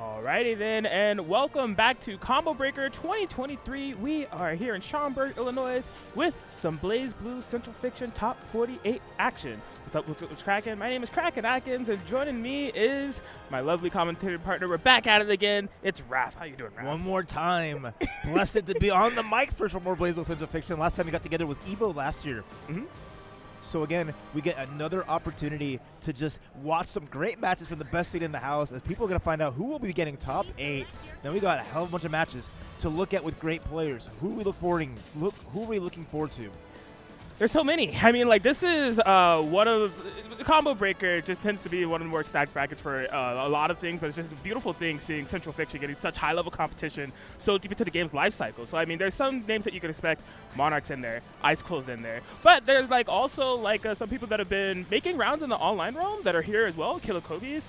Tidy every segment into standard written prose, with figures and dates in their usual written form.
Alrighty then, and welcome back to Combo Breaker 2023. We are here in Schaumburg, Illinois with some BlazBlue Central Fiction Top 48 action. What's up, what's cracking? My name is Kraken Atkins, and joining me is my lovely commentator partner. We're back at it again. It's Raph. How you doing, Raph? One more time. Blessed to be on the mic for some more BlazBlue Central Fiction. Last time we got together was Evo last year. So again, we get another opportunity to just watch some great matches from the best seed in the house, as people are going to find out who will be getting top 8. Then we got a hell of a bunch of matches to look at with great players. Who are we looking forward to? There's so many. I mean, like, this is one of the Combo Breaker just tends to be one of the more stacked brackets for a lot of things, but it's just a beautiful thing seeing Central Fiction getting such high-level competition so deep into the game's life cycle. So, I mean, there's some names that you can expect. Monarch's in there, Icecool's in there, but there's like also like some people that have been making rounds in the online realm that are here as well. Kilokobi's,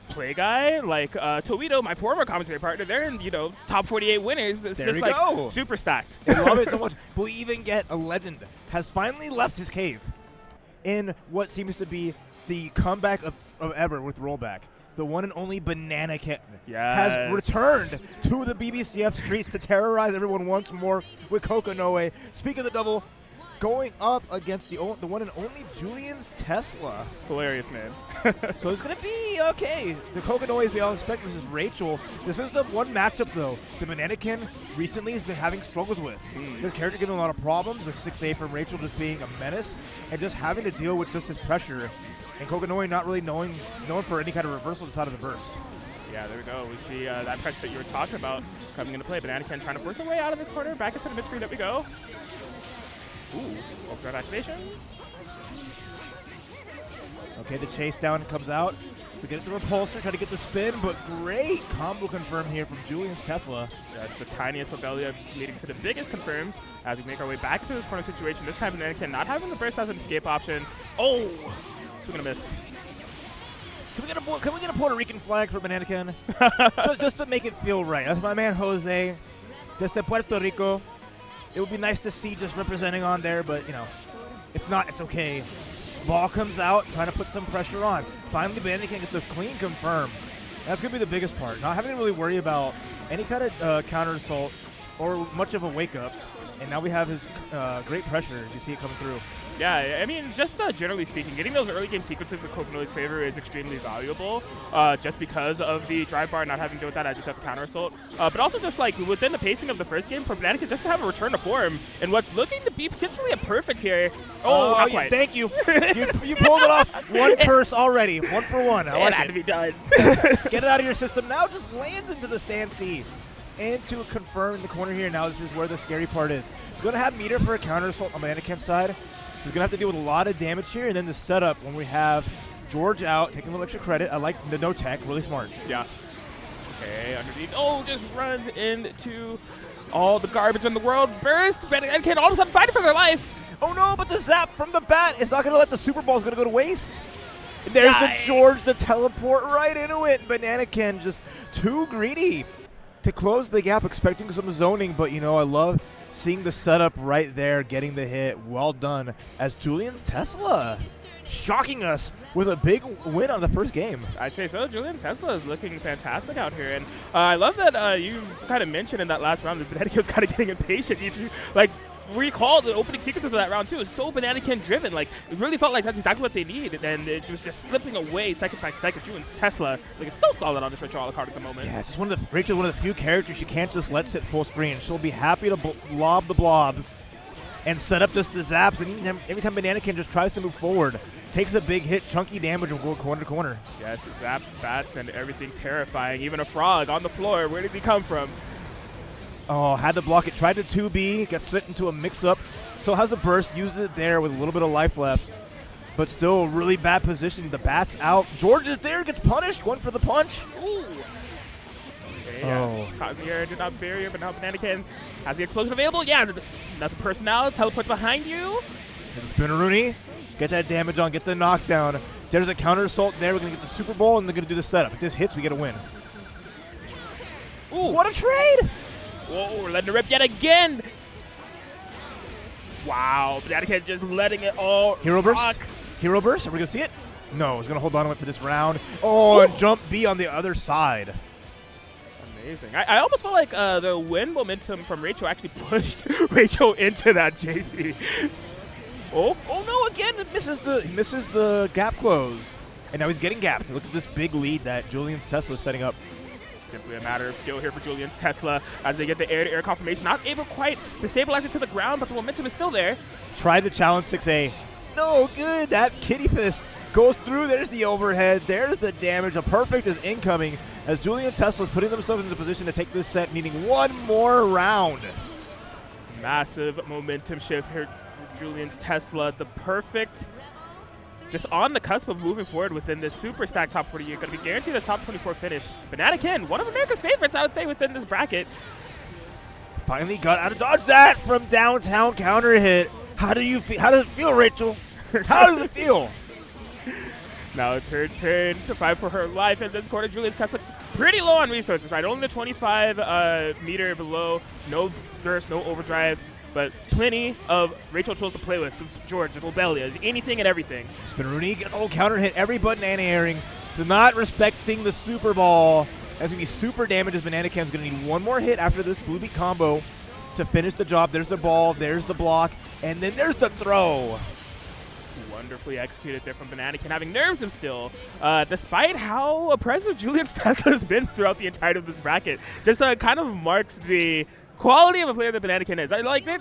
Play Guy, like Towito, my former commentary partner, they're in, top 48 winners. It's there just like super stacked. I love it so much. We even get a legend has finally left his cave in what seems to be the comeback of ever with rollback. The one and only BananaKen has returned to the BBCF streets to terrorize everyone once more with Kokonoe. Speak of the double, going up against the one and only Julian's Tesla. Hilarious, man. So it's going to be okay. The Kokonoes we all expect versus Rachel. This is the one matchup, though, the BananaKen recently has been having struggles with. This character giving him a lot of problems. The 6A from Rachel just being a menace and just having to deal with just his pressure. And Kokonoe not really known for any kind of reversal just out of the burst. Yeah, there we go. We see that pressure that you were talking about coming into play. BananaKen trying to force their way out of this corner. Back into the mid-screen that we go. Ooh, overdrive activation. Okay, the chase down comes out. We get the repulsor, try to get the spin, but great combo confirm here from Julian's Tesla. Yeah, it's the tiniest Lobelia leading to the biggest confirms as we make our way back into this corner situation. This time BananaKen not having the burst as an escape option. Oh, so we're gonna miss. Can we get a Puerto Rican flag for BananaKen? just to make it feel right. That's my man Jose, just Puerto Rico. It would be nice to see just representing on there, but, if not, it's okay. Ball comes out, trying to put some pressure on. Finally, BananaKen gets the clean confirm. That's going to be the biggest part. Not having to really worry about any kind of counter assault or much of a wake-up. And now we have his great pressure as you see it coming through. Yeah, I mean, just generally speaking, getting those early game sequences in Kokonoe's favor is extremely valuable, just because of the drive bar not having to do with that. I just have the counter assault. But also just like within the pacing of the first game for BananaKen just to have a return to form in what's looking to be potentially a perfect here. Oh, not quite. Thank you. you pulled it off. One curse already. 1 for 1. I like it. Had to be done. Get it out of your system now. Just land into the stand C. Into a confirm in the corner here. Now this is where the scary part is. He's going to have meter for a counter assault on BananaKen's side. He's going to have to deal with a lot of damage here, and then the setup when we have George out, taking a little extra credit. I like the no tech, really smart. Yeah. Okay, underneath. Oh, just runs into all the garbage in the world. Burst, BananaKen all of a sudden fighting for their life. Oh no, but the zap from the bat is not going to let the Super Ball is going to go to waste. And there's the George, the teleport right into it. BananaKen just too greedy to close the gap, expecting some zoning, but I love seeing the setup right there, getting the hit. Well done as Julian's Tesla shocking us with a big win on the first game. I'd say so. Julian's Tesla is looking fantastic out here. And I love that you kind of mentioned in that last round that BananaKen was kind of getting impatient. You recall the opening sequences of that round too. It was so BananaKen driven. Like, it really felt like that's exactly what they needed. And it was just slipping away second by second. Julian's Tesla, it's so solid on this Rachel a la carte at the moment. Yeah, just Rachel's one of the few characters you can't just let sit full screen. She'll be happy to lob the blobs and set up just the zaps. And every time BananaKen just tries to move forward, takes a big hit, chunky damage, and go corner to corner. Yes, zaps, bats, and everything terrifying. Even a frog on the floor. Where did he come from? Oh, had to block it. Tried to 2B, got sent into a mix-up. Still has a burst, used it there with a little bit of life left. But still, really bad position. The bat's out. George is there, gets punished. Going for the punch. Ooh. Okay, yeah. Caught here, did not barrier, but now BananaKen has the explosion available. Yeah, nothing personnel. Teleports behind you. And the Spinneroonie. Get that damage on, get the knockdown. There's a counter assault there. We're going to get the Super Bowl, and they're going to do the setup. If this hits, we get a win. Ooh. What a trade! Whoa, we're letting it rip yet again. Wow, BananaKen just letting it all Hero rock. burst? Hero burst? Are we going to see it? No, he's going to hold on to it for this round. Oh, and jump B on the other side. Amazing. I almost felt like the win momentum from Rachel actually pushed Rachel into that JP. Oh no! Again, he misses the gap close, and now he's getting gapped. Look at this big lead that Julian's Tesla is setting up. Simply a matter of skill here for Julian's Tesla as they get the air-to-air confirmation. Not able quite to stabilize it to the ground, but the momentum is still there. Try the challenge 6A. No good. That kitty fist goes through. There's the overhead. There's the damage. A perfect is incoming as Julian Tesla is putting themselves in the position to take this set, needing one more round. Massive momentum shift here for Julian's Tesla. The perfect, just on the cusp of moving forward within this super stack top 40. You're going to be guaranteed a top 24 finish. BananaKen, one of America's favorites, I would say, within this bracket. Finally got out of dodge that from downtown counter hit. How do you feel? How does it feel, Rachel? How does it feel? Now it's her turn to fight for her life in this corner. Julian's Tesla pretty low on resources, right? Only the 25 meter below. No burst, no overdrive, but plenty of Rachel tools to play with. George, Lobelias, anything and everything. Spinneroonie, oh, counter hit every button anti-airing. They're not respecting the super ball. That's going to be super damage as BananaKen's going to need one more hit after this blue beat combo to finish the job. There's the ball, there's the block, and then there's the throw. Wonderfully executed there from BananaKen, having nerves of still, despite how oppressive Julian's Tesla has been throughout the entirety of this bracket. Just kind of marks the quality of a player that BananaKen is. Like, they're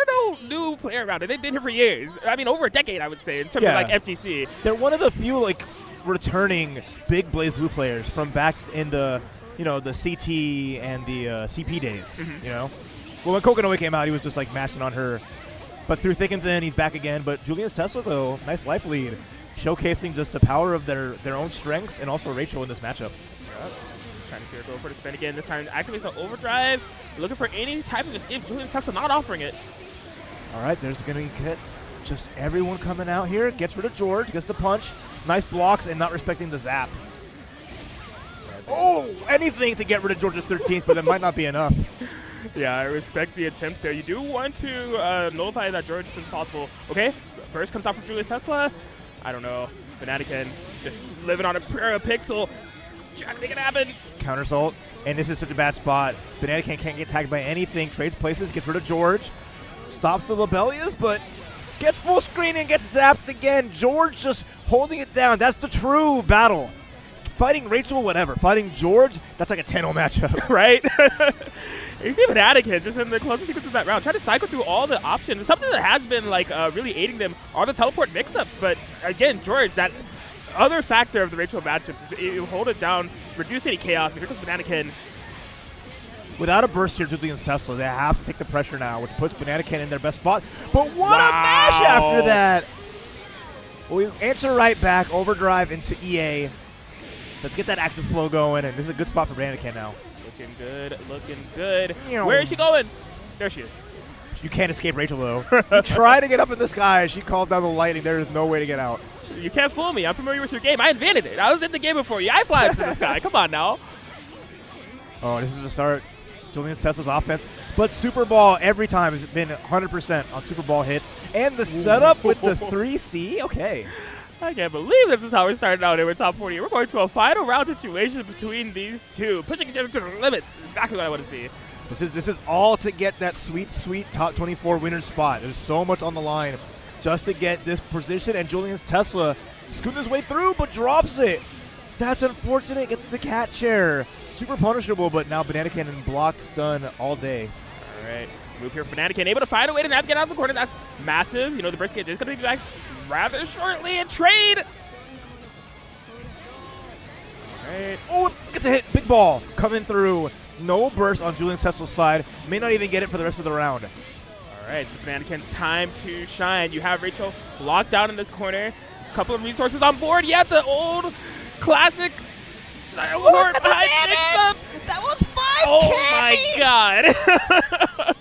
no new player around it. They've been here for years. I mean, over a decade, I would say, in terms of like FGC. They're one of the few like returning big BlazBlue players from back in the the CT and the CP days. Well, when Kokonoe came out, he was just like mashing on her. But through thick and thin, he's back again. But Julian's Tesla, though, nice life lead, showcasing just the power of their own strength and also Rachel in this matchup. Yep. Trying to see her go for the spin again. This time, activates the overdrive. Looking for any type of escape. Julian's Tesla not offering it. All right, there's going to get just everyone coming out here. Gets rid of George, gets the punch. Nice blocks and not respecting the zap. Oh, anything to get rid of George's 13th, but it might not be enough. Yeah, I respect the attempt there. You do want to nullify that George as possible. Okay, burst comes out from Julius Tesla. I don't know. BananaKen just living on a pixel. Trying to make it happen. Countersolt, and this is such a bad spot. BananaKen can't get tagged by anything. Trades places, gets rid of George. Stops the Lobelias, but gets full screen and gets zapped again. George just holding it down. That's the true battle. Fighting Rachel, whatever. Fighting George, that's like a 10-0 matchup. Right? You see BananaKen just in the closing sequence of that round, trying to cycle through all the options. Something that has been like really aiding them are the teleport mix-ups. But again, George, that other factor of the Rachel matchup, you hold it down, reduce any chaos. Here comes BananaKen. Without a burst here, Julian's Tesla, they have to take the pressure now, which puts BananaKen in their best spot. But what a mash after that! Well, we answer right back, overdrive into EA. Let's get that active flow going, and this is a good spot for BananaKen now. Looking good, looking good. Where is she going? There she is. You can't escape Rachel, though. You try to get up in the sky. She called down the lightning. There is no way to get out. You can't fool me. I'm familiar with your game. I invented it. I was in the game before you. I fly into the sky. Come on now. Oh, this is a start. Julian's Tesla's offense. But Super Ball every time has been 100% on Super Ball hits. And the setup with the 3C. Okay. I can't believe this is how we're starting out here with Top 40. We're going to a final round situation between these two, pushing each other to the limits. Exactly what I want to see. This is all to get that sweet, sweet top 24 winner spot. There's so much on the line just to get this position, and Julian's Tesla scooting his way through, but drops it. That's unfortunate. Gets the cat chair. Super punishable, but now BananaKen and block stun all day. All right. Move here for BananaKen. Able to find a way to navigate out of the corner. That's massive. The burst gate is going to be back rather shortly and trade. All right. Oh, gets a hit. Big ball coming through. No burst on Julian Tesla's side. May not even get it for the rest of the round. All right. BananaKen's time to shine. You have Rachel locked down in this corner. A couple of resources on board. Yeah, the old classic. That was 5K! Oh my god.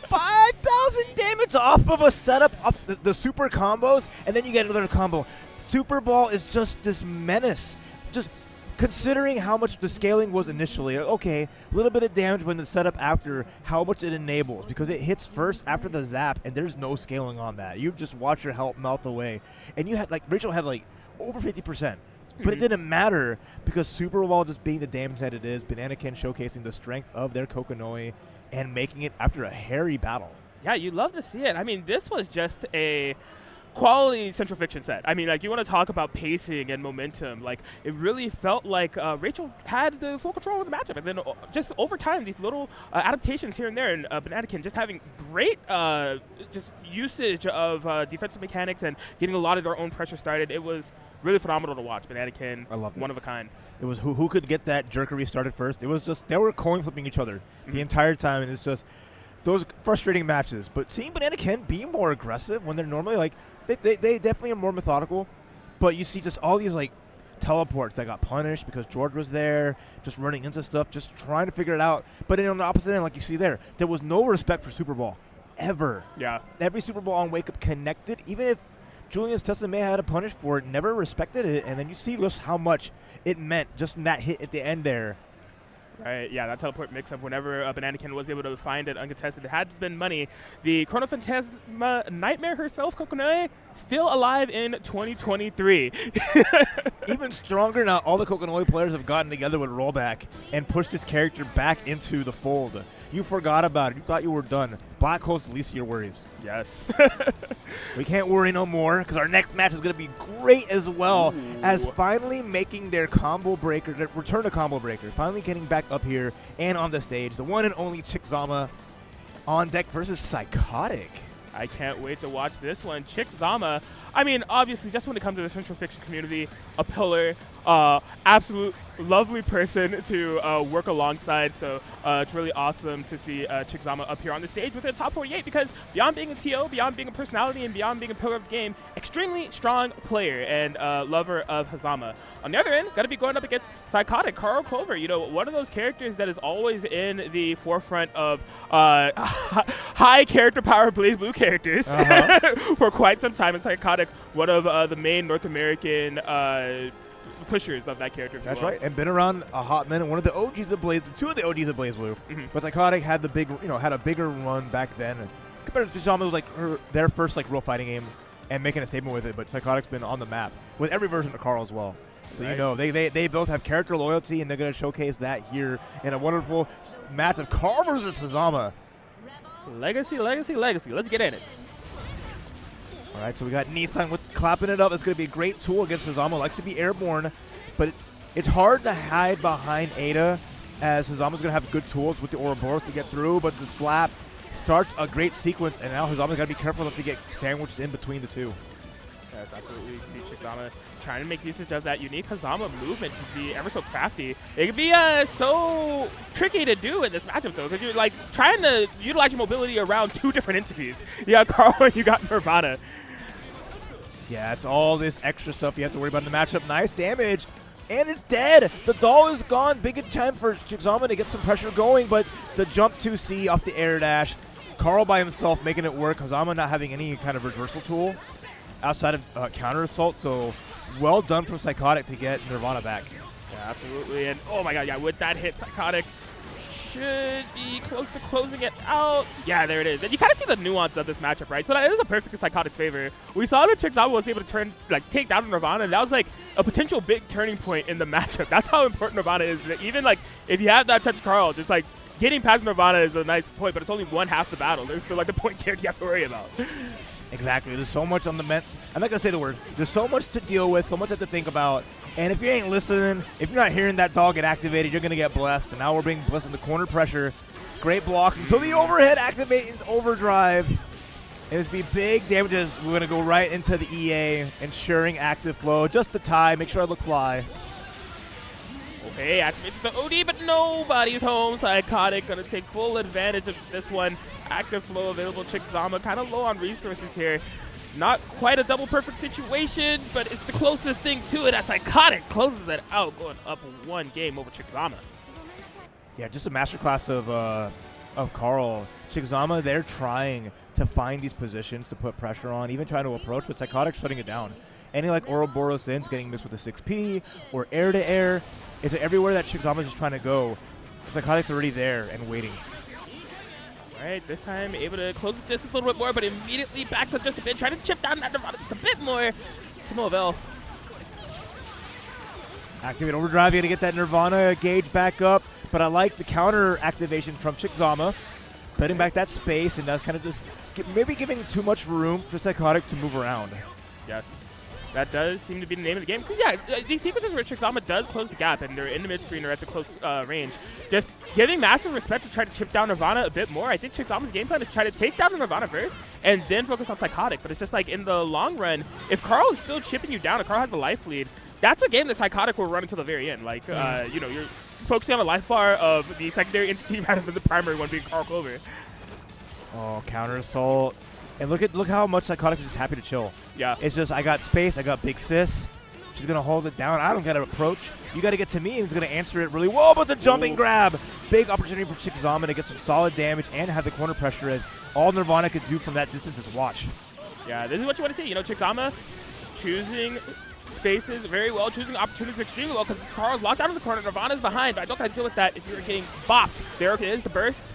5,000 damage off of a setup, off the super combos, and then you get another combo. Super Ball is just this menace. Just considering how much the scaling was initially, okay, a little bit of damage when the setup after, how much it enables, because it hits first after the zap, and there's no scaling on that. You just watch your health melt away. And you had, Rachel had, over 50%. But it didn't matter because Super Bowl just being the damage that it is, BananaKen showcasing the strength of their Kokonoi and making it after a hairy battle. Yeah, you love to see it. I mean, this was just a quality Central Fiction set. I mean, like, you want to talk about pacing and momentum. Like, it really felt like Rachel had the full control of the matchup. And then just over time, these little adaptations here and there, and BananaKen just having great just usage of defensive mechanics and getting a lot of their own pressure started. It was really phenomenal to watch. BananaKen, I loved it. One of a kind. It was who could get that jerkery started first. It was just, they were coin flipping each other the entire time, and it's just those frustrating matches. But seeing BananaKen be more aggressive when they're normally like, they definitely are more methodical, but you see just all these like teleports that got punished because George was there, just running into stuff, just trying to figure it out. But then on the opposite end, like you see there was no respect for Super Bowl, ever. Yeah. Every Super Bowl on Wake Up connected, even if Julian's Tesla may have had a punish for it, never respected it, and then you see just how much it meant just in that hit at the end there. Right, yeah, that teleport mix-up, whenever BananaKen was able to find it uncontested, it had been money. The Chrono Phantasma Nightmare herself, Kokonoi, still alive in 2023. Even stronger now, all the Kokonoi players have gotten together with Rollback and pushed his character back into the fold. You forgot about it. You thought you were done. Black Hole's the least of your worries. Yes. We can't worry no more because our next match is going to be great as well. Ooh. As finally making their combo breaker, their return to combo breaker, finally getting back up here and on the stage. The one and only Chickzama on deck versus Psykotik. I can't wait to watch this one. Chickzama, I mean, obviously, just when it comes to the Central Fiction community, a pillar, absolute lovely person to work alongside. So it's really awesome to see Chickzama up here on the stage with a top 48 because beyond being a TO, beyond being a personality, and beyond being a pillar of the game, extremely strong player and lover of Hazama. On the other end, got to be going up against Psykotik, Carl Clover. You know, one of those characters that is always in the forefront of high character power BlazBlue characters for quite some time. And Psykotik, one of the main North American pushers of that character. That's right, and been around a hot minute. One of the OGs of two of the OGs of BlazBlue. But Psykotik had the big, had a bigger run back then. Compared to Chickzama, was like their first like real fighting game and making a statement with it. But Psykotik's been on the map with every version of Carl as well. So you know they both have character loyalty, and they're going to showcase that here in a wonderful match of Carl versus Hazama. Legacy, legacy, legacy. Let's get in it. All right, so we got Nissan with clapping it up. It's going to be a great tool against Hazama. Likes to be airborne, but it's hard to hide behind Ada as Hazama's going to have good tools with the Ouroboros to get through, but the slap starts a great sequence, and now Hazama's got to be careful not to get sandwiched in between the two. Yes, absolutely. You see Chickzama trying to make usage of that unique Hazama movement to be ever so crafty. It can be so tricky to do in this matchup, though, because you're like trying to utilize your mobility around two different entities. You got Carl and you got Nirvana. Yeah, it's all this extra stuff you have to worry about in the matchup. Nice damage, and it's dead. The doll is gone. Big time for Chickzama to get some pressure going, but the jump 2C off the air dash. Carl by himself making it work. Hazama not having any kind of reversal tool outside of counter assault, so well done from Psykotik to get Nirvana back. Yeah, absolutely, and oh my god, yeah, with that hit, Psykotik should be close to closing it out. Yeah, there it is. And you kind of see the nuance of this matchup, right? So that is a perfect Psykotik's favor. We saw that Chickzama was able to take down Nirvana, and that was like a potential big turning point in the matchup. That's how important Nirvana is. That even like if you have that touch Carl, just like getting past Nirvana is a nice point, but it's only one half the battle. There's still like the point there you have to worry about. Exactly. There's so much on the I'm not going to say the word. There's so much to deal with, so much to think about. And if you ain't listening, if you're not hearing that dog get activated, you're going to get blessed. And now we're being blessed in the corner pressure. Great blocks until the overhead activates into overdrive. It's be big damages. We're going to go right into the EA, ensuring active flow. Just the tie. Make sure I look fly. Okay, activates the OD, but nobody's home. Psykotik going to take full advantage of this one. Active flow available. Chickzama kind of low on resources here. Not quite a double perfect situation, but it's the closest thing to it as Psykotik closes it out, going up one game over Chickzama. Yeah, just a masterclass of Carl. Chickzama, they're trying to find these positions to put pressure on, even trying to approach, but Psykotik shutting it down. Any like Ouroboros ins getting missed with a 6P or air to air. It's everywhere that Chickzama is just trying to go. Psykotik's already there and waiting. All right, this time able to close the distance a little bit more, but immediately backs up just a bit, trying to chip down that Nirvana just a bit more. Timo Vel. Activate Overdrive, you got to get that Nirvana gauge back up. But I like the counter activation from Chickzama, letting back that space, and that's kind of just maybe giving too much room for Psykotik to move around. Yes. That does seem to be the name of the game. Because, yeah, these sequences where Chickzama does close the gap and they're in the mid-screen or at the close range, just giving massive respect to try to chip down Nirvana a bit more. I think Chickzama's game plan is to try to take down the Nirvana first and then focus on Psykotik. But it's just like in the long run, if Carl is still chipping you down, if Carl has the life lead, that's a game that Psykotik will run until the very end. Like, you know, you're focusing on the life bar of the secondary entity rather than the primary one being Carl Clover. Oh, counter assault. And look how much Psykotik is just happy to chill. Yeah. It's just, I got space, I got big sis. She's going to hold it down. I don't got to approach. You got to get to me, and he's going to answer it really well. But the jumping grab. Big opportunity for Chickzama to get some solid damage and have the corner pressure, as all Nirvana could do from that distance is watch. Yeah, this is what you want to see. You know, Chickzama choosing spaces very well, choosing opportunities extremely well, because Carl's locked out of the corner. Nirvana's behind, but I don't have to deal with that if you're getting bopped. There it is, the burst.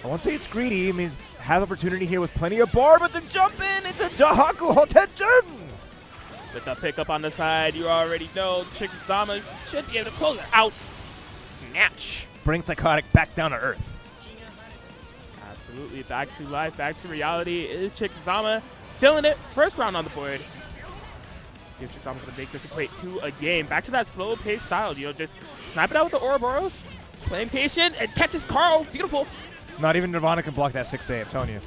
I won't say it's greedy. I mean, have opportunity here with plenty of bar, but the jump in into Jahaku Hotenjun. With the pickup on the side, you already know Chickzama should be able to close it out. Snatch. Bring Psykotik back down to earth. Absolutely, back to life, back to reality is Chickzama. Filling it, first round on the board. See if Chickzama's going to make this equate to a game. Back to that slow-paced style, you know, just snipe it out with the Ouroboros, playing patient, and catches Carl. Beautiful. Not even Nirvana can block that 6A, I'm telling you.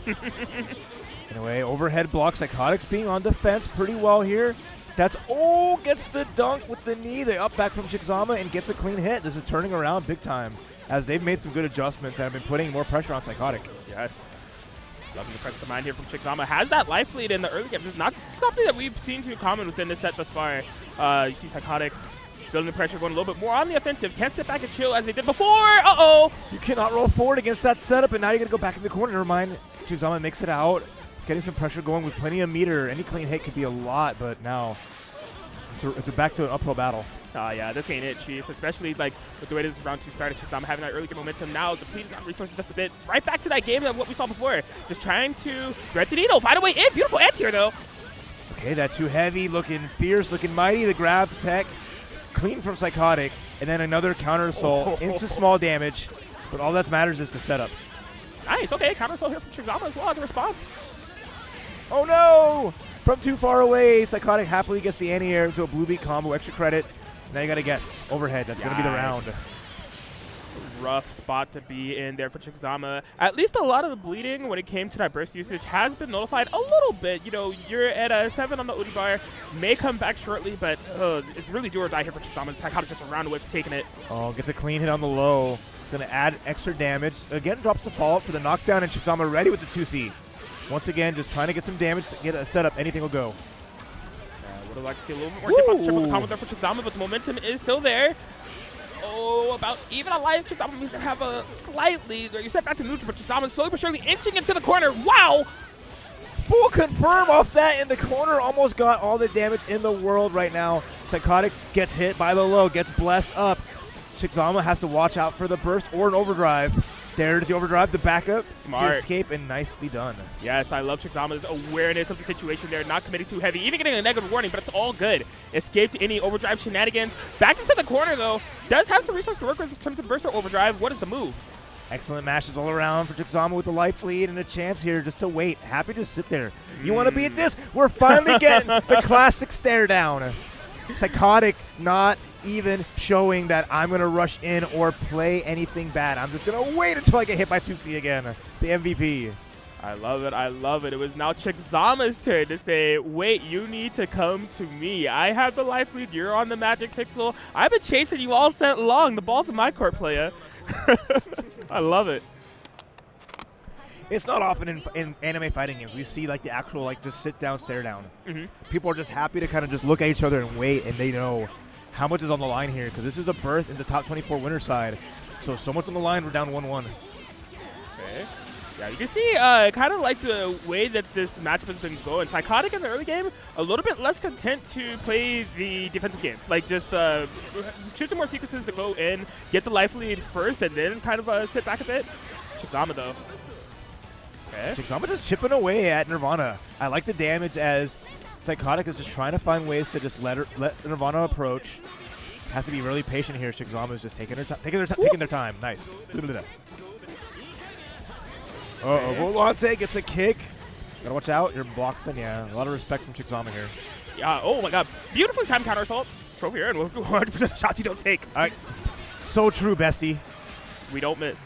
Anyway, overhead block. Psykotik's being on defense pretty well here. That's, gets the dunk with the knee. They up back from Chickzama and gets a clean hit. This is turning around big time, as they've made some good adjustments and have been putting more pressure on Psykotik. Yes. Loving the presence of mind here from Chickzama. Has that life lead in the early game. This is not something that we've seen too common within this set thus far. You see Psykotik feeling the pressure, going a little bit more on the offensive. Can't sit back and chill as they did before. Uh-oh. You cannot roll forward against that setup, and now you're going to go back in the corner. Never mind. Chickzama makes it out. He's getting some pressure going with plenty of meter. Any clean hit could be a lot, but now it's back to an uphill battle. Yeah, this ain't it, Chief. Especially like with the way this round 2 started, Chickzama having that early game momentum. Now depleting on resources just a bit. Right back to that game of what we saw before. Just trying to thread the needle, find a way in. Beautiful anti here, though. Okay, that too heavy, looking fierce, looking mighty. The grab tech. Clean from Psykotik, and then another counter assault into small damage. But all that matters is the setup. Nice, okay, counter assault here from Chickzama as well as a response. Oh no! From too far away, Psykotik happily gets the anti-air into a blue beat combo, extra credit. Now you gotta guess, overhead, that's gonna be the round. Rough spot to be in there for Chickzama. At least a lot of the bleeding when it came to that burst usage has been nullified a little bit. You know, you're at a 7 on the OD bar, may come back shortly, but it's really do or die here for Chickzama. Psykotik's just around away from taking it. Oh, gets a clean hit on the low. It's gonna add extra damage. Again, drops the follow-up for the knockdown, and Chickzama ready with the 2C. Once again, just trying to get some damage, to get a setup, anything will go. Would have liked to see a little bit more dip on the triple combo there for Chickzama, but the momentum is still there. About even alive. Chickzama needs to have a slight lead. You step back to neutral, but Chickzama slowly but surely inching into the corner. Wow! Full confirm off that in the corner. Almost got all the damage in the world right now. Psykotik gets hit by the low, gets blessed up. Chickzama has to watch out for the burst or an overdrive. There's the overdrive, the backup, smart the escape, and nicely done. Yes, I love Chickzama's awareness of the situation there, not committing too heavy, even getting a negative warning, but it's all good. Escaped any overdrive shenanigans. Back into the corner, though. Does have some resources to work with in terms of burst or overdrive. What is the move? Excellent matches all around for Chickzama with the life lead and a chance here just to wait. Happy to sit there. You want to beat this? We're finally getting the classic stare down. Psykotik not even showing that I'm going to rush in or play anything bad. I'm just going to wait until I get hit by 2C again. The MVP. I love it. I love it. It was now Chickzama's turn to say, wait, you need to come to me. I have the life lead. You're on the Magic Pixel. I've been chasing you all set long. The ball's in my court, player. I love it. It's not often in anime fighting games we see like the actual like just sit down, stare down. People are just happy to kind of just look at each other and wait, and they know how much is on the line here, because this is a berth in the top 24 winner side. So much on the line, we're down 1-1. Okay. Yeah, you can see kind of like the way that this matchup has been going. Psykotik in the early game, a little bit less content to play the defensive game. Like just shoot some more sequences to go in, get the life lead first, and then kind of sit back a bit. Chickzama, though. Okay. Chickzama just chipping away at Nirvana. I like the damage as Psykotik is just trying to find ways to just let Nirvana approach. Has to be really patient here. Chickzama is just taking their time. Nice. Volante gets a kick. Gotta watch out. You're boxed in. Yeah, a lot of respect from Chickzama here. Yeah. Oh my God. Beautifully timed counter assault. Trophy here, and we'll do 100% shots you don't take. So true, bestie. We don't miss.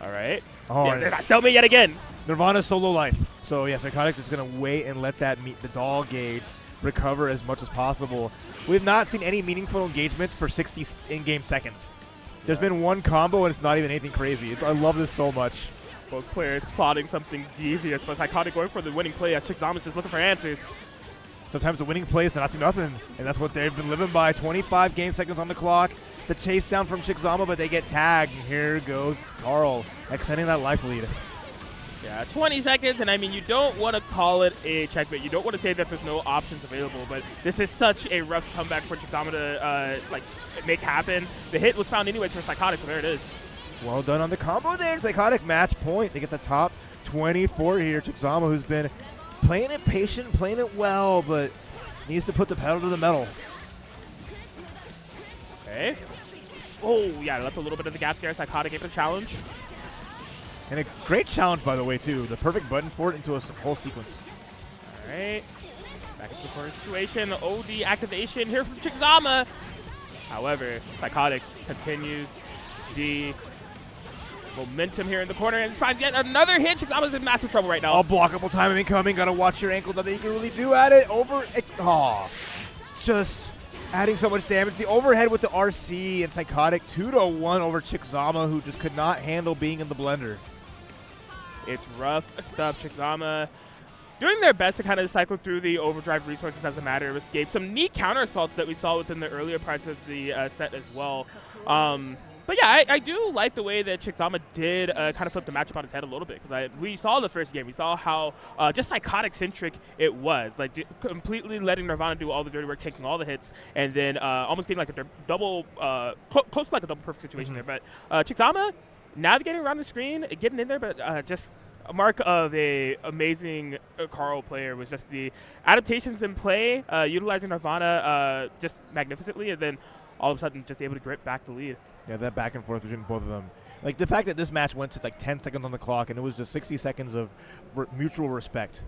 All right. Oh, yeah, they're not stalemate yet again. Nirvana's solo life. So yeah, Psykotik is gonna wait and let that the doll gauge recover as much as possible. We've not seen any meaningful engagements for 60 in-game seconds. There's been one combo, and it's not even anything crazy. I love this so much. Both players plotting something devious, but Psykotik going for the winning play as Chickzama's just looking for answers. Sometimes the winning play is not to nothing, and that's what they've been living by. 25 game seconds on the clock. The chase down from Chickzama, but they get tagged, and here goes Carl extending that life lead. Yeah, 20 seconds, and I mean, you don't want to call it a checkmate. You don't want to say that there's no options available, but this is such a rough comeback for Chickzama to make happen. The hit was found anyways for Psykotik, so there it is. Well done on the combo there. Psykotik match point. They get the top 24 here. Chickzama, who's been playing it patient, playing it well, but needs to put the pedal to the metal. Okay. Oh, yeah, left a little bit of the gap there. Psykotik gave it a challenge. And a great challenge, by the way, too. The perfect button for it into a whole sequence. All right. Back into the corner situation. OD activation here from Chickzama. However, Psykotik continues the momentum here in the corner and finds yet another hit. Chickzama's in massive trouble right now. All blockable time incoming. Got to watch your ankle. Nothing you can really do at it. Just adding so much damage. The overhead with the RC and Psykotik 2-1 over Chickzama, who just could not handle being in the blender. It's rough stuff. Chickzama doing their best to kind of cycle through the overdrive resources as a matter of escape. Some neat counter assaults that we saw within the earlier parts of the set as well. But yeah, I do like the way that Chickzama did kind of flip the matchup on its head a little bit, because we saw the first game. We saw how just Psykotik-centric it was, like completely letting Nirvana do all the dirty work, taking all the hits, and then almost getting like a double, close to like a double perfect situation there. But Chickzama navigating around the screen, getting in there, but just a mark of a amazing Carl player was just the adaptations in play, utilizing Nirvana just magnificently, and then all of a sudden just able to grip back the lead. Yeah, that back and forth between both of them. Like, the fact that this match went to like 10 seconds on the clock, and it was just 60 seconds of mutual respect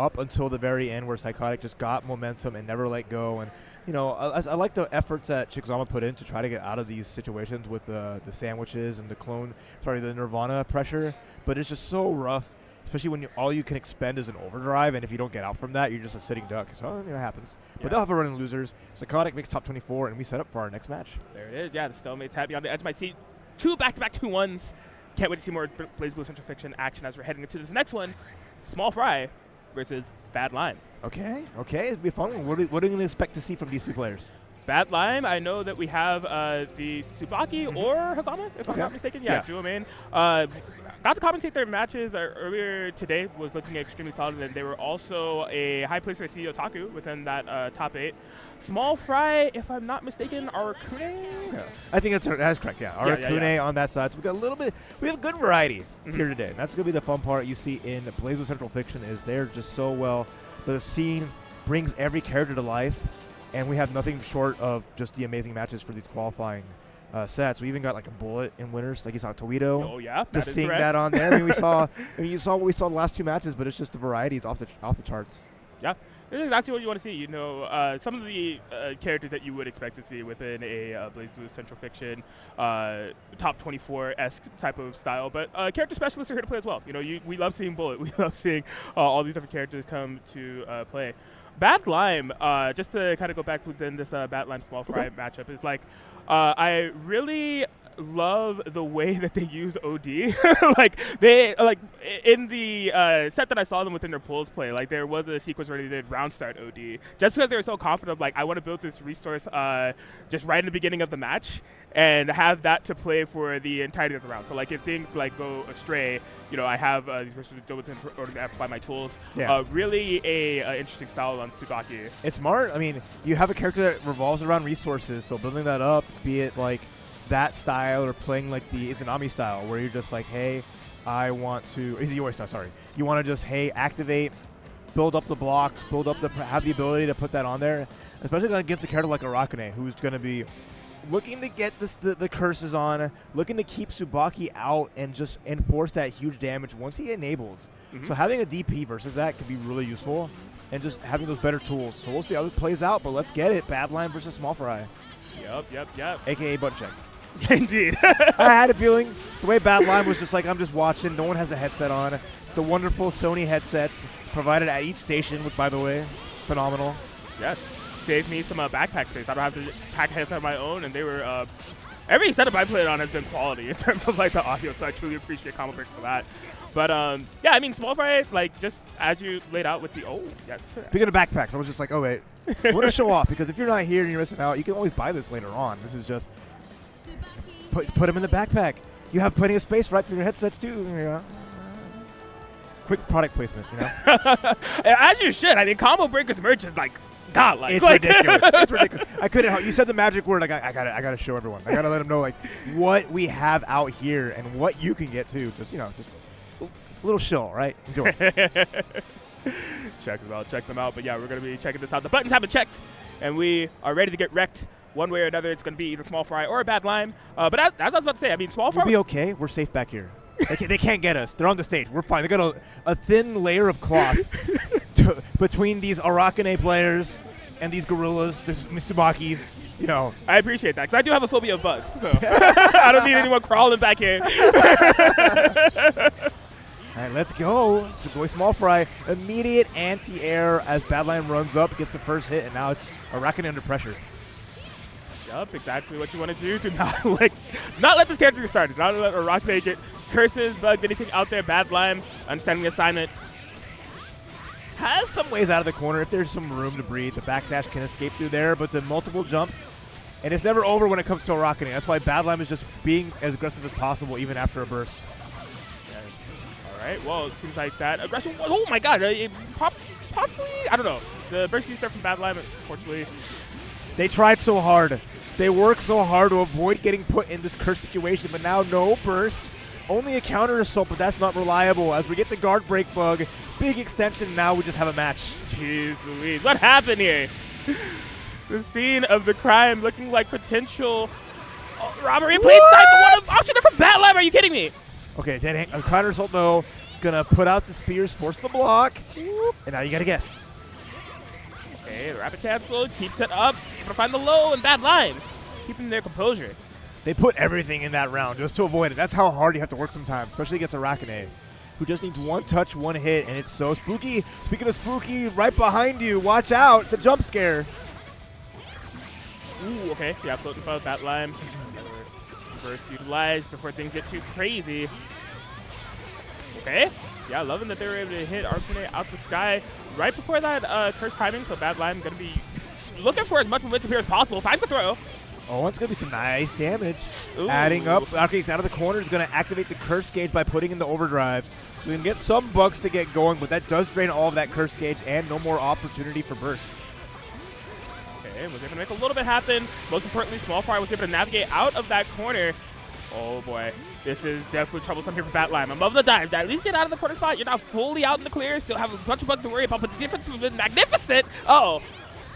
up until the very end, where Psykotik just got momentum and never let go. And, you know, I like the efforts that Chickzama put in to try to get out of these situations with the sandwiches and the Nirvana pressure. But it's just so rough, especially when all you can expend is an overdrive, and if you don't get out from that, you're just a sitting duck. So, you know, it happens. Yeah. But they'll have a run in losers. Psykotik makes top 24, and we set up for our next match. There it is. Yeah, the stalemate's had me on the edge of my seat. 2 back-to-back 2-1s. Can't wait to see more BlazBlue Central Fiction action as we're heading into this next one. SmallFry versus Badlime. Okay, it'll be fun. What are we going to expect to see from these two players? Badlime, I know that we have the Tsubaki or Hazama, if I'm not mistaken. Yeah, duo main. Got to commentate their matches earlier today. Was looking extremely solid, and they were also a high place for CEO Taku within that top 8. SmallFry, if I'm not mistaken, Arakune? Yeah. I think that's correct, yeah. Arakune on that side. So we have a good variety here today. And that's going to be the fun part you see in BlazBlue Central Fiction, is they're just so well. The scene brings every character to life, and we have nothing short of just the amazing matches for these qualifying sets. We even got like a bullet in winners, like you saw Towito. Oh yeah, just seeing that on there. I mean, you saw what we saw the last 2 matches, but it's just the variety is off the charts. Yeah, this is exactly what you want to see. You know, some of the characters that you would expect to see within a BlazBlue Central Fiction top 24-esque type of style, but character specialists are here to play as well. You know, we love seeing Bullet. We love seeing all these different characters come to play. Badlime, just to kind of go back within this Badlime SmallFry matchup, is like I really love the way that they use OD. like in the set that I saw them within their pulls play, like there was a sequence where they did round start OD, just because they were so confident. Like, I want to build this resource just right in the beginning of the match and have that to play for the entirety of the round. So like if things like go astray, you know, I have these resources to deal with in order to amplify my tools. Yeah. Really a interesting style on Tsubaki. It's smart. I mean, you have a character that revolves around resources, so building that up, be it like that style or playing like the Izanami style, where you're just like, hey, I want to Izuyori style, sorry. You want to just, hey, activate, build up the blocks, have the ability to put that on there, especially against a character like Arakune, who's going to be looking to get the curses on, looking to keep Tsubaki out and just enforce that huge damage once he enables. So having a DP versus that could be really useful, and just having those better tools. So we'll see how this plays out, but let's get it. Badlime versus SmallFry. Yep. AKA butt check. Indeed. I had a feeling the way Badlime was just like, I'm just watching. No one has a headset on. The wonderful Sony headsets provided at each station, which, by the way, phenomenal. Yes. Saved me some backpack space. I don't have to pack a headset of my own, and they were every setup I played on has been quality in terms of like the audio, so I truly appreciate Combo Break for that. But yeah, I mean, SmallFry, like, just as you laid out with the yes. Speaking of backpacks, I was just like, oh wait, I want to show off, because if you're not here and you're missing out, you can always buy this later on. This is just put them in the backpack. You have plenty of space, right, for your headsets too. You know? Quick product placement, you know. As you should. I mean, Combo Breaker's merch is like godlike. It's ridiculous. It's ridiculous. I couldn't. You said the magic word. I gotta show everyone. I gotta let them know like what we have out here and what you can get too. Just just a little shill, right? Enjoy. Check them out. But yeah, we're gonna be checking this out. The buttons have been checked, and we are ready to get wrecked. One way or another, it's gonna be either SmallFry or a Badlime. But as I was about to say, I mean, SmallFry. We'll be okay. We're safe back here. They can't get us. They're on the stage. We're fine. They got a thin layer of cloth between these Arakane players and these gorillas, the Mitsubakis. You know. I appreciate that, because I do have a phobia of bugs, so I don't need anyone crawling back here. All right, let's go. Sugoi SmallFry, immediate anti-air as Badlime runs up, gets the first hit, and now it's Arakane under pressure. Yup, exactly what you want to do. Do not let this character get started. Not let Arakane get curses, bugs, anything out there. Badlime, understanding the assignment. Has some ways out of the corner if there's some room to breathe. The backdash can escape through there, but the multiple jumps, and it's never over when it comes to Arakane. That's why Badlime is just being as aggressive as possible, even after a burst. All right, well, it seems like that aggression. Oh my God, possibly, I don't know. The burst you start from Badlime, unfortunately. They tried so hard. They worked so hard to avoid getting put in this curse situation, but now no burst. Only a counter assault, but that's not reliable. As we get the guard break bug, big extension, now we just have a match. Jeez Louise, what happened here? The scene of the crime looking like potential robbery. Play inside, but what option from Badlime? Are you kidding me? Okay, dead hang. Counter assault though, gonna put out the spears, force the block, and now you gotta guess. Okay, the rapid cancel keeps it up, able to find the low, and Badlime keeping their composure. They put everything in that round just to avoid it. That's how hard you have to work sometimes, especially against Arakane, who just needs one touch, one hit, and it's so spooky. Speaking of spooky, right behind you, watch out, the jump scare. Ooh, okay, yeah, floating above Badlime. First utilized before things get too crazy. Okay, yeah, loving that they were able to hit Arakane out the sky right before that curse timing, so Badlime going to be looking for as much momentum here as possible. Finds the throw. Oh, it's going to be some nice damage. Ooh. Adding up. Arcade's out of the corner is going to activate the curse gauge by putting in the overdrive. So we can get some bugs to get going, but that does drain all of that curse gauge and no more opportunity for bursts. Okay, was able to make a little bit happen. Most importantly, SmallFry was able to navigate out of that corner. Oh boy, this is definitely troublesome here for Badlime. I'm loving the dive. At least get out of the corner spot. You're not fully out in the clear. Still have a bunch of bugs to worry about, but the difference has been magnificent. Uh-oh.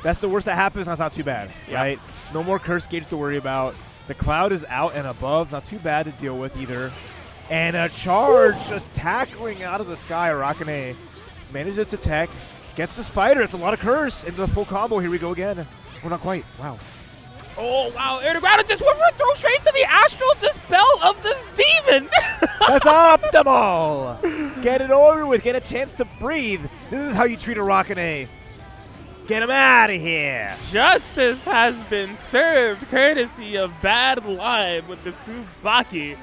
That's the worst that happens. That's not too bad, right? No more curse gauge to worry about. The cloud is out and above. Not too bad to deal with either. And a charge just tackling out of the sky. Arakane manages to tech. Gets the spider. It's a lot of curse into the full combo. Here we go again. We're not quite. Wow. Oh, wow. Air to ground. It's just throw straight to the astral dispel of this demon. That's optimal. Get it over with. Get a chance to breathe. This is how you treat Arakane. Get him out of here. Justice has been served courtesy of Badlime with the Tsubaki.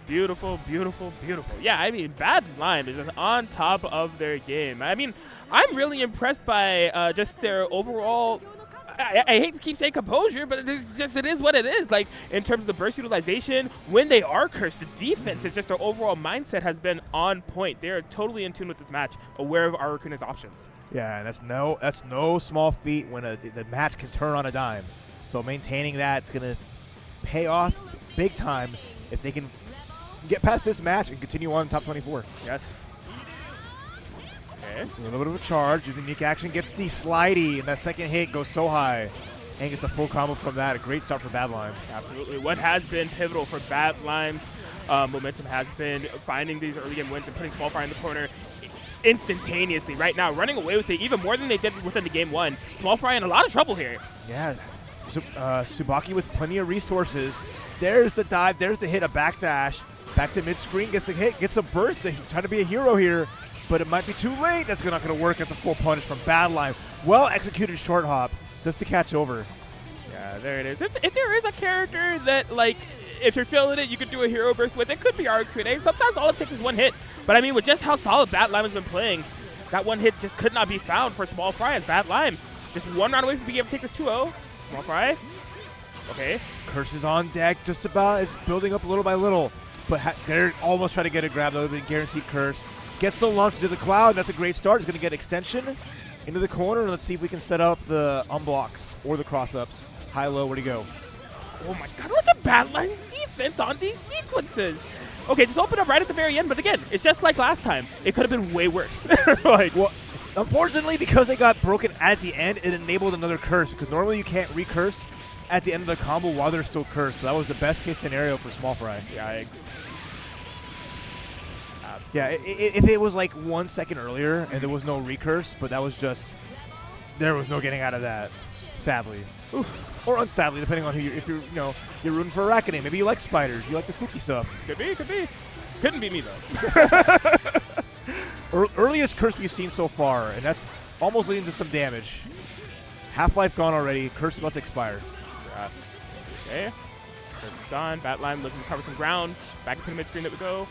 Beautiful, beautiful, beautiful. Yeah, I mean, Badlime is just on top of their game. I mean, I'm really impressed by just their overall... I hate to keep saying composure, but it is what it is. Like, in terms of the burst utilization, when they are cursed, the defense and just their overall mindset has been on point. They are totally in tune with this match, aware of Arakuna's options. Yeah, and that's no small feat when the match can turn on a dime. So maintaining that's going to pay off big time if they can get past this match and continue on top 24. Yes. Okay. A little bit of a charge. Using unique action gets the slidey, and that second hit goes so high. and get the full combo from that. A great start for Badlime. Absolutely. What has been pivotal for Badlime's momentum has been finding these early game wins and putting SmallFry in the corner instantaneously right now, running away with it even more than they did within the game one. SmallFry in a lot of trouble here. Yeah, Tsubaki with plenty of resources. There's the dive, there's the hit, a backdash. Back to mid-screen, gets the hit, gets a burst, trying to be a hero here, but it might be too late. That's not going to work at the full punish from Badlime. Well-executed short hop just to catch over. Yeah, there it is. If there is a character that, like, if you're feeling it, you could do a hero burst with, it could be Arcade. Sometimes all it takes is one hit. But, I mean, with just how solid Badlime has been playing, that one hit just could not be found for SmallFry as Badlime. Just one round away from being able to take this 2-0. SmallFry. Okay. Curse is on deck just about. It's building up little by little. But they're almost trying to get a grab. That would have been guaranteed Curse. Gets the launch into the cloud. That's a great start. He's going to get extension into the corner. Let's see if we can set up the unblocks or the cross-ups. High-low, where'd he go? Oh my god, look at Badlime's defense on these sequences. Okay, just open up right at the very end, but again, it's just like last time. It could have been way worse. Well, unfortunately, because they got broken at the end, it enabled another curse, because normally you can't recurse at the end of the combo while they're still cursed. So that was the best case scenario for SmallFry. Yikes. Yeah, if it was like 1 second earlier and there was no recurse, but that was just, there was no getting out of that, sadly. Oof. Or unsadly, depending on who if you're, you're rooting for Arachne. Maybe you like spiders. You like the spooky stuff. Could be. Couldn't be me, though. Earliest curse we've seen so far, and that's almost leading to some damage. Half-life gone already. Curse about to expire. Yeah. Okay. Curse is gone. Badlime looking to cover some ground. Back into the mid-screen that we go.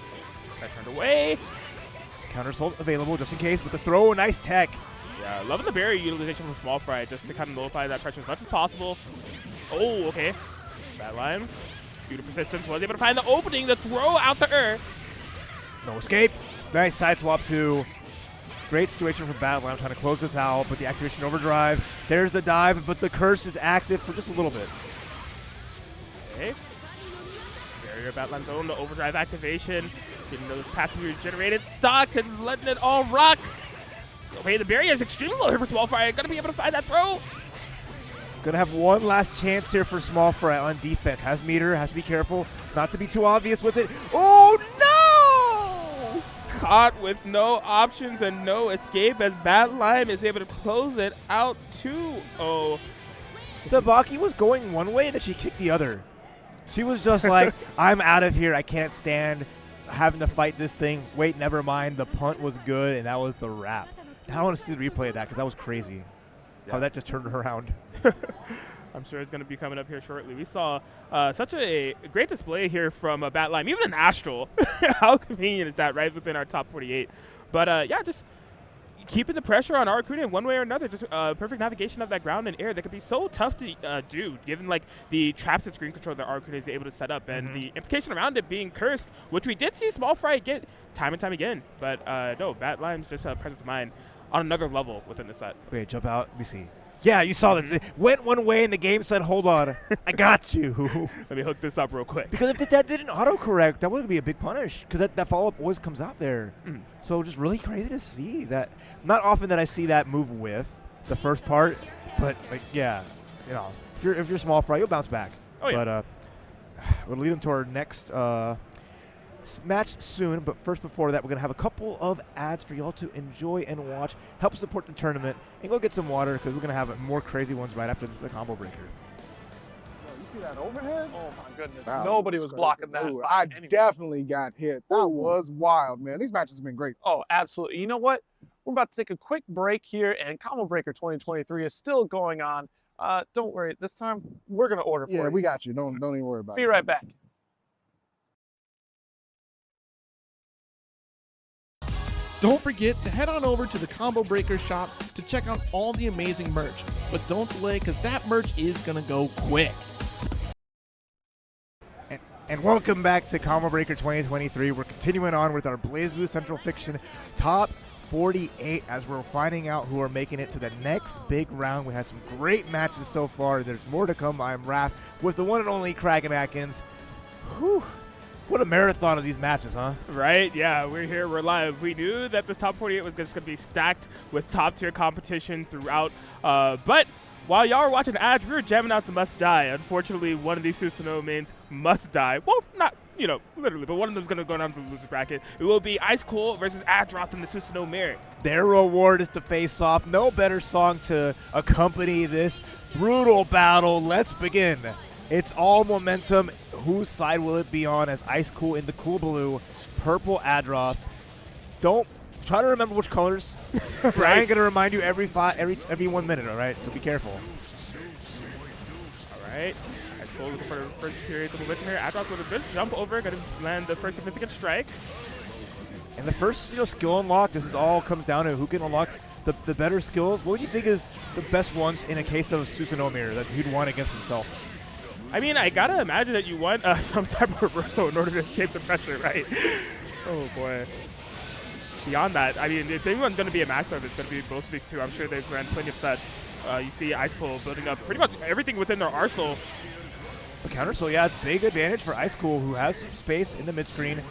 That's turned away. Counter assault available just in case with the throw. Nice tech. Yeah, loving the barrier utilization from SmallFry just to kind of nullify that pressure as much as possible. Oh, okay. Badlime, due to persistence, was able to find the opening, the throw out the earth. No escape. Nice side swap too. Great situation for Badlime trying to close this out, but the activation overdrive. There's the dive, but the curse is active for just a little bit. Okay. Barrier Badlime's own, the overdrive activation. Getting those passive regenerated stocks and letting it all rock. Okay, the barrier is extremely low here for SmallFry. Gonna be able to find that throw. Gonna have one last chance here for SmallFry on defense. Has meter, has to be careful not to be too obvious with it. Oh no! Caught with no options and no escape as Badlime is able to close it out 2-0. Tsubaki was going one way and then she kicked the other. She was just like, I'm out of here. I can't stand having to fight this thing. Wait, never mind. The punt was good and that was the wrap. I want to see the replay of that because that was crazy. Yeah. How that just turned around. I'm sure it's going to be coming up here shortly. We saw such a great display here from Badlime, even an Astral. How convenient is that, right within our top 48? But yeah, just keeping the pressure on Arcade in one way or another. Just perfect navigation of that ground and air that could be so tough to do, given like the traps and screen control that Arcade is able to set up and the implication around it being cursed, which we did see SmallFry get time and time again. But no, Badlime's just presence of mind on another level within the set. Okay, jump out. Let me see. Yeah, you saw that. It went one way and the game said, hold on, I got you. Let me hook this up real quick. Because if that didn't autocorrect, that would be a big punish because that follow-up always comes out there. So just really crazy to see that. Not often that I see that move with the first part, but like, yeah, if you're SmallFry, you'll bounce back. Oh, yeah. But we'll lead them to our next match soon, but first before that, we're going to have a couple of ads for y'all to enjoy and watch, help support the tournament, and go get some water because we're going to have more crazy ones right after this combo breaker. You see that overhead? Oh my goodness. Wow, Nobody was blocking that. I definitely got hit. That was wild, man. These matches have been great. Oh, absolutely. You know what? We're about to take a quick break here, and Combo Breaker 2023 is still going on. Don't worry. This time, we're going to order for you. Yeah, we got you. Don't even worry about it. Be right back. Don't forget to head on over to the Combo Breaker shop to check out all the amazing merch. But don't delay because that merch is going to go quick. And welcome back to Combo Breaker 2023. We're continuing on with our BlazBlue Central Fiction Top 48 as we're finding out who are making it to the next big round. We had some great matches so far. There's more to come. I'm Raph with the one and only Kraken Atkins. Whew. What a marathon of these matches, huh? Right, yeah, we're here, we're live. We knew that this top 48 was just going to be stacked with top-tier competition throughout, but while y'all were watching ads, we were jamming out the must die. Unfortunately, one of these Susanoo mains must die. Well, not, literally, but one of them's going to go down to the loser bracket. It will be Icecool versus Adroth in the Susanoo mirror. Their reward is to face off. No better song to accompany this brutal battle. Let's begin. It's all momentum. Whose side will it be on as Icecool in the cool blue, purple Adroth. Don't try to remember which colors. Right. Brian gonna remind you every 1 minute, all right? So be careful. All right. Icecool looking for the first period of momentum here. Adroth with a good jump over, going to land the first significant strike. And the first skill unlock, this is all comes down to who can unlock the better skills. What do you think is the best ones in a case of Susanoo mirror that he'd want against himself? I mean, I gotta imagine that you want some type of reversal in order to escape the pressure, right? Oh, boy. Beyond that, I mean, if anyone's going to be a master, it's going to be both of these two. I'm sure they've ran plenty of sets. You see Icecool building up pretty much everything within their arsenal. The counter, so yeah, big advantage for Icecool, who has some space in the mid-screen,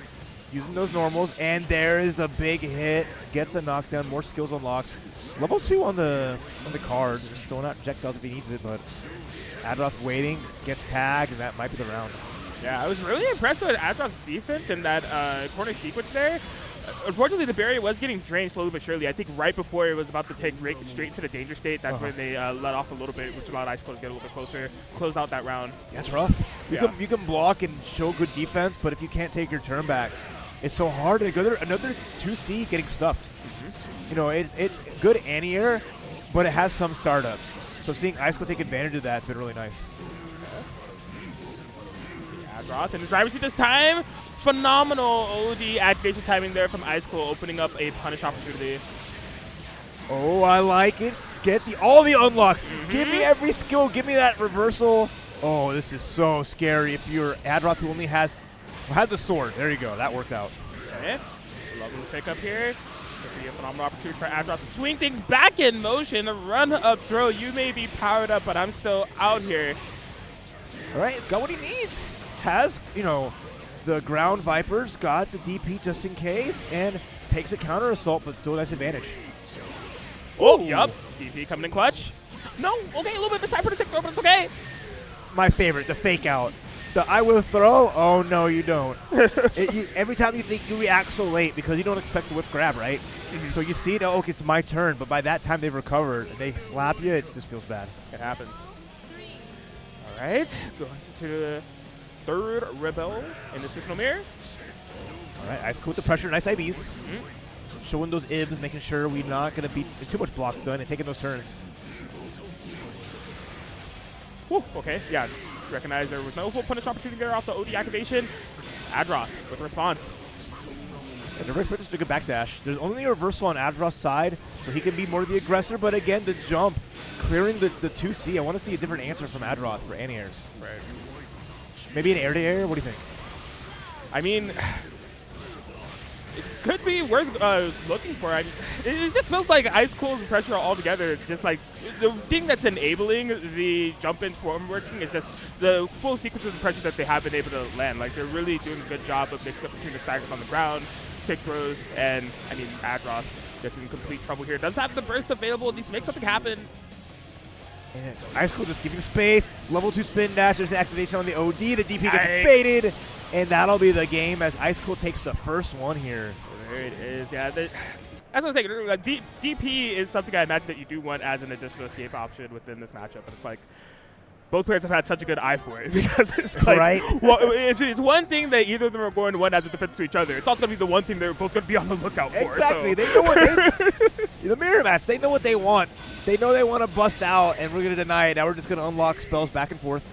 using those normals, and there is a big hit, gets a knockdown, more skills unlocked. Level 2 on the card, just throwing out projectiles if he needs it, but Adroth waiting, gets tagged, and that might be the round. Yeah, I was really impressed with Adroth's defense in that corner sequence there. Unfortunately, the barrier was getting drained slowly but surely. I think right before it was about to take straight into the danger state, that's when they let off a little bit, which allowed Icecool to get a little bit closer, close out that round. That's rough. You can block and show good defense, but if you can't take your turn back, it's so hard. And another 2C getting stuffed. It's good anti-air, but it has some startup. So seeing Icecool take advantage of that's been really nice. Adroth in the driver's seat this time. Phenomenal OD activation timing there from Icecool, opening up a punish opportunity. Oh, I like it. Get all the unlocks. Give me every skill. Give me that reversal. Oh, this is so scary if you're Adroth who only had the sword. There you go. That worked out. Okay. Lovely pickup here. Could be a phenomenal opportunity for Adroth to swing things back in motion. A run-up throw. You may be powered up, but I'm still out here. All right. Got what he needs. Has, the ground Vipers, got the DP just in case, and takes a counter assault, but still a nice advantage. Oh, yup. DP coming in clutch. No, okay, a little bit mistime for the tick throw, but it's okay. My favorite, the fake out. The I will throw, oh no you don't. Every time you think you react so late because you don't expect the whip grab, right? So you see, okay, it's my turn, but by that time they've recovered and they slap you, it just feels bad. It happens. All right, going to the third Rebel in the Susanoo mirror. All right, Icecool with the pressure, nice IBs. Showing those IBs, making sure we're not going to be too much blocks done and taking those turns. Whew, okay, yeah. Recognize there was no full punish opportunity there off the OD activation. Adroth with response. And the Rick's just a good backdash. There's only a reversal on Adroth's side, so he can be more the aggressor, but again, the jump, clearing the 2C. I want to see a different answer from Adroth for anti-airs. Right. Maybe an air-to-air? What do you think? I mean, it could be worth looking for. I mean, it just feels like Icecool's pressure altogether. Just like the thing that's enabling the jump-in form working is just the full sequences of pressure that they have been able to land. Like, they're really doing a good job of mixing up between the staggers on the ground, tick throws, and, I mean, Adroth gets in complete trouble here. Does have the burst available, at least make something happen. And Icecool just giving space. Level 2 spin dash. There's an activation on the OD. The DP gets baited. And that'll be the game as Icecool takes the first one here. There it is. Yeah, as I was saying, DP is something I imagine that you do want as an additional escape option within this matchup. But it's like both players have had such a good eye for it because it's like, right? Well, it's one thing that either of them are going to want as a defense to each other. It's also going to be the one thing they're both going to be on the lookout for. Exactly. So. They know what the mirror match. They know what they want. They know they want to bust out, and we're going to deny it. Now we're just going to unlock spells back and forth.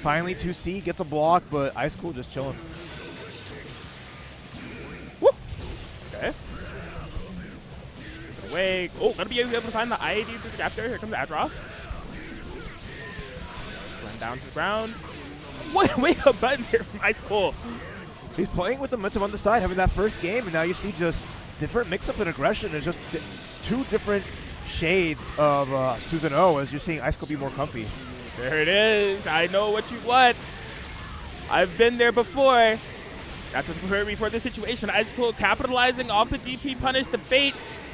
Finally, 2C gets a block, but Icecool just chilling. Woo. Okay. Away. Oh, gonna be able to find the IAD through the gap there. Here comes Adroth. Run down to the ground. Wake up buttons here from Icecool. He's playing with the momentum on the side, having that first game, and now you see just different mix-up in aggression. There's just two different shades of Susanoo as you're seeing Icecool be more comfy. There it is. I know what you want. I've been there before. That's what prepared me for this situation. Icecool capitalizing off the DP punish, the bait,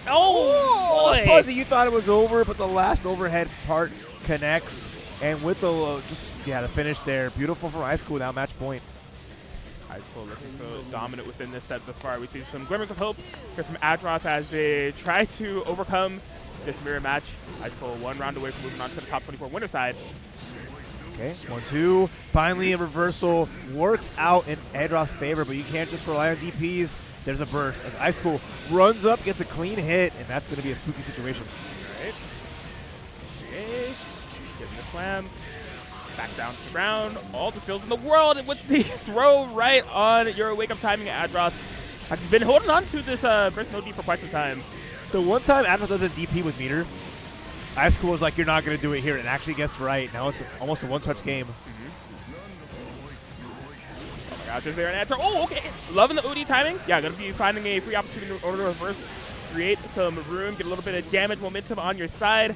Oh, boy. Fuzzy, you thought it was over, but the last overhead part connects. And with the the finish there. Beautiful from Icecool, now match point. Icecool looking so dominant within this set thus far. We see some glimmers of hope here from Adroth as they try to overcome this mirror match. Icecool 1 round away from moving on to the top 24 winner side. Okay, 1-2. Finally, a reversal works out in Adroth's favor, but you can't just rely on DPs. There's a burst as Icecool runs up, gets a clean hit, and that's going to be a spooky situation. All right. Okay. Getting the slam. Back down to the ground. All the steals in the world with the throw right on your wake-up timing. Adroth has been holding on to this burst no D for quite some time. The one time Adroth doesn't DP with meter, Icecool was like, you're not going to do it here, and actually gets right. Now it's almost a one-touch game. Oh my gosh, is there an answer? Oh, okay. Loving the OD timing. Yeah, going to be finding a free opportunity in order to reverse, create some room, get a little bit of damage momentum on your side.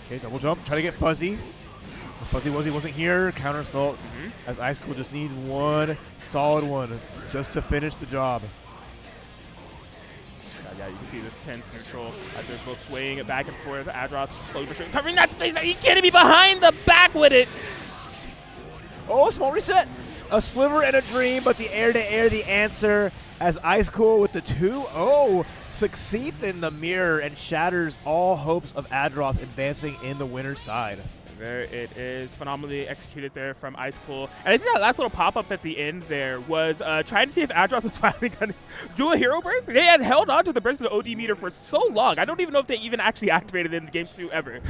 Okay, double jump, try to get Fuzzy. Fuzzy wasn't here. Counter assault as Icecool just needs one solid one just to finish the job. Yeah, you can see this tense neutral as they're both swaying it back and forth. Adroth slowly covering that space. Are you kidding me? Behind the back with it. Oh, small reset. A sliver and a dream, but the air-to-air, the answer as Icecool with the 2-0 succeeds in the mirror and shatters all hopes of Adroth advancing in the winner's side. There it is, phenomenally executed there from Icecool. And I think that last little pop-up at the end there was trying to see if Adroth was finally going to do a hero burst. They had held on to the burst of the OD meter for so long. I don't even know if they even actually activated it in Game 2 ever.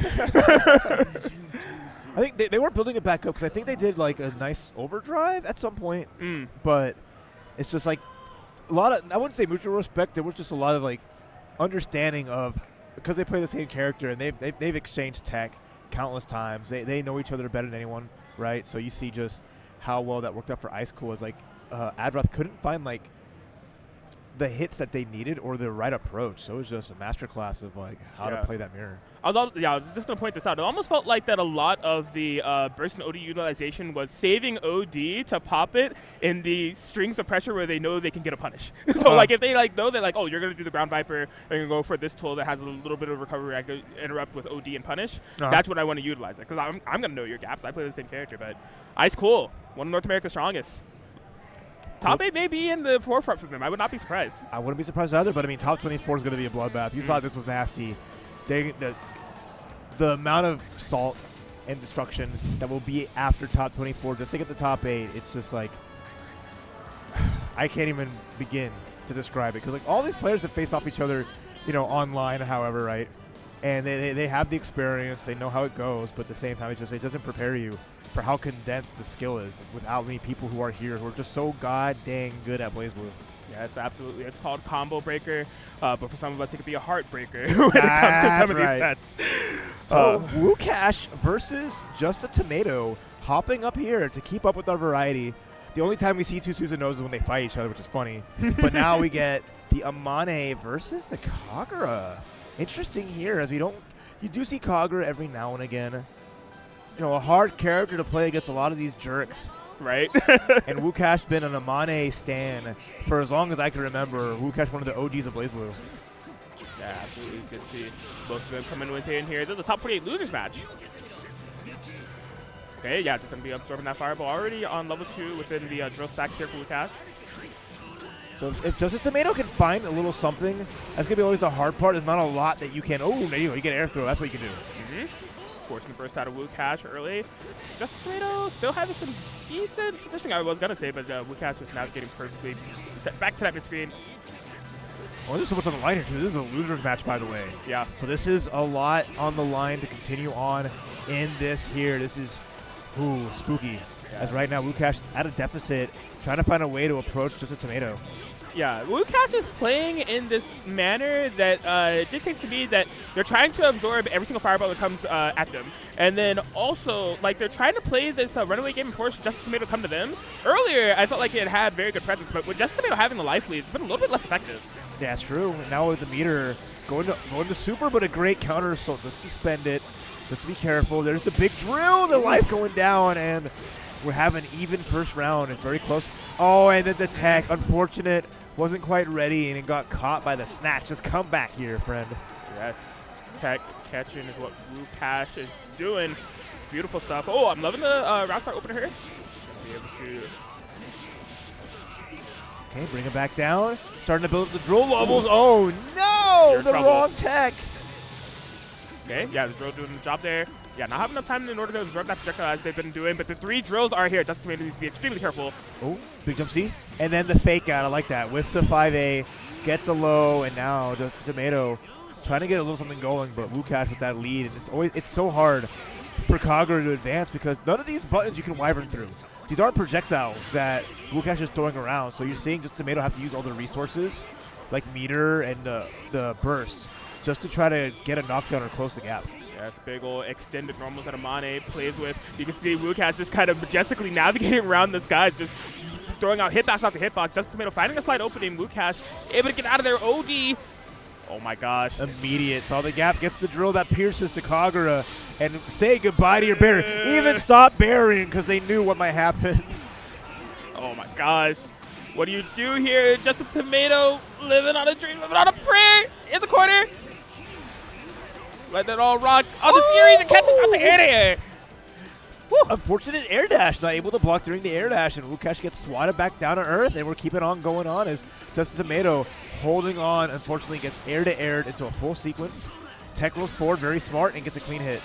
I think they were building it back up because I think they did like a nice overdrive at some point. But it's just like a lot of, I wouldn't say mutual respect, there was just a lot of like understanding of, because they play the same character and they've exchanged tech countless times. They know each other better than anyone, right? So you see just how well that worked out for Icecool. Is like Adroth couldn't find like the hits that they needed or the right approach. So it was just a masterclass of like how to play that mirror. I was just going to point this out. It almost felt like that a lot of the burst and OD utilization was saving OD to pop it in the strings of pressure where they know they can get a punish. So like if they like know that like, oh, you're going to do the ground viper and you're going to go for this tool that has a little bit of recovery, I could interrupt with OD and punish. That's what I want to utilize it because I'm going to know your gaps. I play the same character, but Icecool, one of North America's strongest. Top 8 may be in the forefront for them. I would not be surprised. I wouldn't be surprised either, but I mean, top 24 is going to be a bloodbath. You thought this was nasty. The amount of salt and destruction that will be after top 24 just to get the top 8, it's just like, I can't even begin to describe it. Because like all these players have faced off each other, you know, online, however, right? And they have the experience, they know how it goes, but at the same time, it doesn't prepare you for how condensed the skill is with how many people who are here who are just so god dang good at BlazBlue. Yes, absolutely. It's called Combo Breaker, but for some of us, it could be a Heartbreaker when it comes to some of these sets. So Woocash versus JustATomato hopping up here to keep up with our variety. The only time we see two Susanos is when they fight each other, which is funny. But now we get the Amane versus the Kagura. Interesting here, as you do see Kagura every now and again. You know, a hard character to play against a lot of these jerks. Right. And Woocash been an Amane stan for as long as I can remember. Woocash, one of the OGs of BlazBlue. Yeah, absolutely. Good to see both of them coming in here. This is the top 48 losers match. Okay, yeah, just going to be absorbing that fireball already on level 2 within the drill stacks here for Woocash. So if JustATomato can find a little something, that's going to be always the hard part. There's not a lot that you can, there you go, you get air throw. That's what you can do. Forcing burst out of Woocash early. JustATomato still having some decent positioning, I was going to say, but Woocash is navigating perfectly. Set back to that mid-screen. Oh, there's so much on the line here, too. This is a loser's match, by the way. Yeah. So this is a lot on the line to continue on in this here. This is, spooky. Yeah. As right now, Woocash at a deficit, trying to find a way to approach JustATomato. Yeah, Woocash is playing in this manner that dictates to me that they're trying to absorb every single fireball that comes at them. And then also, like, they're trying to play this runaway game and force JustATomato to come to them. Earlier, I felt like it had very good presence, but with JustATomato having the life lead, it's been a little bit less effective. Yeah, that's true. Now with the meter going to super, but a great counter, so just suspend it. Just be careful. There's the big drill, the life going down, and we're having even first round. It's very close. Oh, and then the tech. Unfortunate wasn't quite ready and it got caught by the snatch. Just come back here, friend. Yes. Tech catching is what Woocash is doing. Beautiful stuff. Oh, I'm loving the round start opener here. Be able to Okay, bring him back down. Starting to build up the drill levels. Oh, no! You're in The trouble. wrong tech. Okay, yeah, the drill doing the job there. Yeah, not having enough time in order to absorb that projectile as they've been doing, but the 3 drills are here. JustATomato needs to be extremely careful. Oh, big jump C. And then the fake out. I like that. With the 5A, get the low, and now JustATomato trying to get a little something going, but Woocash with that lead. And it's so hard for Kagura to advance because none of these buttons you can wyvern through. These aren't projectiles that Woocash is throwing around, so you're seeing JustATomato have to use all the resources, like meter and the burst, just to try to get a knockdown or close the gap. Yes, big ol' extended normals that Amane plays with. You can see Woocash just kind of majestically navigating around this guy, just throwing out hitbox after hitbox. JustATomato finding a slight opening. Woocash able to get out of there. OD. Oh my gosh. Immediate. Saw the gap, gets the drill that pierces to Kagura, and say goodbye to your barrier. Even stop burying because they knew what might happen. Oh my gosh. What do you do here? JustATomato living on a dream, living on a prayer in the corner. Let that all rock on the series and catches out the air. Unfortunate air dash, not able to block during the air dash, and Woocash gets swatted back down to earth, and we're keeping on going on as JustATomato holding on, unfortunately gets air to air into a full sequence. Tech rolls forward, very smart, and gets a clean hit.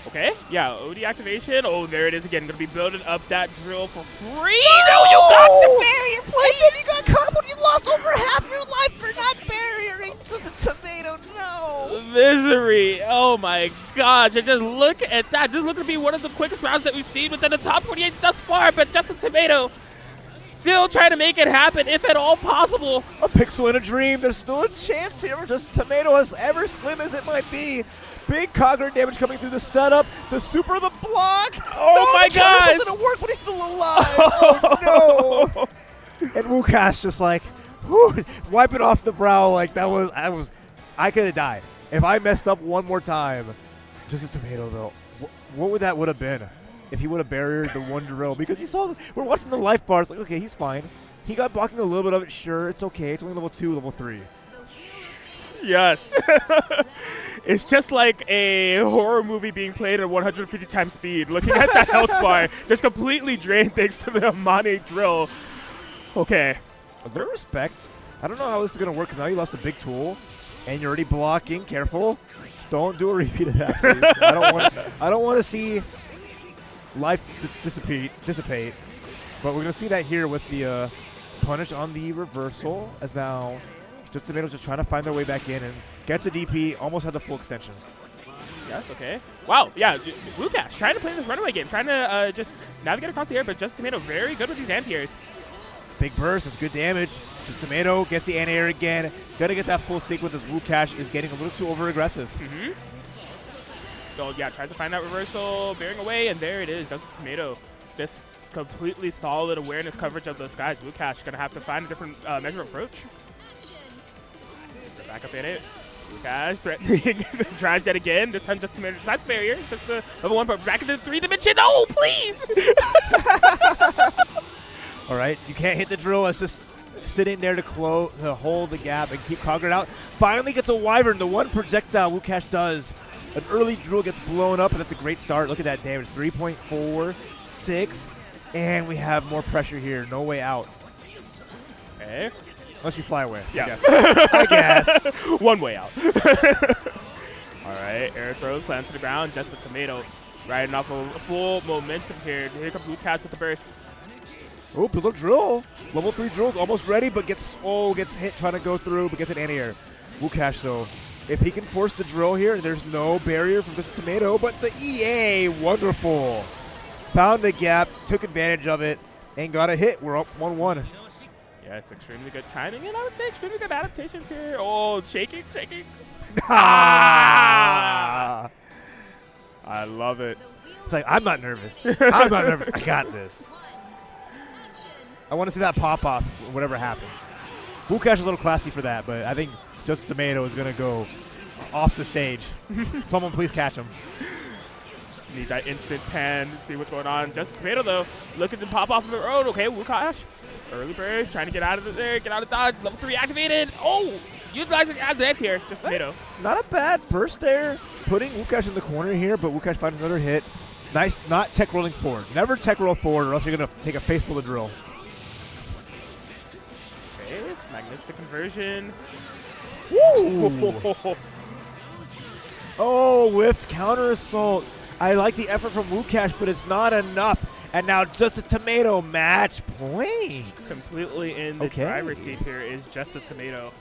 Okay, yeah, OD activation. Oh, there it is again. Going to be building up that drill for free. No, you got to barrier, please. And then you got comboed. You lost over half your life for not barriering JustATomato. No. Misery. Oh my gosh. And just look at that. This looks to be one of the quickest rounds that we've seen within the top 48 thus far. But JustATomato still trying to make it happen, if at all possible. A pixel in a dream. There's still a chance here. JustATomato, as ever slim as it might be. Big Kagura damage coming through the setup to super the block. Oh my gosh. The didn't work, but he's still alive. Oh no. And Woocash just like, whew, wipe it off the brow like I could have died. If I messed up one more time, JustATomato though, what would have been if he would have barriered the one drill? Because you saw, we're watching the life bars, like, okay, he's fine. He got blocking a little bit of it, sure, it's okay. It's only level 2, level 3. Yes. It's just like a horror movie being played at 150 times speed. Looking at that health bar, just completely drained thanks to the Amane drill. Okay. A bit of respect. I don't know how this is going to work because now you lost a big tool, and you're already blocking. Careful. Don't do a repeat of that, please. I don't want to see life dissipate. But we're going to see that here with the punish on the reversal, as now JustATomato just trying to find their way back in and gets a DP, almost had the full extension. Yes, okay. Wow, yeah, Woocash trying to play this runaway game, trying to just navigate across the air, but JustATomato very good with these anti-airs. Big burst, that's good damage. JustATomato gets the anti-air again. Gotta get that full sequence as Woocash is getting a little too over-aggressive. So, yeah, tries to find that reversal, bearing away, and there it is. JustATomato just completely solid awareness coverage of those guys. Woocash gonna have to find a different measure approach. Back up in it. Woocash threatening. Drives yet again. This time JustATomato decides barrier. It's just the level 1, but back into the 3 dimension. Oh, please! All right, you can't hit the drill. It's just sitting there to hold the gap and keep Kagura out. Finally gets a wyvern. The one projectile Woocash does. An early drill gets blown up, and that's a great start. Look at that damage. 3.46. And we have more pressure here. No way out. Okay. Unless you fly away, yeah. I guess. One way out. All right, air throws, lands to the ground. JustATomato riding off a full momentum here. Here comes Woocash with the burst. Oh, pillar drill. Level 3 drill's almost ready, but gets hit trying to go through, but gets an anti-air. Woocash, though, if he can force the drill here, there's no barrier from JustATomato, but the EA, wonderful. Found the gap, took advantage of it, and got a hit. We're up 1-1. Yeah, it's extremely good timing, and I would say extremely good adaptations here. Oh, shaking. Ah! I love it. It's like, I'm not nervous. I'm not nervous. I got this. I want to see that pop off, whatever happens. Woocash is a little classy for that, but I think JustATomato is going to go off the stage. Someone please catch him. Need that instant pan, see what's going on. JustATomato, though, looking to pop off of the road. Okay, Woocash, early burst, trying to get out of there, get out of dodge. Level 3 activated. Oh, utilizing Adrothjp here. JustATomato. Not a bad burst there. Putting Woocash in the corner here, but Woocash finds another hit. Nice, not tech rolling forward. Never tech roll forward or else you're going to take a face full of drill. Okay, magnificent conversion. Woo! Oh, whiffed counter assault. I like the effort from Woocash, but it's not enough. And now JustATomato match point. Completely in the driver's seat here is JustATomato.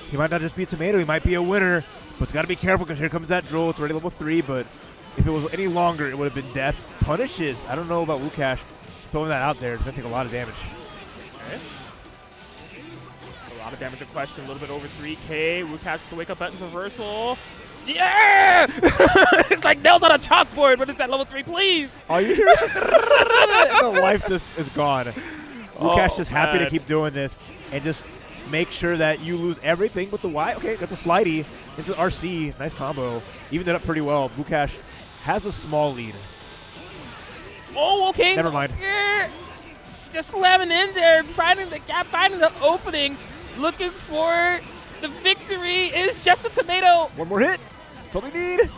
He might not just be a tomato, he might be a winner. But it's got to be careful because here comes that drill. It's already level 3, but if it was any longer, it would have been death. Punishes. I don't know about Woocash throwing that out there. It's going to take a lot of damage. Okay. A lot of damage to question. A little bit over 3K. Woocash to wake up buttons reversal. Yeah! It's like nails on a chalkboard, but it's at level 3, please. Are you sure? The life just is gone. Woocash just happy to keep doing this and just make sure that you lose everything but the Y. Okay, got the slidey into RC. Nice combo. Evened it up pretty well. Woocash has a small lead. Oh, okay. Never mind. Just slamming in there, finding the gap, finding the opening, looking for the victory is JustATomato. One more hit. That's all they need.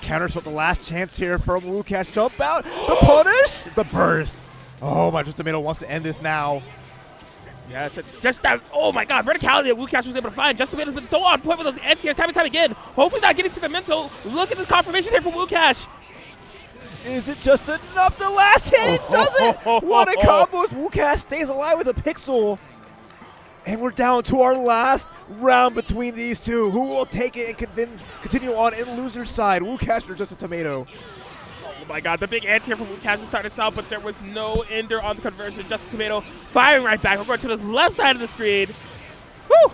Counter assault, the last chance here from Woocash. Jump out. The punish. The burst. Oh, my JustATomato wants to end this now. Yes, it's just that. Oh my God, verticality that Woocash was able to find. JustATomato's been so on point with those anti-airs time and time again. Hopefully not getting to the mental. Look at this confirmation here from Woocash. Is it just enough? The last hit, it does it! What a combo as Woocash stays alive with a pixel. And we're down to our last round between these two. Who will take it and continue on in loser's side? Woocash or JustATomato? Oh my God, the big anti-air from Woocash started out, but there was no ender on the conversion. JustATomato firing right back. We're going to the left side of the screen. Woo!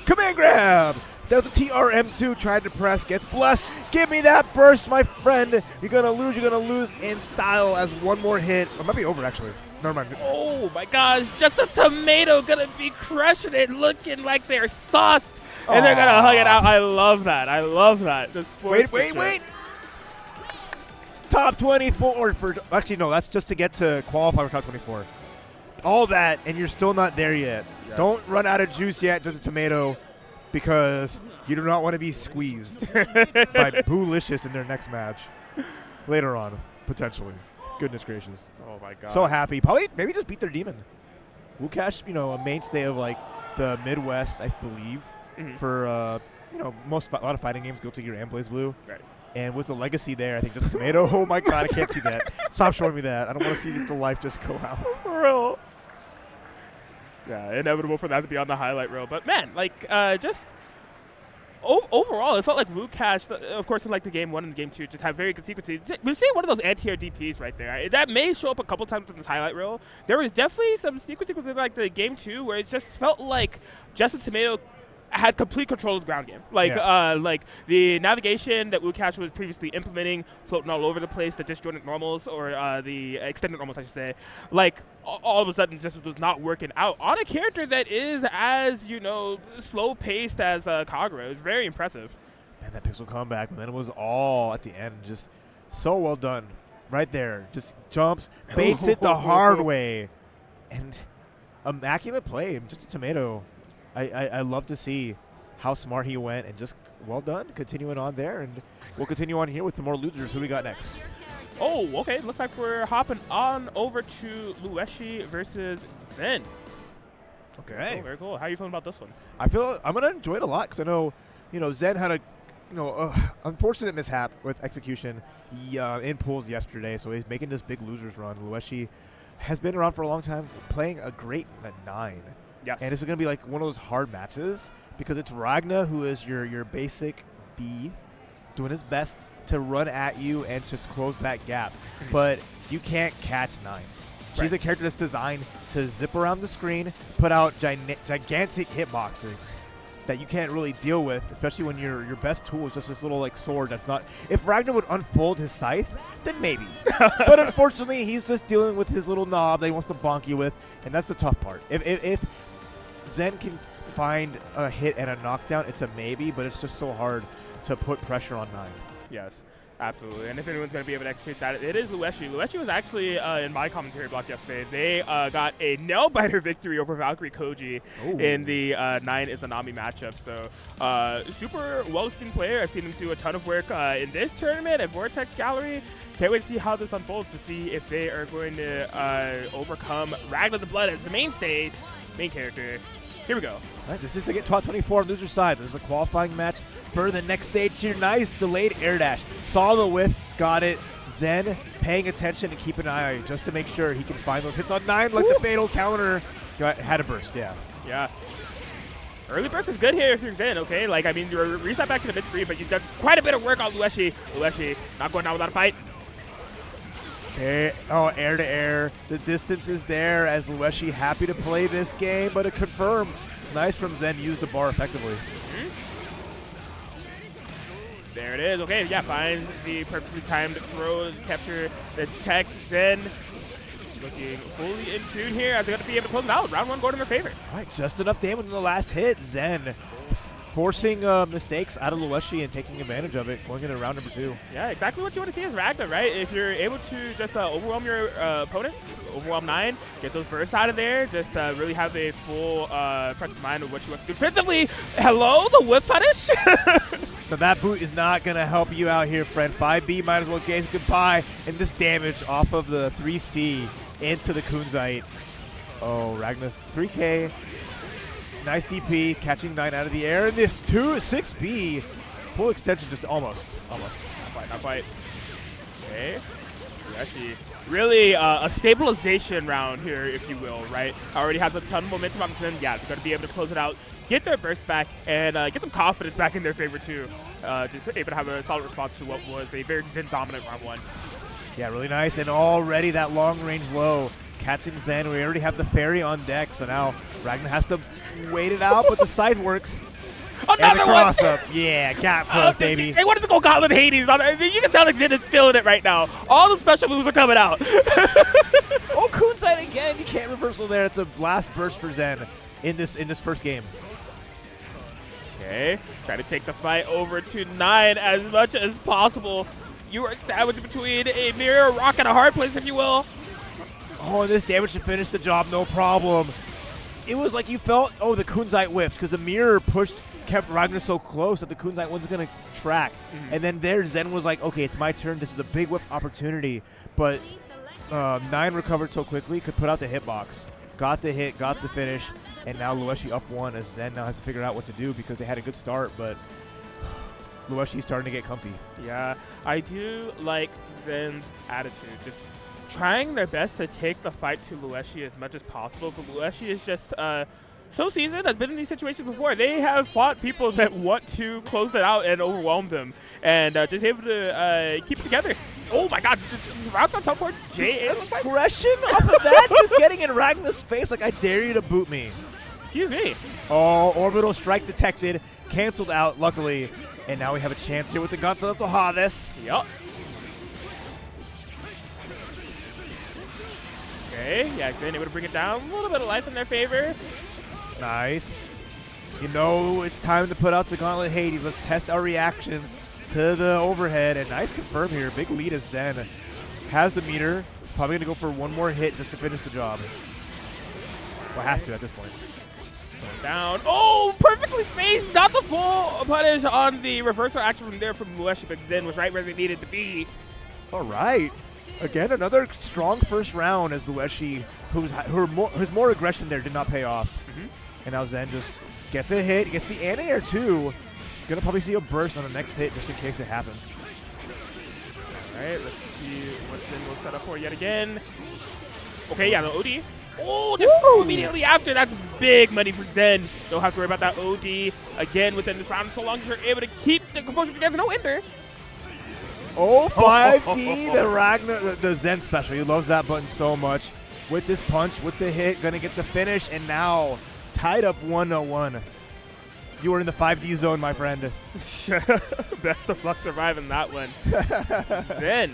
Command grab! That was the TRM2 tried to press, gets blessed. Give me that burst, my friend. You're gonna lose in style as one more hit. It might be over, actually. Never mind. Oh my gosh, JustATomato gonna be crushing it, looking like they're sauced. And they're gonna hug it out. I love that. I love that. Wait. Top 24 for, actually no, that's just to get to qualify for top 24. All that, and you're still not there yet. Yes. Don't run out of juice yet, JustATomato, because you do not want to be squeezed by Boolicious in their next match later on, potentially. Goodness gracious. Oh my God. So happy. Probably, maybe just beat their demon. Woocash, a mainstay of like the Midwest, I believe, for a lot of fighting games, Guilty Gear and BlazBlue. Right. And with the legacy there, I think JustATomato. Oh my God, I can't see that. Stop showing me that. I don't want to see the life just go out. For real. Yeah, inevitable for that to be on the highlight reel. But man, like, overall, it felt like Woocash, of course, in like the game 1 and game 2, just have very good sequences. We're seeing one of those anti-air DPs right there. That may show up a couple times in this highlight reel. There was definitely some sequences within like the game 2 where it just felt like JustATomato had complete control of the ground game. Like, like the navigation that Woocash was previously implementing, floating all over the place, the disjointed normals, or the extended normals, I should say, like, all of a sudden just was not working out on a character that is as, slow-paced as Kagura. It was very impressive. Man, that pixel comeback, man, it was all at the end. Just so well done. Right there. Just jumps, baits it the hard way. And immaculate play. JustATomato. I love to see how smart he went, and just well done continuing on there. And we'll continue on here with the more losers. Who we got next? Oh, okay. Looks like we're hopping on over to Lueshi versus Xen. Okay. Oh, very cool. How are you feeling about this one? I feel I'm going to enjoy it a lot because I know, Xen had a, unfortunate mishap with execution in pools yesterday, so he's making this big losers run. Lueshi has been around for a long time, playing a great 9. Yes. And this is going to be like one of those hard matches because it's Ragna, who is your basic B, doing his best to run at you and just close that gap. But you can't catch 9. She's a character that's designed to zip around the screen, put out gigantic hitboxes that you can't really deal with, especially when your best tool is just this little like sword that's not. If Ragnar would unfold his scythe, then maybe. But unfortunately, he's just dealing with his little knob that he wants to bonk you with, and that's the tough part. If Xen can find a hit and a knockdown, it's a maybe, but it's just so hard to put pressure on 9. Yes, absolutely. And if anyone's going to be able to execute that, it is Lueshi. Lueshi was actually in my commentary block yesterday. They got a nail-biter victory over Valkyrie Koji in the 9 Izanami matchup. So super well-esteemed player. I've seen him do a ton of work in this tournament at Vortex Gallery. Can't wait to see how this unfolds, to see if they are going to overcome Ragnar the Blood as the main character. Here we go. All right, this is to get top 24 on loser side. There's a qualifying match for the next stage here. Nice delayed air dash. Saw the whiff, got it. Xen paying attention and keep an eye just to make sure he can find those hits on 9 like the fatal counter. Had a burst, yeah. Yeah. Early burst is good here if you're Xen, okay? Like, I mean, you're reset back to the mid-3, but you've done quite a bit of work on Lueshi. Lueshi not going down without a fight. Air to air. The distance is there as Lueshi happy to play this game, but a confirm. Nice from Xen, use the bar effectively. There it is. Okay, yeah, finds the perfectly timed throw to capture the tech. Xen looking fully in tune here as they're going to be able to close it out. Round 1 going in their favor. All right, just enough damage in the last hit. Xen forcing mistakes out of Lueshi and taking advantage of it, going into round number 2. Yeah, exactly what you want to see is Ragnar, right? If you're able to just overwhelm your opponent, overwhelm 9, get those bursts out of there, just really have a full presence mind of what you want to do defensively. Hello, the whip punish? So that boot is not going to help you out here, friend. 5B might as well gaze goodbye. And this damage off of the 3C into the Kunzite. Oh, Ragnar's 3K. Nice DP, catching 9 out of the air. And this 6B, full extension, just almost. Not quite. Okay. Actually, really a stabilization round here, if you will, right? Already has a ton of momentum on them. Yeah, they're going to be able to close it out, get their burst back, and get some confidence back in their favor, too. Just able to have a solid response to what was a very Xen-dominant round 1. Yeah, really nice. And already that long-range low. Catching Xen. We already have the fairy on deck, so now Ragnar has to wait it out, but the scythe works. Another and the cross one. up. Yeah, gap close, baby. They wanted to go Gauntlet Hades. You can tell Xen is feeling it right now. All the special moves are coming out. Oh, Kunzite again. You can't reversal there. It's a last burst for Xen in this first game. Okay, try to take the fight over to 9 as much as possible. You are sandwiched between a mirror, rock, and a hard place, if you will. Oh, and this damage to finish the job, no problem. It was like you felt, oh, the Kunzite whiffed because the mirror kept Ragnar so close that the Kunzite wasn't going to track. And then there, Xen was like, okay, it's my turn. This is a big whiff opportunity. But 9 recovered so quickly, could put out the hitbox. Got the hit, got the finish, and now Lueshi up 1 as Xen now has to figure out what to do because they had a good start, but Lueshi's starting to get comfy. Yeah, I do like Xen's attitude. Just trying their best to take the fight to Lueshi as much as possible, but Lueshi is just so seasoned, has been in these situations before. They have fought people that want to close it out and overwhelm them, and just able to keep it together. Oh my god, routes on teleport, Aggression off of that, just getting in Ragnar's face like, I dare you to boot me. Excuse me. Oh, orbital strike detected, canceled out, luckily, and now we have a chance here with the Gauntlet of the Hades. Yup. Okay, yeah, Xen able to bring it down. A little bit of life in their favor. Nice. You know it's time to put out the Gauntlet Hades. Let's test our reactions to the overhead. And nice confirm here. Big lead as Xen has the meter. Probably going to go for one more hit just to finish the job. Well, has to at this point. Down. Oh, perfectly spaced. Not the full punish on the reversal action from there from Lueshi, but Xen was right where they needed to be. All right. Again, another strong first round as Lueshi, who's more aggression there, did not pay off. And now Xen just gets a hit, gets the anti-air too. Gonna probably see a burst on the next hit just in case it happens. All right, let's see what Xen will set up for yet again. Okay, yeah, the OD. Oh, just immediately after. That's big money for Xen. Don't have to worry about that OD again within this round so long as you're able to keep the composure together. No ender. Oh, 5D, the Ragnar, the Xen special. He loves that button so much. With this punch, with the hit, gonna get the finish, and now tied up 1-1. You were in the 5D zone, my friend. Best of luck surviving that one. Xen,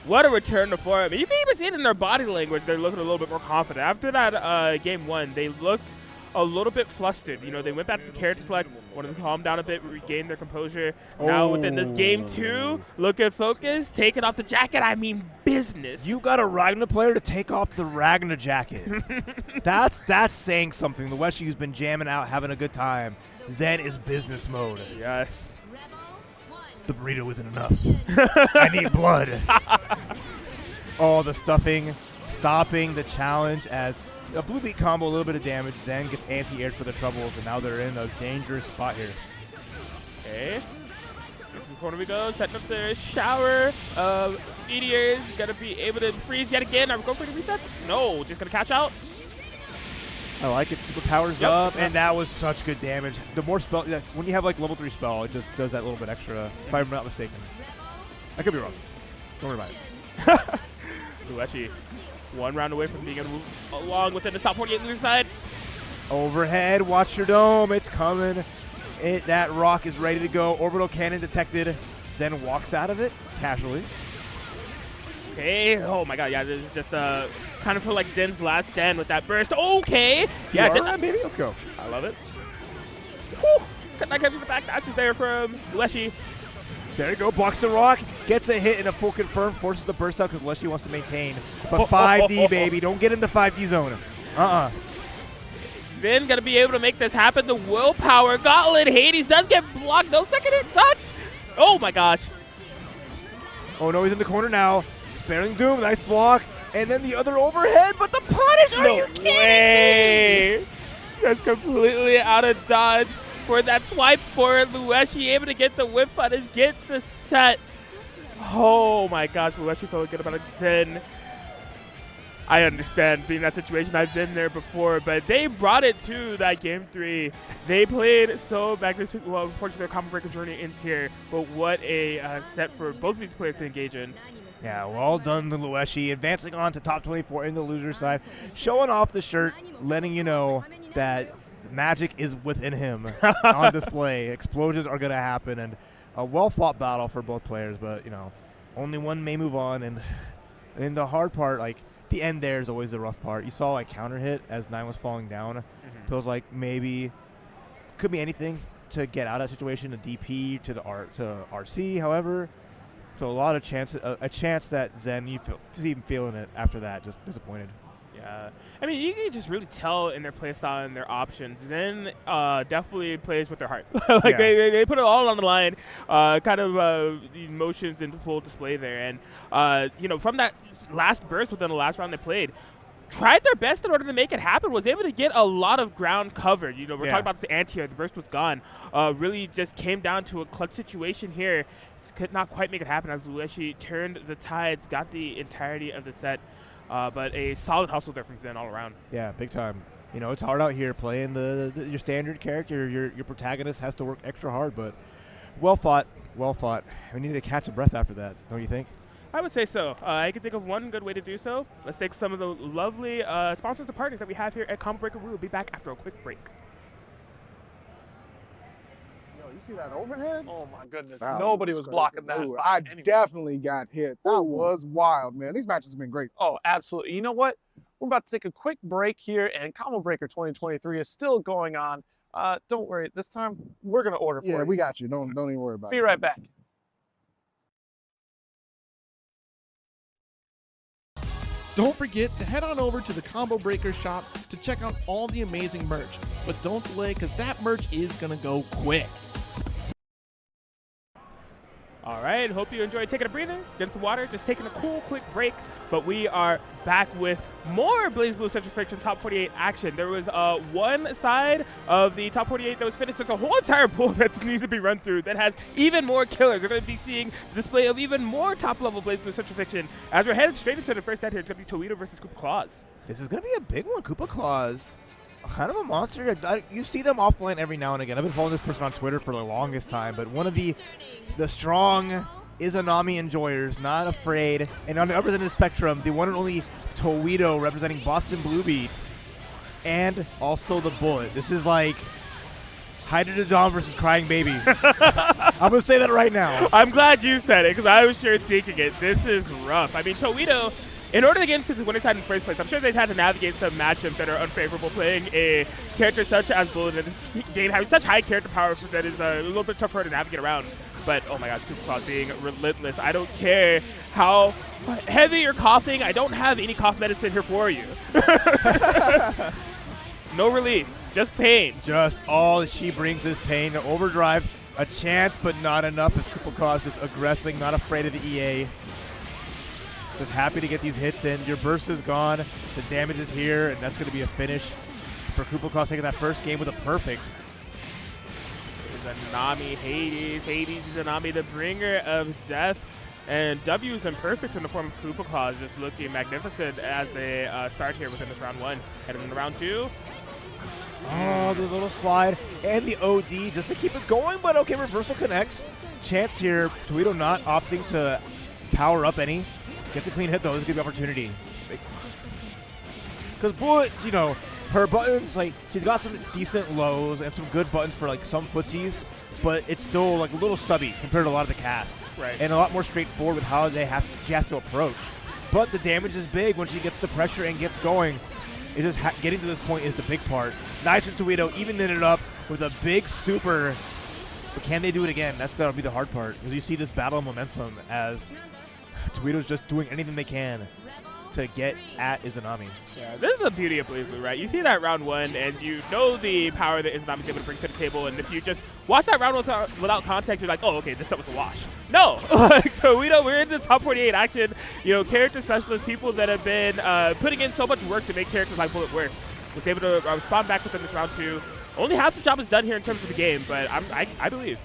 what a return to form. You can even see it in their body language. They're looking a little bit more confident. After that game 1, they looked a little bit flustered. You know, they went back to character select, wanted to calm down a bit, regain their composure. Now within this game 2, look at focus, taking off the jacket, I mean business. You got a Ragnar player to take off the Ragnar jacket. That's saying something. The Lueshi, who's been jamming out, having a good time. Xen is business mode. Yes. The burrito isn't enough. I need blood. Oh, the stuffing, stopping the challenge as a blue beat combo, a little bit of damage. Xen gets anti-aired for the troubles, and now they're in a dangerous spot here. Okay. Into the corner we go, setting up the shower of meteors. Gonna be able to freeze yet again. Are we going for the resets? No, just gonna catch out. I like it. Super powers up, and that was such good damage. The more spell, when you have like level 3 spell, it just does that little bit extra, if I'm not mistaken. I could be wrong. Don't worry about it. Lueshi, 1 round away from being able to move along within the top 48 loser side. Overhead, watch your dome. It's coming. That rock is ready to go. Orbital cannon detected. Xen walks out of it casually. Okay. Oh my god. Yeah, this is just kind of feel like Zen's last stand with that burst. Okay. Yeah, TR, baby. Let's go. I love it. Whew. That comes in the back. That's just there from Lueshi. There you go. Blocks the rock. Gets a hit and a full confirm. Forces the burst out because Lueshi wants to maintain. But 5D, baby. Don't get in the 5D zone. Xen gonna be able to make this happen. The willpower gauntlet. Hades does get blocked. No second hit touch. Oh my gosh. Oh no, he's in the corner now. Sparing Doom. Nice block. And then the other overhead. But the punish. Are you kidding me? That's completely out of dodge for that swipe for Lueshi. Able to get the whip punish. Get the set. Oh my gosh. Lueshi felt good about it. Xen. I understand being in that situation. I've been there before, but they brought it to that game 3. They played so back. Well, unfortunately, their combo breaker journey ends here, but what a set for both of these players to engage in. Yeah, well done to Lueshi, advancing on to top 24 in the loser side, showing off the shirt, letting you know that magic is within him on display. Explosions are going to happen, and a well-fought battle for both players, but, you know, only one may move on, and the hard part, like, the end there is always the rough part. You saw like counter hit as 9 was falling down. Feels like maybe could be anything to get out of that situation. A DP to the RC, however, so a lot of chance, a chance that Xen just even feeling it after that, just disappointed. Yeah, I mean you can just really tell in their playstyle and their options. Xen definitely plays with their heart. Like they put it all on the line. Kind of the emotions in full display there, and you know, from that last burst within the last round they played, tried their best in order to make it happen, was able to get a lot of ground covered. You know, we're talking about this anti-air, the burst was gone. Really just came down to a clutch situation here. Could not quite make it happen as Lueshi turned the tides, got the entirety of the set, but a solid hustle there from Xen all around. Yeah, big time. You know, it's hard out here playing your standard character. Your protagonist has to work extra hard, but well fought, well fought. We need to catch a breath after that, don't you think? I would say so. I can think of one good way to do so. Let's take some of the lovely sponsors and partners that we have here at Combo Breaker. We will be back after a quick break. Yo, you see that overhead? Oh my goodness. That Nobody was crazy. blocking that. Dude, by I any definitely got hit. That was wild, man. These matches have been great. Oh, absolutely. You know what? We're about to take a quick break here, and Combo Breaker 2023 is still going on. Don't worry. This time, we're going to order for you. Yeah, we got you. Don't even worry about it. Be right back. Don't forget to head on over to the Combo Breaker shop to check out all the amazing merch. But don't delay, because that merch is going to go quick. All right, hope you enjoyed taking a breather, getting some water, just taking a cool, quick break. But we are back with more BlazBlue Central Fiction Top 48 action. There was one side of the Top 48 that was finished. There's a whole entire pool that needs to be run through that has even more killers. We're going to be seeing the display of even more top-level BlazBlue Central Fiction. As we're headed straight into the first set here, it's going to be Towito versus Koopa Claus. This is going to be a big one. Koopa Claus, kind of a monster. You see them offline every now and again. I've been following this person on Twitter for the longest time, but one of the strong Izanami enjoyers, not afraid. And on the other end of the spectrum, the one and only Towito representing Boston Blue Beat, and also the Bullet. This is like Hydra Dawn versus Crying Baby. I'm going to say that right now. I'm glad you said it, because I was sure thinking it. This is rough. I mean, Towito in order to get into the winning side in the first place, I'm sure they've had to navigate some matchups that are unfavorable, playing a character such as Bull in this game, having such high character power that is a little bit tough for her to navigate around. But, oh my gosh, Koopa being relentless. I don't care how heavy you're coughing. I don't have any cough medicine here for you. No relief, just pain. Just all she brings is pain. To overdrive, a chance, but not enough as Koopa just aggressing, not afraid of the EA. Just happy to get these hits in. Your burst is gone. The damage is here, and that's going to be a finish for Koopa taking that first game with a perfect. Izanami, Hades Izanami, the bringer of death. And W is imperfect in the form of Koopa just looking magnificent as they start here within this round 1. Heading into round 2. Oh, the little slide and the OD just to keep it going, but okay, reversal connects. Chance here, Towito not opting to power up any. Gets a clean hit though, this is a good opportunity. Because Bullet, you know, her buttons, like, she's got some decent lows and some good buttons for like some footsies, but it's still like a little stubby compared to a lot of the cast. Right. And a lot more straightforward with how she has to approach. But the damage is big when she gets the pressure and gets going. It just getting to this point is the big part. Nice from Towito, evening it up with a big super. But can they do it again? That's going to be the hard part. Because you see this battle of momentum as Towito's just doing anything they can to get at Izanami. Yeah, this is the beauty of BlazBlue, right? You see that round 1, and you know the power that Izanami's able to bring to the table, and if you just watch that round without context, you're like, oh, okay, this set was a wash. No! Towito, we're in the top 48 action. You know, character specialists, people that have been putting in so much work to make characters like Bullet work, was able to respond back within this round 2. Only half the job is done here in terms of the game, but I believe.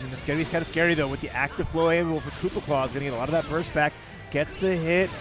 And it's going to be kind of scary, though, with the active flow able for Koopa Claw. Is going to get a lot of that burst back. Gets the hit.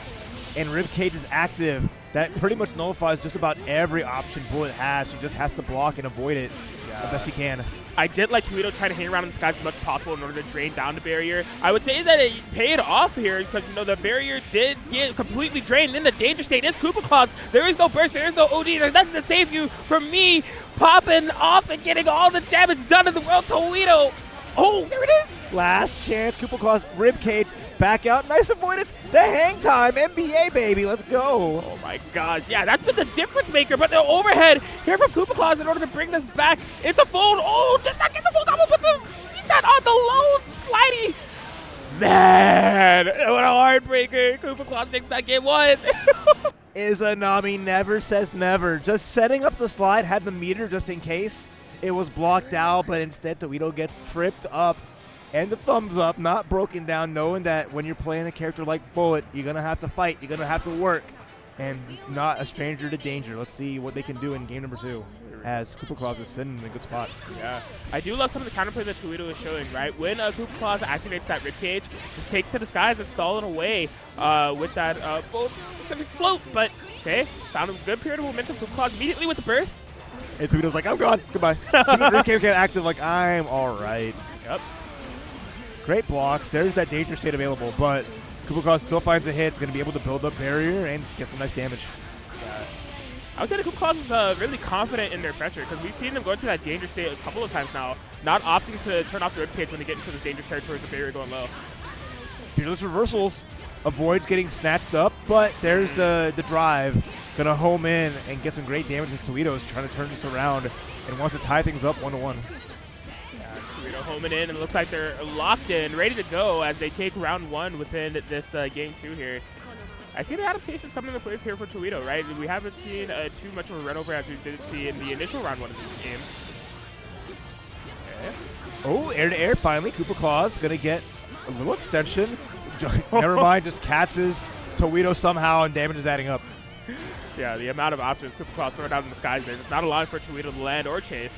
And Ribcage is active. That pretty much nullifies just about every option Bullet has. She just has to block and avoid it as best she can. I did like Towito trying to hang around in the skies as much as possible in order to drain down the barrier. I would say that it paid off here because, you know, the barrier did get completely drained. In the danger state is Koopa Claws. There is no burst. There is no OD. There's nothing to save you from me popping off and getting all the damage done in the world. Towito. Oh, there it is. Last chance. Koopa Claws, Ribcage. Back out. Nice avoidance. The hang time. NBA, baby. Let's go. Oh, my gosh. Yeah, that's been the difference maker. But the overhead here from Koopa Claws in order to bring this back into fold. Oh, did not get the full combo, but the reset on the low slidey. Man, what a heartbreaker. Koopa Claws takes that game 1. Izanami never says never. Just setting up the slide, had the meter just in case. It was blocked out, but instead Towito gets tripped up. And the thumbs up, not broken down, knowing that when you're playing a character like Bullet, you're going to have to fight, you're going to have to work, and not a stranger to danger. Let's see what they can do in game number 2 as Koopa Claws is sitting in a good spot. Yeah, I do love some of the counterplay that Towito is showing, right? When Koopa Claws activates that Ribcage, just takes to the skies and stall it away with that specific float. But, okay, found a good period of momentum. Koopa Claws immediately with the burst. And Towito's like, I'm gone, goodbye. Ribcage active like, I'm all right. Yep. Great blocks. There's that danger state available, but Koopa Claws still finds a hit. It's going to be able to build up barrier and get some nice damage. Yeah. I would say the Koopa Claws is really confident in their pressure because we've seen them go into that danger state a couple of times now, not opting to turn off the Ribcage when they get into this dangerous territory with the barrier going low. Fearless reversals. Avoids getting snatched up, but there's the drive. Going to home in and get some great damage as Towito's trying to turn this around and wants to tie things up 1-1. Homing in, and it looks like they're locked in, ready to go as they take round 1 within this game 2 here. I see the adaptations coming into play here for Towito, right? We haven't seen too much of a run over as we did see in the initial round 1 of this game. Okay. Oh, air to air finally. Koopa Claws going to get a little extension. Never mind, just catches Towito somehow, and damage is adding up. Yeah, the amount of options Koopa Claws throwing out in the skies there. It's not allowing for Towito to land or chase.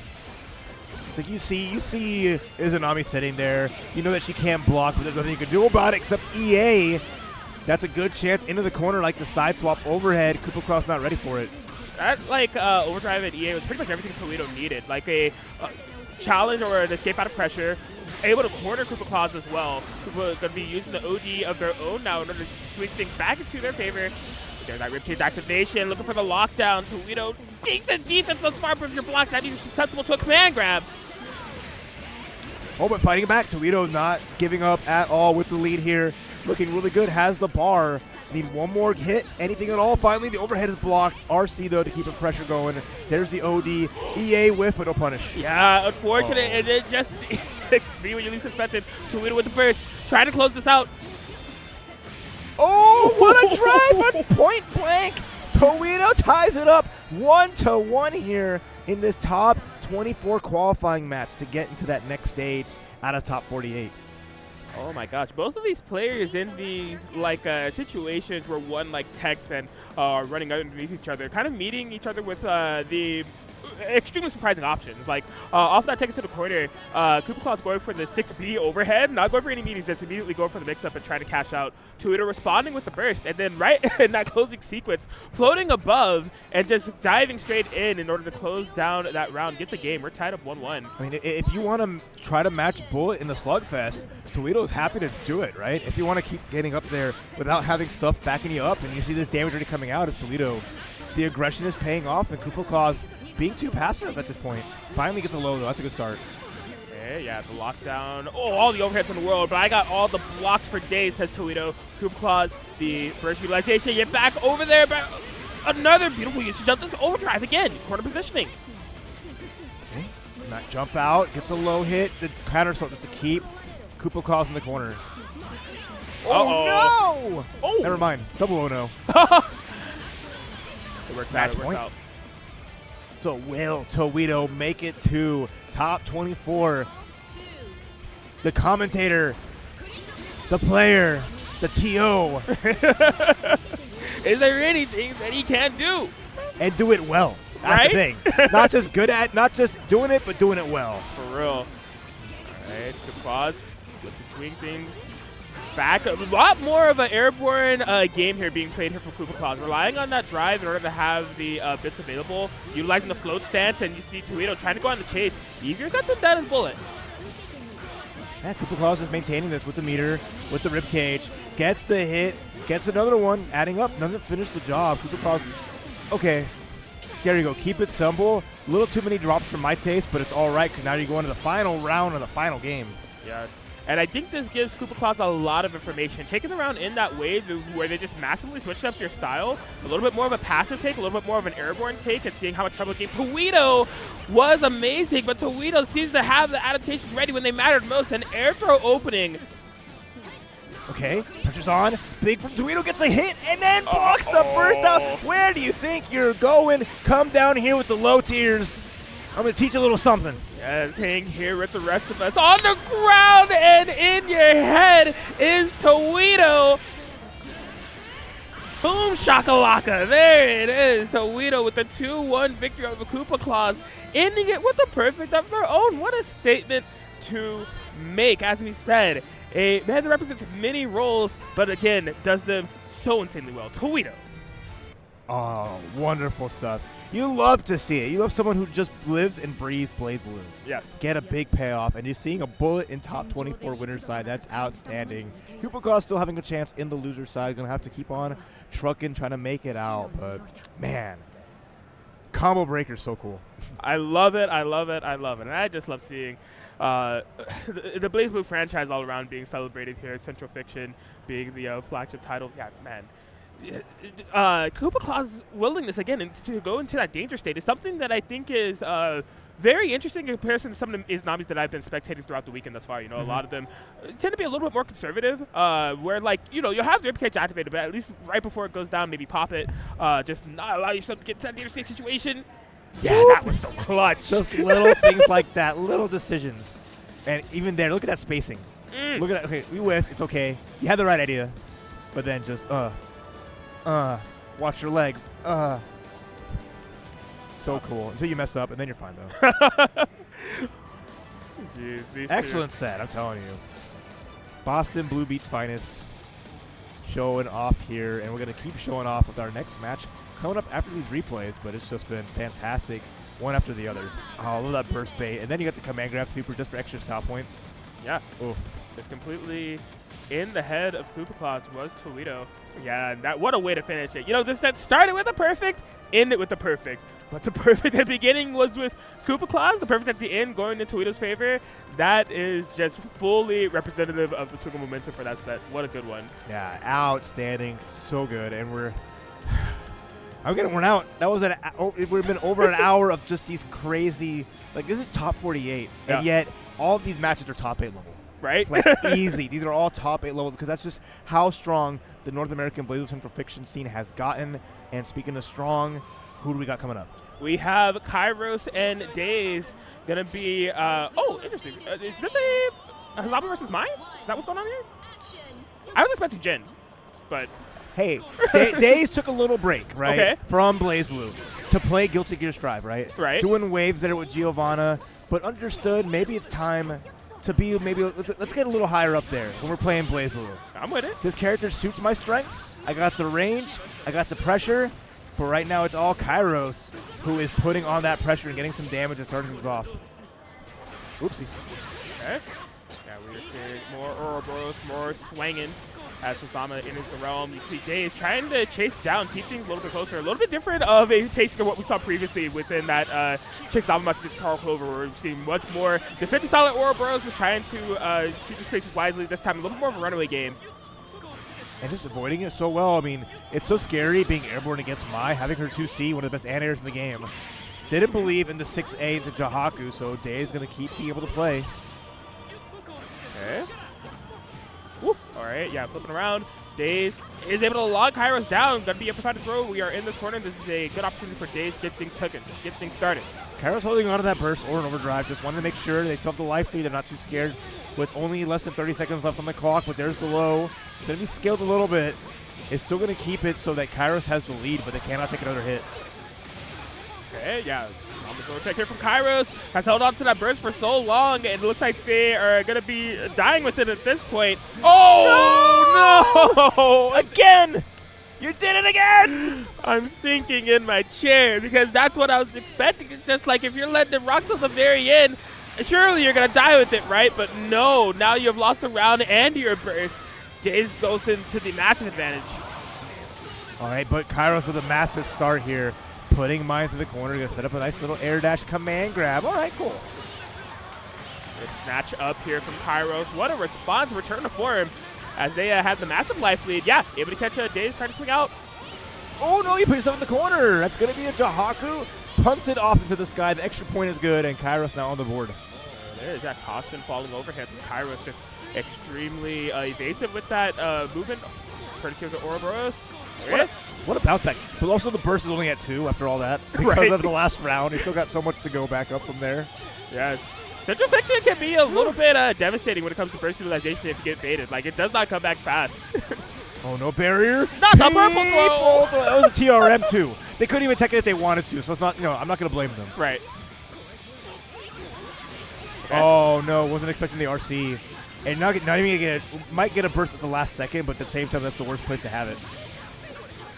It's like you see Izanami sitting there. You know that she can't block, but there's nothing you can do about it except EA. That's a good chance into the corner, like the side swap overhead. Koopa Claws not ready for it. That overdrive at EA was pretty much everything Towito needed. Like a challenge or an escape out of pressure. Able to corner Koopa Claws as well. Koopa going to be using the OD of their own now in order to swing things back into their favor. There's that Ribcage activation, looking for the lockdown. Towito, decent defense thus far, but if you're blocked, that means you're susceptible to a command grab. Oh, but fighting back. Towito not giving up at all with the lead here. Looking really good, has the bar. Need one more hit, anything at all. Finally, the overhead is blocked. RC, though, to keep the pressure going. There's the OD. EA whiff, but no punish. Yeah, unfortunate. And it just 6-3 when you least suspected. Towito with the burst. Trying to close this out. Oh, what a drive, but point blank. Towito ties it up 1-1 here in this top 24 qualifying match to get into that next stage out of top 48. Oh my gosh, both of these players in these like situations where one like techs and are running underneath each other, kind of meeting each other with the extremely surprising options. Like off that tech into the corner, Koopa Claw's going for the 6B overhead, not going for any meetings, just immediately going for the mix-up and trying to cash out. Towito responding with the burst, and then right in that closing sequence, floating above and just diving straight in order to close down that round, get the game. We're tied up 1-1. I mean, if you want to try to match Bullet in the slugfest, Towito's happy to do it, right? If you want to keep getting up there without having stuff backing you up, and you see this damage already coming out, it's Towito. The aggression is paying off, and Koopa Claw's being too passive at this point. Finally gets a low, though. That's a good start. Okay, yeah, the lockdown. Oh, all the overheads in the world, but I got all the blocks for Daze, says Towito. Koopa Claws, the burst utilization. Get back over there. But another beautiful usage of this overdrive again. Corner positioning. Okay. Not jump out. Gets a low hit. The counter assault just to keep. Koopa Claws in the corner. Oh, no! Oh! Never mind. Double oh no. It works out. It works out. So will Towito make it to top 24? The commentator, the player, the TO. Is there anything that he can't do? And do it well. That's right? the thing. Not just good at, not just doing it, but doing it well. For real. All right, good pause. Good to swing things back. A lot more of an airborne game here being played here for Koopa Claws. Relying on that drive in order to have the bits available. Utilizing the float stance, and you see Towito trying to go on the chase. Easier said than done as Bullet. Yeah, Koopa Claws is maintaining this with the meter, with the ribcage. Gets the hit, gets another one, adding up. Doesn't finish the job. Koopa Claws, okay. There you go. Keep it simple. A little too many drops for my taste, but it's all right because now you go into the final round of the final game. Yes. And I think this gives Koopa Claws a lot of information. Taking the round in that way where they just massively switched up their style, a little bit more of a passive take, a little bit more of an airborne take, and seeing how much trouble it gave. Towito was amazing, but Towito seems to have the adaptations ready when they mattered most. An air throw opening. Okay, pressure's on. Big from Towito gets a hit and then blocks the burst out. Where do you think you're going? Come down here with the low tiers. I'm going to teach you a little something. Yes, hang here with the rest of us. On the ground and in your head is Towito. Boom shakalaka. There it is. Towito with the 2-1 victory over Koopa Claws, ending it with a perfect of their own. What a statement to make. As we said, a man that represents many roles, but again, does them so insanely well. Towito. Oh, wonderful stuff. You love to see it. You love someone who just lives and breathes BlazBlue. Yes. Get a big payoff, and you're seeing a Bullet in top 24 winner's side. That's outstanding. Koopa Claw still having a chance in the loser side. Going to have to keep on trucking, trying to make it out. But, man, Combo Breaker's so cool. I love it. I love it. I love it. And I just love seeing the BlazBlue franchise all around being celebrated here. Central Fiction being the flagship title. Yeah, man. Koopa Claw's willingness again to go into that danger state is something that I think is very interesting in comparison to some of the Izanamis that I've been spectating throughout the weekend thus far. You know, a lot of them tend to be a little bit more conservative, where like, you know, you'll have the ribcage activated, but at least right before it goes down, maybe pop it, just not allow yourself to get to that danger state situation. Yeah, Whoop. that was so clutch. Just little things like that, little decisions. And even there, look at that spacing. Look at that. Okay, we whiffed. It's okay. You had the right idea. But then just, watch your legs. So cool. Until you mess up, and then you're fine, though. Jeez, these Excellent set, I'm telling you. Boston Blue Beats finest showing off here, and we're going to keep showing off with our next match coming up after these replays, but it's just been fantastic, one after the other. Oh, I love that burst bait. And then you got the command grab super just for extra stop points. Yeah. Oof. It's completely in the head of Koopa Claws was Towito. Yeah, what a way to finish it. You know, this set started with a perfect, ended with a perfect. But the perfect at the beginning was with Koopa Claus. The perfect at the end going in Towito's favor. That is just fully representative of the Twinkle momentum for that set. What a good one. Yeah, outstanding. So good. And I'm getting worn out. That was we've been over an hour of just these crazy, like this is top 48. Yeah. And yet all of these matches are top 8 level. Right? Like easy. These are all top 8 level because that's just how strong the North American BlazBlue Central Fiction scene has gotten. And speaking of strong, who do we got coming up? We have Kyros and Daze gonna be. Interesting. Is this a Lobby versus Mine? Is that what's going on here? I was expecting Xen, but hey, Daze took a little break, right, Okay. from BlazBlue to play Guilty Gear Strive, right? Right. Doing waves there with Giovanna, but understood maybe it's time to be let's get a little higher up there when we're playing BlazBlue. I'm with it. This character suits my strengths. I got the range, I got the pressure, but right now it's all Kyros who is putting on that pressure and getting some damage and starting things off. Oopsie. Okay. Yeah, we're seeing more Ouroboros, more swanging as Chickzama enters the realm. You see Daze trying to chase down, keep things a little bit closer. A little bit different of a pacing of what we saw previously within that Chickzama match against Carl Clover, where we've seen much more defensive style at Ouroboros is trying to keep his paces wisely. This time a little bit more of a runaway game. And just avoiding it so well. I mean, it's so scary being airborne against Mai, having her 2C, one of the best anti-airs in the game. Didn't believe in the 6A into Jahaku, so Daze is going to keep being able to play. Okay. Whoop. All right, yeah, flipping around. Daze is able to log Kyros down. Going to be up beside the throw. We are in this corner. This is a good opportunity for Daze to get things cooking, get things started. Kyros holding on to that burst or an overdrive. Just wanted to make sure they took the life lead. They're not too scared with only less than 30 seconds left on the clock, but there's the low. Going to be scaled a little bit. It's still going to keep it so that Kyros has the lead, but they cannot take another hit. Okay, yeah. Almost check here from Kyros. Has held on to that burst for so long, and it looks like they are going to be dying with it at this point. Oh, no! Again! You did it again! I'm sinking in my chair because that's what I was expecting. It's just like if you're letting it rock till the very end, surely you're going to die with it, right? But no, now you've lost a round and your burst. Daze goes into the massive advantage. All right, but Kyros with a massive start here, putting Mai into the corner, going to set up a nice little air dash command grab. All right, cool. A snatch up here from Kyros. What a response, return to form as they had the massive life lead. Yeah, able to catch Daze, trying to swing out. Oh, no, he put himself in the corner. That's going to be a Jahaku. Punted off into the sky. The extra point is good, and Kyros now on the board. There's that caution falling overhead. This Kyros just extremely evasive with that movement, courtesy of the Ouroboros. What about that? But also the burst is only at 2 after all that because of the last round. He still got so much to go back up from there. Yeah. Central Fiction can be a little bit devastating when it comes to burst utilization if you get baited. Like, it does not come back fast. Oh, no barrier. Not the purple throw. That was a TRM too. They couldn't even take it if they wanted to, so it's not, I'm not going to blame them. Right. Okay. Oh, no, wasn't expecting the RC. And not even going to get it. Might get a burst at the last second, but at the same time, that's the worst place to have it.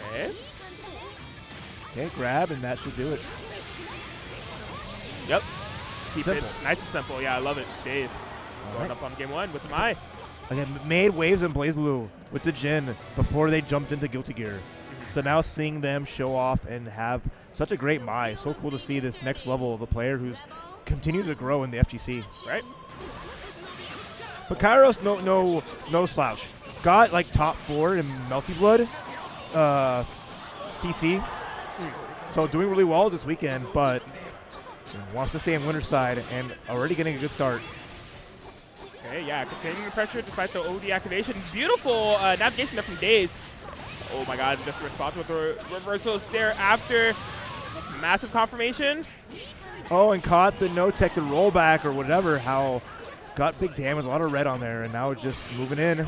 Okay. Okay, grab, and that should do it. Yep. Keep Simple. it nice and simple. Yeah, I love it. Daze going up on game 1 with the Mai. Again, made waves in BlazBlue with the Xen before they jumped into Guilty Gear. So now seeing them show off and have such a great Mai, so cool to see this next level of a player who's continued to grow in the FGC. Right. But Kyros, no slouch. Got like top 4 in Melty Blood, CC. So doing really well this weekend, but wants to stay in winner's side and already getting a good start. Okay, yeah, continuing the pressure despite the OD activation. Beautiful navigation there from Daze. Oh my god, just response with the reversals there after. Massive confirmation. Oh, and caught the no-tech, the rollback or whatever, how got big damage, a lot of red on there, and now just moving in.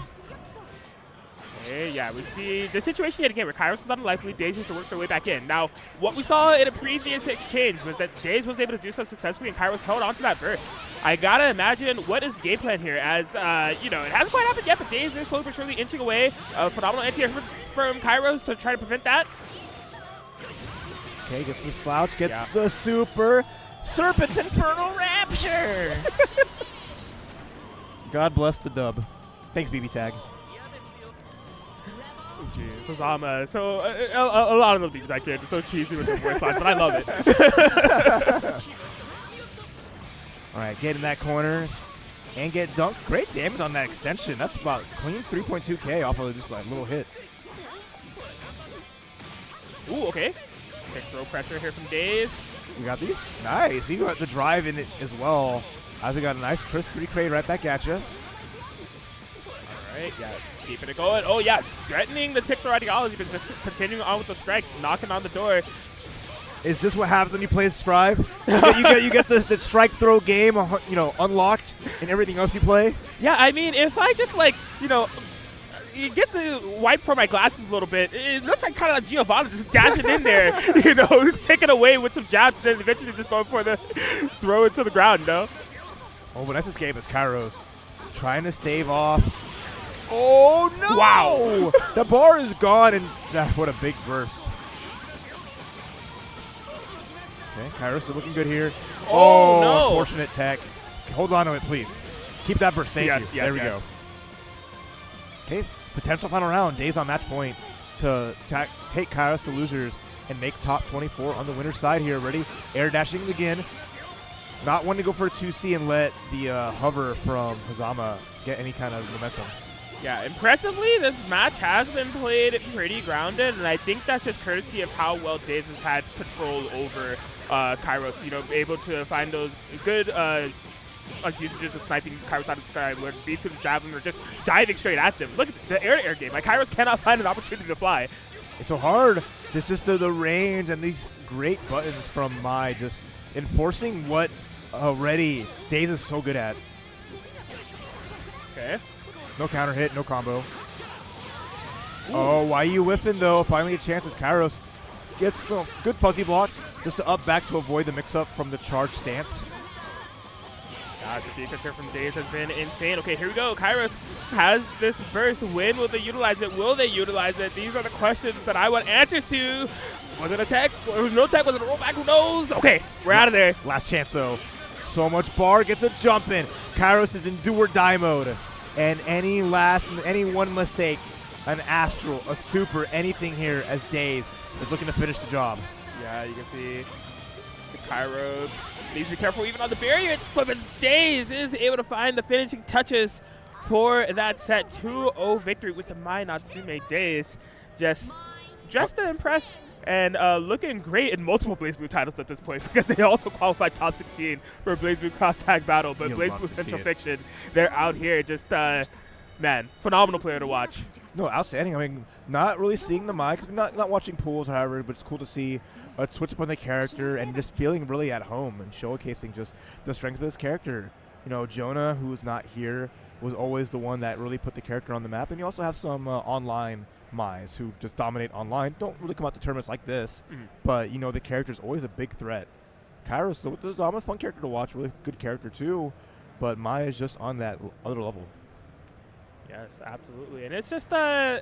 Okay, yeah, we see the situation yet again where Kyros was on the life lead, Daze has to work their way back in. Now, what we saw in a previous exchange was that Daze was able to do so successfully and Kyros held on to that burst. I gotta imagine what is the game plan here as, it hasn't quite happened yet, but Daze is slowly but surely inching away. Phenomenal anti-air from Kyros to try to prevent that. Okay, gets the slouch, gets the super Serpent's Infernal Rapture. God bless the dub. Thanks, BB Tag. Jeez, Chickzama. So a lot of those beats back here, it's so cheesy with the voice lines, but I love it. All right, get in that corner and get dunked. Great damage on that extension. That's about clean 3.2K off of just like a little hit. Ooh, okay. Take throw pressure here from Daze. We got these. Nice. We got the drive in it as well. As we got a nice crisp 3K right back at you. All right, yeah, keeping it going. Oh, yeah, threatening the tick throw ideology, but just continuing on with the strikes, knocking on the door. Is this what happens when you play Strive? You get the strike throw game, unlocked in everything else you play? Yeah, I mean, if I just, like, you get the wipe from my glasses a little bit, it looks like kind of like Giovanna just dashing in there, taking away with some jabs, then eventually just going for the throw it to the ground, Oh, but nice escape is Kyros. Trying to stave off. Oh, no! Wow! The bar is gone, and what a big burst. Okay, Kyros still looking good here. Oh, no! Unfortunate tech. Hold on to it, please. Keep that burst. Thank you. Yes, there we go. Okay, potential final round. Daze on match point to take Kyros to losers and make top 24 on the winner's side here. Ready? Air dashing again. Not wanting to go for a 2C and let the hover from Chickzama get any kind of momentum. Yeah, impressively, this match has been played pretty grounded, and I think that's just courtesy of how well Daze has had control over Kyros. Able to find those good usages of sniping Kyros out of the sky, whether it be through the javelin or just diving straight at them. Look at the air-to-air game. Like, Kyros cannot find an opportunity to fly. It's so hard. It's just the range and these great buttons from Mai just enforcing what already Daze is so good at. Okay. No counter hit, no combo. Ooh. Oh, why are you whiffing, though? Finally a chance as Kyros gets good fuzzy block just to up back to avoid the mix-up from the charge stance. Gosh, the defense here from Daze has been insane. Okay, here we go. Kyros has this burst. When will they utilize it? Will they utilize it? These are the questions that I want answers to. Was it a tech? Was it no tech? Was it a rollback? Who knows? Okay, we're out of there. Last chance, though. So much bar, gets a jump in. Kyros is in do or die mode. And any one mistake, an astral, a super, anything here as Daze is looking to finish the job. Yeah, you can see the Kyros needs to be careful even on the barrier, but Daze is able to find the finishing touches for that set 2-0 victory with the Mai Natsume. Daze just to impress and looking great in multiple BlazBlue titles at this point, because they also qualified top 16 for BlazBlue Cross Tag Battle. But BlazBlue Central Fiction, they're out here just, man, phenomenal player to watch. No, outstanding. I mean, not really seeing the Mai, because we're not watching pools, however, but it's cool to see a switch up on the character and just feeling really at home and showcasing just the strength of this character. Jonah, who's not here, was always the one that really put the character on the map. And you also have some online Mais who just dominate online, don't really come out to tournaments like this, but the character's always a big threat. Kyros, so this is a fun character to watch, really good character too, but Mai is just on that other level. Yes, absolutely. And it's just, I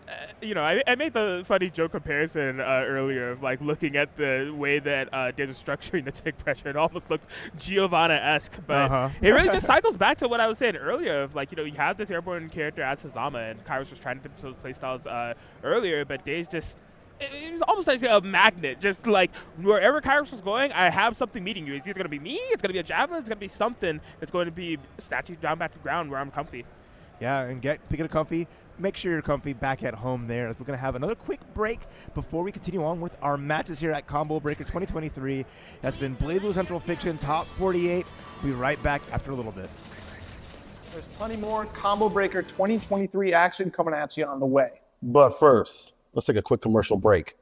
made the funny joke comparison earlier of, like, looking at the way that Daze was structuring the tick pressure. It almost looked Giovanna-esque, but it really just cycles back to what I was saying earlier of, like, you have this airborne character as Chickzama, and Kyros was trying to do those playstyles earlier, but Daze just, it was almost like a magnet. Just like wherever Kyros was going, I have something meeting you. It's either going to be me, it's going to be a javelin, it's going to be something that's going to be statue down back to the ground where I'm comfy. Yeah, and pick it comfy. Make sure you're comfy back at home there. We're going to have another quick break before we continue on with our matches here at Combo Breaker 2023. That's been BlazBlue Central Fiction Top 48. We'll be right back after a little bit. There's plenty more Combo Breaker 2023 action coming at you on the way. But first, let's take a quick commercial break.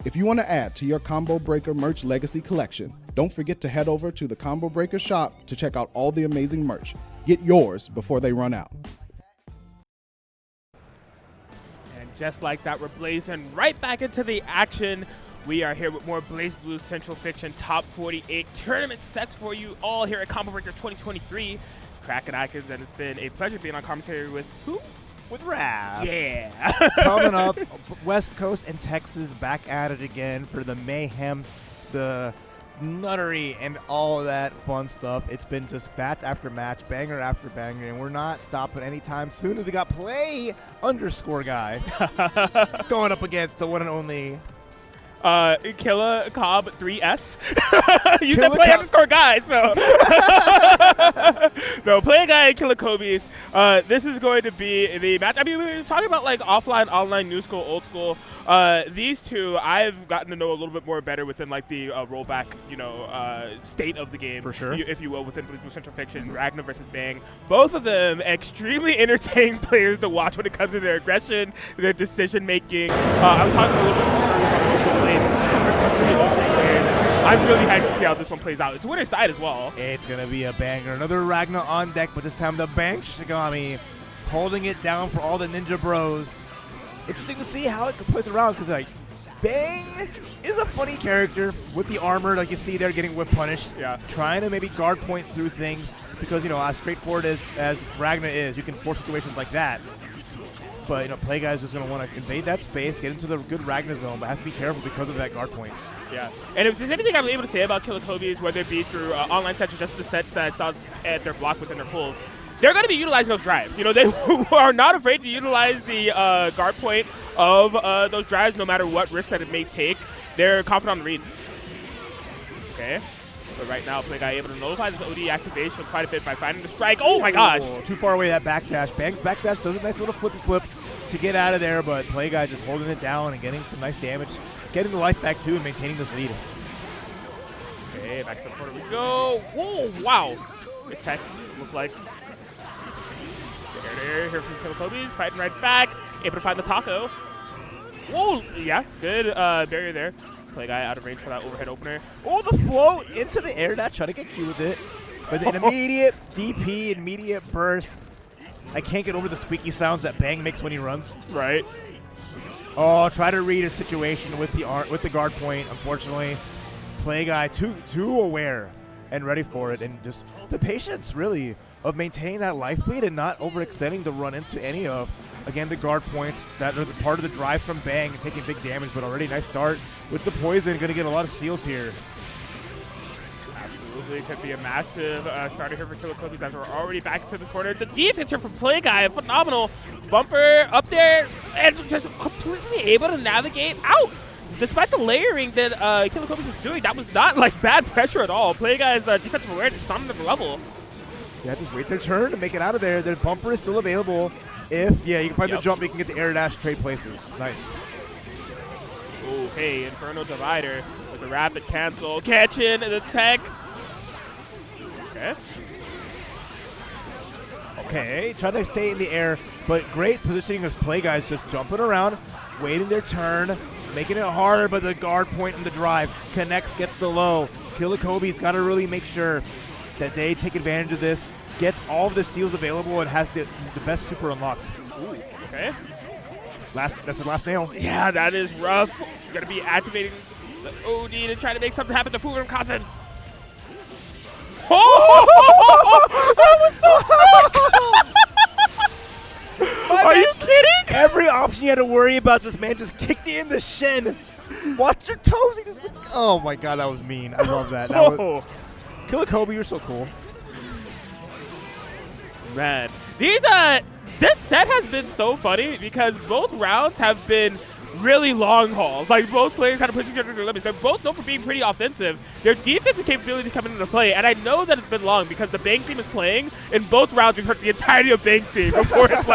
If you want to add to your Combo Breaker merch legacy collection, don't forget to head over to the Combo Breaker shop to check out all the amazing merch. Get yours before they run out. And just like that, we're blazing right back into the action. We are here with more BlazBlue Central Fiction Top 48 tournament sets for you all here at Combo Breaker 2023. Kraken Atkins, and it's been a pleasure being on commentary with who? With Rav. Yeah. Coming up, West Coast and Texas back at it again for the mayhem, the nuttery and all of that fun stuff. It's been just match after match, banger after banger, and we're not stopping anytime soon. We got Play_Guy going up against the one and only Killa Cobb 3S. You Killa said Play Cobb. underscore guy, so. No, Play a guy and Killa Kobe's. This is going to be the match. I mean, we were talking about like offline, online, new school, old school. These two, I've gotten to know a little bit more better within like the rollback, state of the game. For sure. If you will, within BlazBlue Central Fiction, Ragnar versus Bang. Both of them extremely entertaining players to watch when it comes to their aggression, their decision making. I was talking a little bit more about I'm really hyped to see how this one plays out. It's winner's side as well. It's going to be a banger. Another Ragnar on deck, but this time the Bang Shigami holding it down for all the Ninja Bros. Interesting to see how it plays around because, like, Bang is a funny character with the armor, like you see there, getting whip punished. Yeah. Trying to maybe guard point through things because, as straightforward as Ragnar is, you can force situations like that. But, Play Guy's just going to want to invade that space, get into the good Ragnar zone, but have to be careful because of that guard point. Yeah. And if there's anything I'm able to say about Killa Kobe's, whether it be through online sets or just the sets that I saw at their block within their pulls, they're going to be utilizing those drives. They are not afraid to utilize the guard point of those drives no matter what risk that it may take. They're confident on the reads. Okay. But right now, Play Guy able to nullify this OD activation quite a bit by finding the strike. Oh my gosh! Too far away that backdash. Bang's backdash does a nice little flippy flip to get out of there, but Play Guy just holding it down and getting some nice damage. Getting the life back too and maintaining this lead. Okay, back to the corner we go. Whoa, wow. This tech looked like. Here from Killa Kobe's, fighting right back. Able to find the taco. Whoa, yeah, good barrier there. Play Guy out of range for that overhead opener. Oh, the float into the air dash, trying to get Q with it. But an immediate DP, immediate burst. I can't get over the squeaky sounds that Bang makes when he runs. Right. Oh, try to read a situation with the guard point. Unfortunately, Play Guy too aware and ready for it, and just the patience really of maintaining that life lead and not overextending to run into any of, again, the guard points that are part of the drive from Bang and taking big damage, but already nice start with the poison. Going to get a lot of seals here. Absolutely, could be a massive starter here for Killa Kobe's as we're already back to the corner. The defense here from Play Guy, phenomenal. Bumper up there and just completely able to navigate out. Despite the layering that Killa Kobe's was doing, that was not like bad pressure at all. Play Guy's defensive awareness is not on the level. Yeah, just wait their turn to make it out of there. Their bumper is still available. You can find the jump, you can get the air dash trade places. Nice. Oh, hey, Inferno Divider with the rapid cancel. Catching the tech. Okay. Okay, trying to stay in the air, but great positioning as Play Guys just jumping around, waiting their turn, making it hard, but the guard point in the drive connects, gets the low. Killa Kobe's got to really make sure that they take advantage of this, gets all of the steals available, and has the best super unlocked. Ooh, okay. That's the last nail. Yeah, that is rough. Going to be activating the OD to try to make something happen to Furum Kazen. Oh! That was so sick! Are you kidding? Every option you had to worry about, this man just kicked you in the shin. Watch your toes. He just, oh my god, that was mean. I love that. Killa Kobe, you're so cool. Man, this set has been so funny because both rounds have been really long hauls. Like, both players kind of pushing each other to their limits. They're both known for being pretty offensive. Their defensive capabilities coming into play, and I know that it's been long because the Bang team is playing. In both rounds, we've heard the entirety of Bang team before it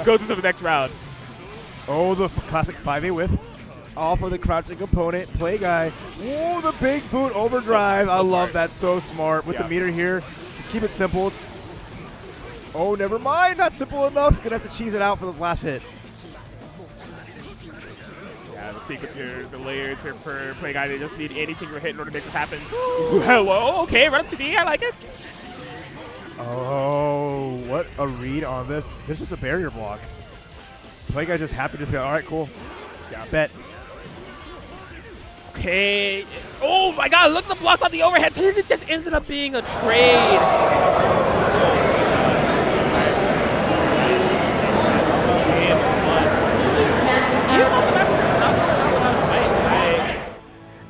goes into the next round. Oh, the classic 5A whiff. Off of the crouching opponent. Play Guy. Oh, the big boot overdrive. I love that. So smart. With the meter here, just keep it simple. Oh, never mind. Not simple enough. Gonna have to cheese it out for this last hit. Yeah, the sequence here, the layers here for Play Guy. They just need any single hit in order to make this happen. Hello. Okay, run up to D. I like it. Oh, what a read on this. This is a barrier block. Play Guy just happy to be all right, cool. Yeah, bet. Okay. Oh my god, look at the blocks on the overhead. So it just ended up being a trade.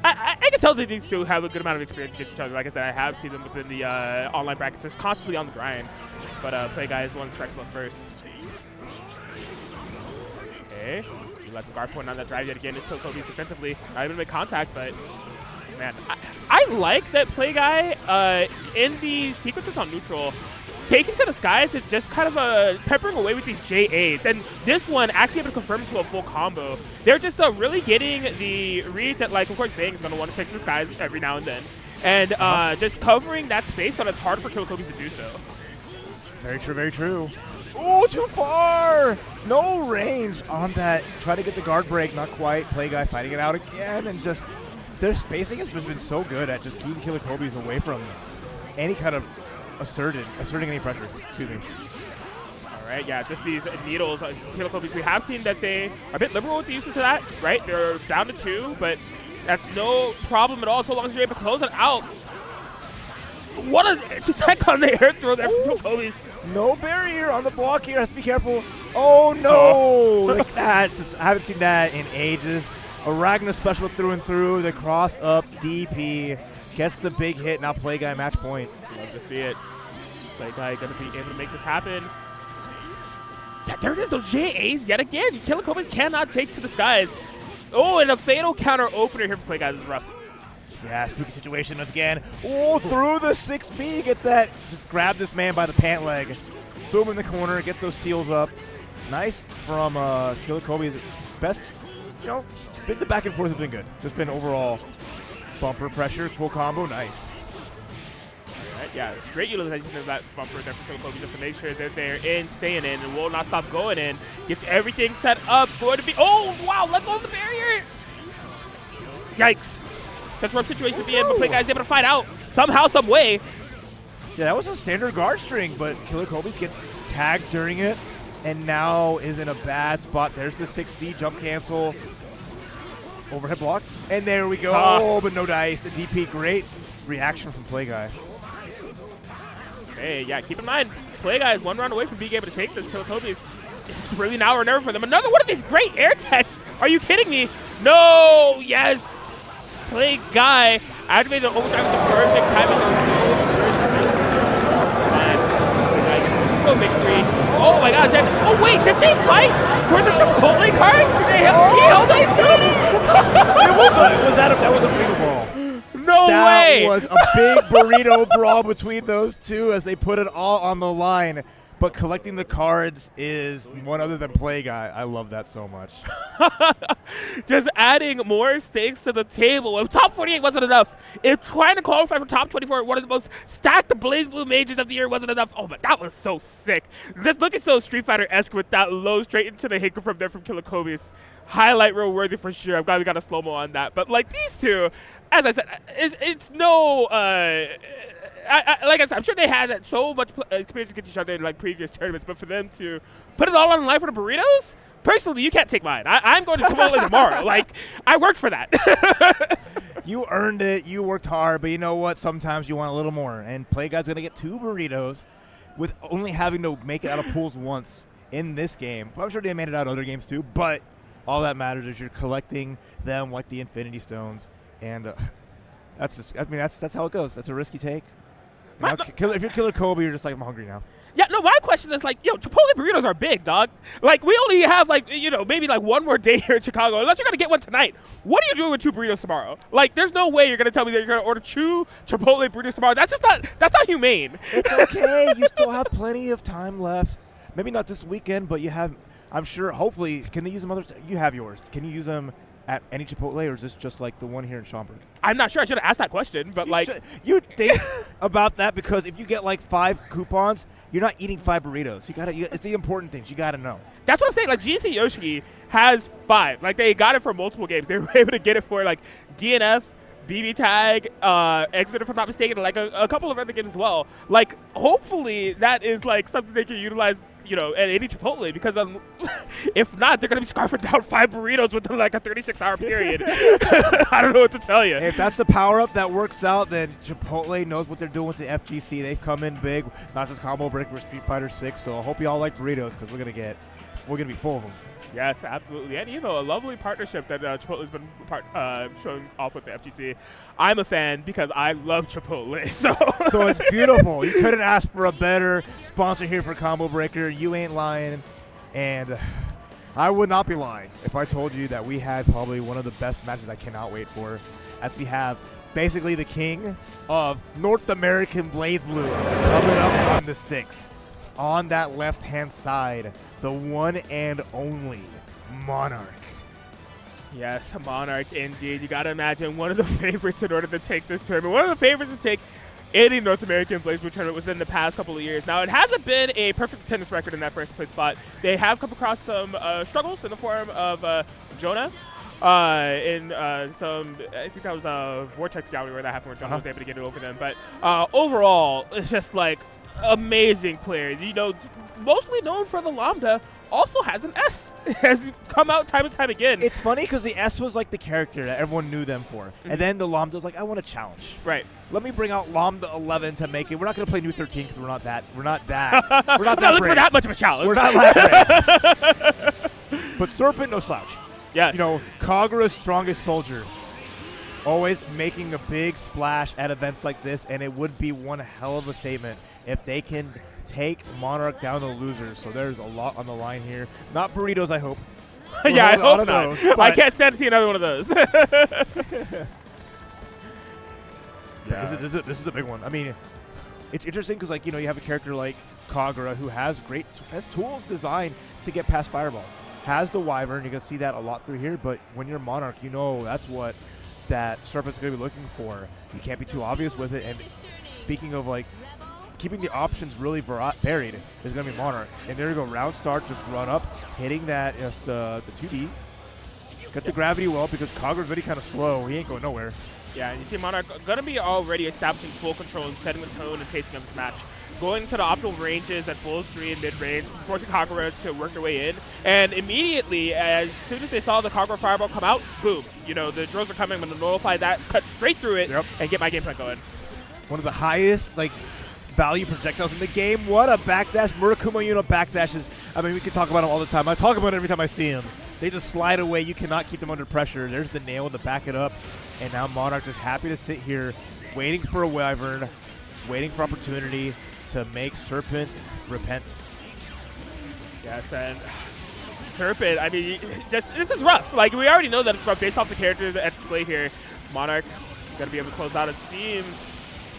I can tell that these two have a good amount of experience against each other. Like I said, I have seen them within the online brackets, just constantly on the grind. But Play Guy is one strike one first. Okay, he left the guard point on that drive yet again. It's still Kobe's defensively. Not even make contact, but man, I like that Play Guy in the sequences on neutral, taking to the sky to just kind of peppering away with these JAs. And this one actually able to confirm into a full combo. They're just really getting the read that, like, of course, Bang is going to want to take to the skies every now and then. And just covering that space so that it's hard for Killakobe to do so. Very true, very true. Oh, too far! No range on that. Try to get the guard break, not quite. Play Guy fighting it out again, and just their spacing has just been so good at just keeping Killakobe's away from any kind of asserting any pressure. Excuse me. All right, yeah, just these needles. Killakobe, we have seen that they are a bit liberal with the usage of that, right? They're down to 2, but that's no problem at all so long as you're able to close it out. What a attack on the air throw there from Killakobe's. No barrier on the block here. Has to be careful. Oh, no. Like that. I haven't seen that in ages. A Ragnar special through and through. The cross up DP. Gets the big hit. Now Play Guy match point. Love to see it. Play Guy going to be able to make this happen. Yeah, there it is. Those JAs yet again. Killakobe cannot take to the skies. Oh, and a fatal counter opener here for Play Guy. This is rough. Yeah, spooky situation once again. Oh, through the 6B. Get that. Just grab this man by the pant leg. Throw him in the corner. Get those seals up. Nice from Killakobe's best. You know, the back and forth has been good. Just been overall bumper pressure. Full combo. Nice. All right, yeah, great utilization of that bumper there for Killakobe just to make sure that they're in, staying in, and will not stop going in. Gets everything set up. Going to be. Oh, wow. Let go of the barrier. Yikes. Such a rough situation to be in, but Play Guy's able to fight out somehow, some way. Yeah, that was a standard guard string, but Killakobe gets tagged during it, and now is in a bad spot. There's the 6D jump cancel. Overhead block, and there we go. Oh, but no dice. The DP, great reaction from Play Guy. Hey, yeah, keep in mind, Play Guy is one round away from being able to take this. Killakobe is really now or never for them. Another one of these great air techs. Are you kidding me? No, yes. Play Guy activated the overdrive with the perfect timing. And no victory. Oh my gosh. Oh wait, did they fight for the Chipotle cards? Did they have they did it! That was a burrito brawl. No way! That was a big burrito brawl between those two as they put it all on the line. But collecting the cards is one other than Play Guy. I love that so much. Just adding more stakes to the table. If top 48 wasn't enough, if trying to qualify for top 24, one of the most stacked BlazBlue mages of the year wasn't enough, oh, but that was so sick. Just look at so Street Fighter-esque with that low straight into the hit from there from Killakobe's. Highlight reel worthy for sure. I'm glad we got a slow-mo on that. But like these two, as I said, it's no... like I said, I'm sure they had so much experience against each other in like previous tournaments, but for them to put it all on the line for the burritos, personally, you can't take mine. I'm going to Chipotle tomorrow. Like, I worked for that. You earned it. You worked hard, but you know what? Sometimes you want a little more. And Play Guy's going to get 2 burritos with only having to make it out of pools once in this game. I'm sure they made it out of other games too, but all that matters is you're collecting them like the Infinity Stones. And that's just, I mean, that's how it goes. That's a risky take. If you're Killakobe, you're just like, I'm hungry now. Yeah, no, my question is like, yo, Chipotle burritos are big, dog. Like, we only have like, you know, maybe like one more day here in Chicago. Unless you're going to get one tonight. What are you doing with 2 burritos tomorrow? Like, there's no way you're going to tell me that you're going to order 2 Chipotle burritos tomorrow. That's not humane. It's okay. You still have plenty of time left. Maybe not this weekend, but you have, I'm sure, hopefully, can they use them you have yours. Can you use them at any Chipotle, or is this just like the one here in Schaumburg? I'm not sure. I should have asked that question, but you think about that, because if you get like 5 coupons, you're not eating 5 burritos. It's the important things you gotta know. That's what I'm saying. Like GC Yoshiki has 5. Like they got it for multiple games. They were able to get it for like DNF, BB Tag, Exit, if I'm not mistaken, like a couple of other games as well. Like hopefully that is like something they can utilize, you know, at any Chipotle, because if not, they're going to be scarfing down 5 burritos within like a 36-hour period. I don't know what to tell you. If that's the power-up that works out, then Chipotle knows what they're doing with the FGC. They've come in big, not just Combo Breaker, Street Fighter 6, so I hope you all like burritos, because we're going to be full of them. Yes, absolutely. And Evo, a lovely partnership that Chipotle's been showing off with the FGC. I'm a fan because I love Chipotle. So it's beautiful. You couldn't ask for a better sponsor here for Combo Breaker. You ain't lying. And I would not be lying if I told you that we had probably one of the best matches I cannot wait for. As we have basically the king of North American BlazBlue coming up on the sticks. On that left-hand side, the one and only Monarch. Yes, Monarch indeed. You got to imagine one of the favorites in order to take this tournament. One of the favorites to take any North American BlazBlue tournament within the past couple of years. Now, it hasn't been a perfect attendance record in that first place spot. They have come across some struggles in the form of Jonah. In some, I think that was Vortex Gallery where that happened, where Jonah was able to get it over them. But overall, it's just like amazing players. You know, mostly known for the Lambda, also has an S. Has come out time and time again. It's funny because the S was like the character that everyone knew them for. And then the Lambda was like, I want a challenge. Right. Let me bring out Lambda 11 to make it. We're not going to play New 13 because we're not that we're not looking for that much of a challenge. We're not that great. But Serpent, no slouch. Yes. You know, Kagura's strongest soldier. Always making a big splash at events like this, and it would be one hell of a statement if they can take Monarch down to losers. So there's a lot on the line here. Not burritos, I hope. Yeah, I hope not. Those, I can't stand to see another one of those. Yeah. This is the big one. I mean, it's interesting because, like, you know, you have a character like Kagura who has tools designed to get past fireballs. Has the Wyvern, you can see that a lot through here, but when you're Monarch, you know that's what that Serpent's going to be looking for. You can't be too obvious with it, and speaking of, like, keeping the options really buried is going to be Monarch. And there you go, round start, just run up, hitting that, just the 2D. Get the gravity well because Kagura's really kind of slow. He ain't going nowhere. Yeah, and you see Monarch going to be already establishing full control and setting the tone and pacing of this match. Going to the optimal ranges at full screen, mid-range, forcing Kagura to work their way in. And immediately, as soon as they saw the Kagura Fireball come out, boom. You know, the drills are coming. When to nullify that, cut straight through it, and get my game plan going. One of the highest, like, value projectiles in the game. What a backdash. Murakuma Yuno backdashes. I mean, we can talk about them all the time. I talk about it every time I see them. They just slide away. You cannot keep them under pressure. There's the nail to back it up. And now Monarch is happy to sit here, waiting for a Wyvern, waiting for opportunity to make Serpent repent. Yes, and Serpent, I mean, just this is rough. Like, we already know that it's rough based off the characters at display here. Monarch going to be able to close out, it seems.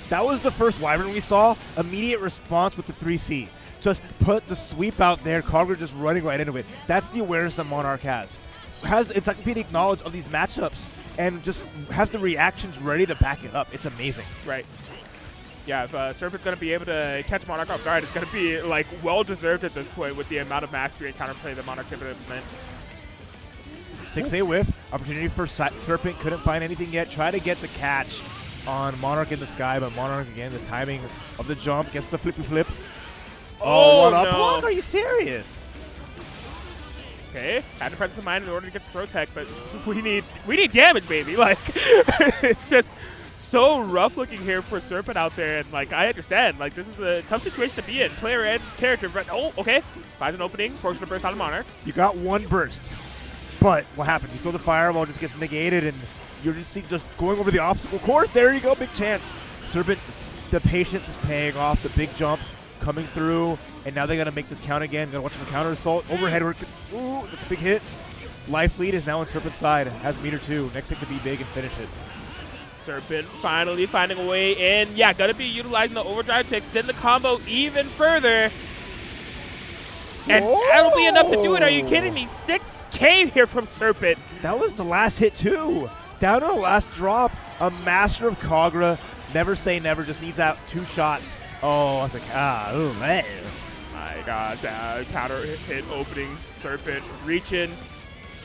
That was the first Wyvern we saw. Immediate response with the 3C. Just put the sweep out there. Kagura just running right into it. That's the awareness that Monarch has. Has encyclopedic knowledge of these matchups and just has the reactions ready to back it up. It's amazing. Right. Yeah, if Serpent's going to be able to catch Monarch off guard, it's going to be, like, well-deserved at this point with the amount of mastery and counterplay that Monarch's able to implement. 6A whiff. Opportunity for Serpent. Couldn't find anything yet. Try to get the catch on Monarch in the sky, but Monarch, again, the timing of the jump, gets the flippy flip. Oh, what up? no. Block, are you serious? Okay, had to press the mine in order to get the throw tech, but we need damage, baby. Like, it's just so rough looking here for Serpent out there, and, like, I understand. Like, this is a tough situation to be in. Player and character, but oh, okay. Finds an opening, forces the burst out of Monarch. You got one burst, but what happens? You throw the fireball, just gets negated, and you're just going over the obstacle course. There you go, big chance. Serpent, the patience is paying off. The big jump coming through, and now they got to make this count again. Got to watch for the counter assault. Overhead work. Ooh, that's a big hit. Life lead is now on Serpent's side. Has meter 2. Next hit could be big and finish it. Serpent finally finding a way in. Yeah, gonna be utilizing the overdrive to extend the combo even further. And that'll be enough to do it. Are you kidding me? 6K here from Serpent. That was the last hit, too. Down to the last drop. A master of Kagura. Never say never. Just needs out 2 shots. Oh, I was like, ooh, man. My God, counter hit opening. Serpent reaching.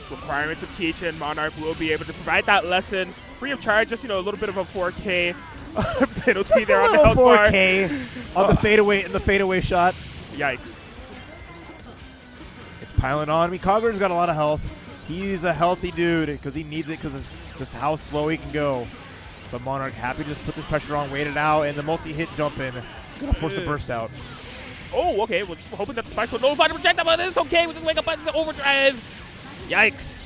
Requirements of teaching. Monarch will be able to provide that lesson free of charge. Just, you know, a little bit of a 4K penalty just there on the health bar. 4K on the fadeaway shot. Yikes. It's piling on. I mean, Kagura's got a lot of health. He's a healthy dude because he needs it because of just how slow he can go. But Monarch happy to just put this pressure on, wait it out, and the multi-hit jump in. Gonna force the burst out. Oh, okay. We're hoping that the spike will nullify the projectile, but it's okay. We can wake up on the overdrive. Yikes.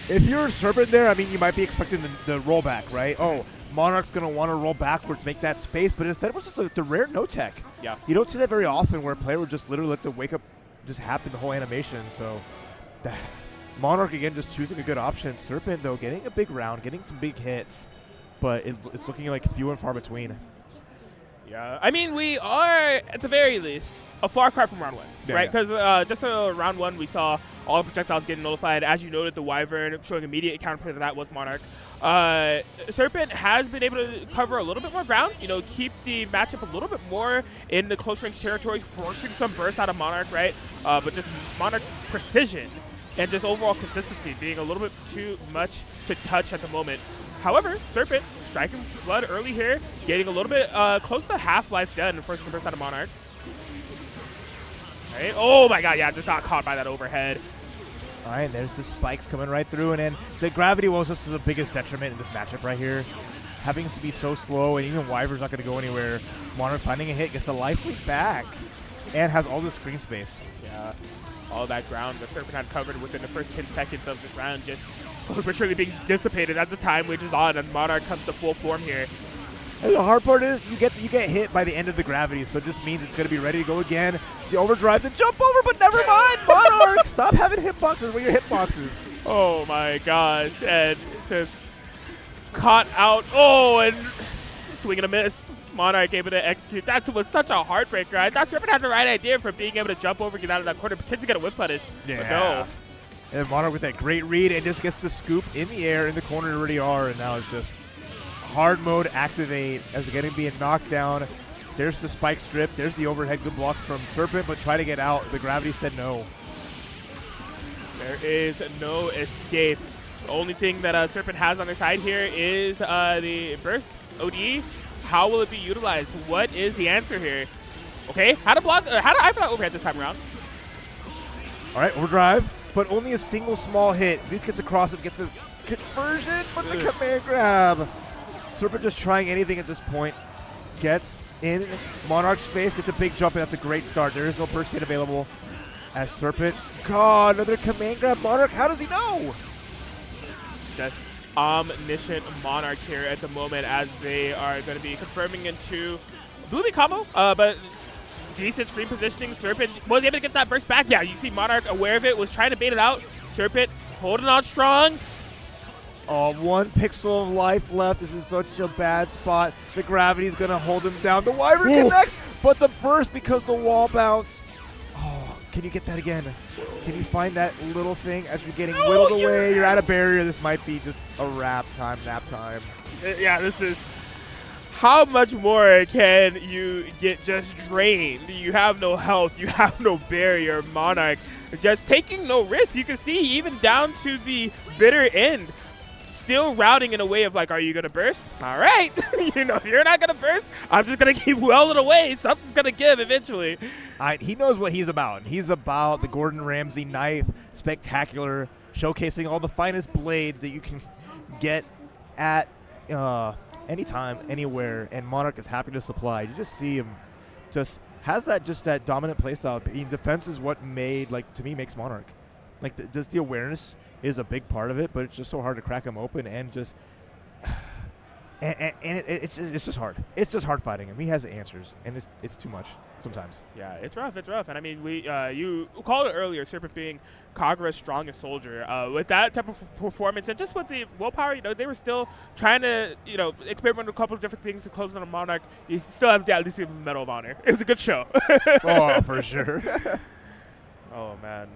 If you're Serpent there, I mean, you might be expecting the rollback, right? Oh, Monarch's going to want to roll backwards, make that space, but instead it was just the rare no-tech. Yeah. You don't see that very often where a player would just literally let the wake up just happen the whole animation, so Monarch, again, just choosing a good option. Serpent, though, getting a big round, getting some big hits, but it's looking like few and far between. Yeah, I mean, we are, at the very least, a far cry from round 1, right? Because just round 1, we saw all the projectiles getting nullified. As you noted, the Wyvern showing immediate counterplay to that was Monarch. Serpent has been able to cover a little bit more ground, you know, keep the matchup a little bit more in the close range territories, forcing some bursts out of Monarch, right? But just Monarch's precision and just overall consistency being a little bit too much to touch at the moment. However, Serpent striking blood early here, getting a little bit close to half-life dead in the first burst out of Monarch. Right. Oh my god, yeah, just got caught by that overhead. All right, there's the spikes coming right through, and then the gravity was just the biggest detriment in this matchup right here. Having to be so slow, and even Wyvern's not going to go anywhere. Monarch finding a hit, gets the life lead back, and has all the screen space. Yeah, all that ground the Serpent had covered within the first 10 seconds of this round just slowly but surely being dissipated as the time wages on, and Monarch comes to full form here. And the hard part is you get hit by the end of the gravity, so it just means it's going to be ready to go again. The overdrive, the jump over, but never mind, Monarch! Stop having hitboxes where your hitboxes. Oh my gosh, and just caught out. Oh, and swing and a miss. Monarch able to execute. That was such a heartbreaker. I thought Serpent had the right idea for being able to jump over, get out of that corner, potentially get a whip punish. Yeah. But no. And Monarch with that great read and just gets the scoop in the air in the corner you already are, and now it's just hard mode activate as they're getting being knocked down. There's the spike strip. There's the overhead. Good block from Serpent, but try to get out. The gravity said no. There is no escape. The only thing that Serpent has on their side here is the burst OD. How will it be utilized? What is the answer here? Okay, how to block? How to I feel overhead this time around? All right, overdrive, but only a single small hit. At least gets across it, gets a conversion, but the command grab. Serpent just trying anything at this point. Gets in Monarch's face, gets a big jump, and that's a great start. There is no burst hit available as Serpent. God, another command grab. Monarch, how does he know? Just omniscient Monarch here at the moment as they are going to be confirming into Blue combo, but decent screen positioning. Serpent was able to get that burst back. Yeah, you see Monarch aware of it, was trying to bait it out. Serpent holding on strong. Oh, 1 pixel of life left. This is such a bad spot. The gravity's going to hold him down. The Wyvern connects, but the burst because the wall bounce. Oh, can you get that again? Can you find that little thing as you're getting whittled away? You're at a barrier. This might be just a wrap time, nap time. Yeah, this is... How much more can you get just drained? You have no health. You have no barrier. Monarch just taking no risk. You can see even down to the bitter end. Still routing in a way of like, are you going to burst? All right. You know, you're not going to burst. I'm just going to keep welling away. Something's going to give eventually. He knows what he's about. He's about the Gordon Ramsay knife, spectacular, showcasing all the finest blades that you can get at anytime, anywhere, and Monarch is happy to supply. You just see him just has that dominant playstyle. Defense is what makes Monarch. Like just the awareness is a big part of it, but it's just so hard to crack him open and just it's just hard. It's just hard fighting him. He has the answers, and it's too much sometimes. Yeah, it's rough. It's rough. And I mean, you called it earlier, Serpent being Kagura's strongest soldier. With that type of performance and just with the willpower, you know, they were still trying to, you know, experiment with a couple of different things to close on a Monarch. You still have to at least give him a Medal of Honor. It was a good show. Oh, for sure. Oh man.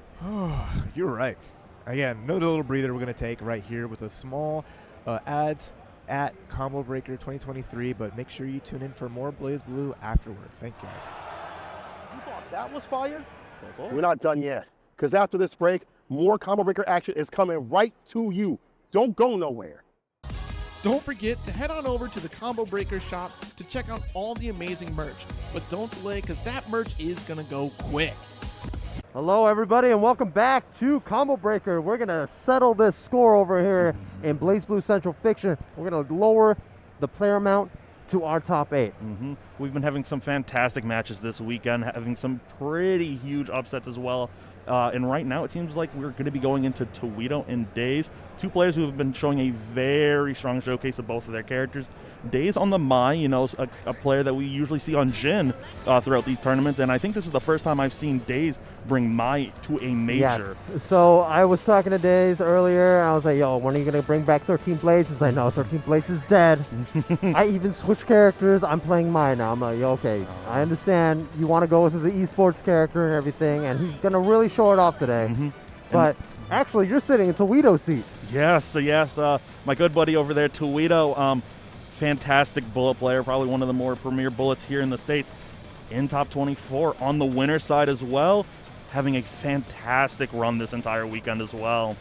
You're right. Again, another little breather we're going to take right here with a small ads at Combo Breaker 2023, but make sure you tune in for more BlazBlue afterwards. Thank you, guys. You thought that was fire? Cool. We're not done yet, because after this break, more Combo Breaker action is coming right to you. Don't go nowhere. Don't forget to head on over to the Combo Breaker shop to check out all the amazing merch. But don't delay, because that merch is going to go quick. Hello everybody and welcome back to Combo Breaker. We're going to settle this score over here in BlazBlue Central Fiction. We're going to lower the player amount to our top 8. We've been having some fantastic matches this weekend, having some pretty huge upsets as well. And right now, it seems like we're going to be going into Towito and Daze, two players who have been showing a very strong showcase of both of their characters. Daze on the Mai, you know, a player that we usually see on Xen throughout these tournaments, and I think this is the first time I've seen Daze bring Mai to a major. Yes. So I was talking to Daze earlier. I was like, yo, when are you going to bring back 13 Blades? He's like, no, 13 Blades is dead. I even switched characters. I'm playing Mai now. I'm like, okay, I understand you want to go with the esports character and everything, and he's going to really show it off today. But actually, you're sitting in Towito's seat. Yes, my good buddy over there, Towito, fantastic bullet player, probably one of the more premier bullets here in the States, in top 24 on the winner's side as well, having a fantastic run this entire weekend as well.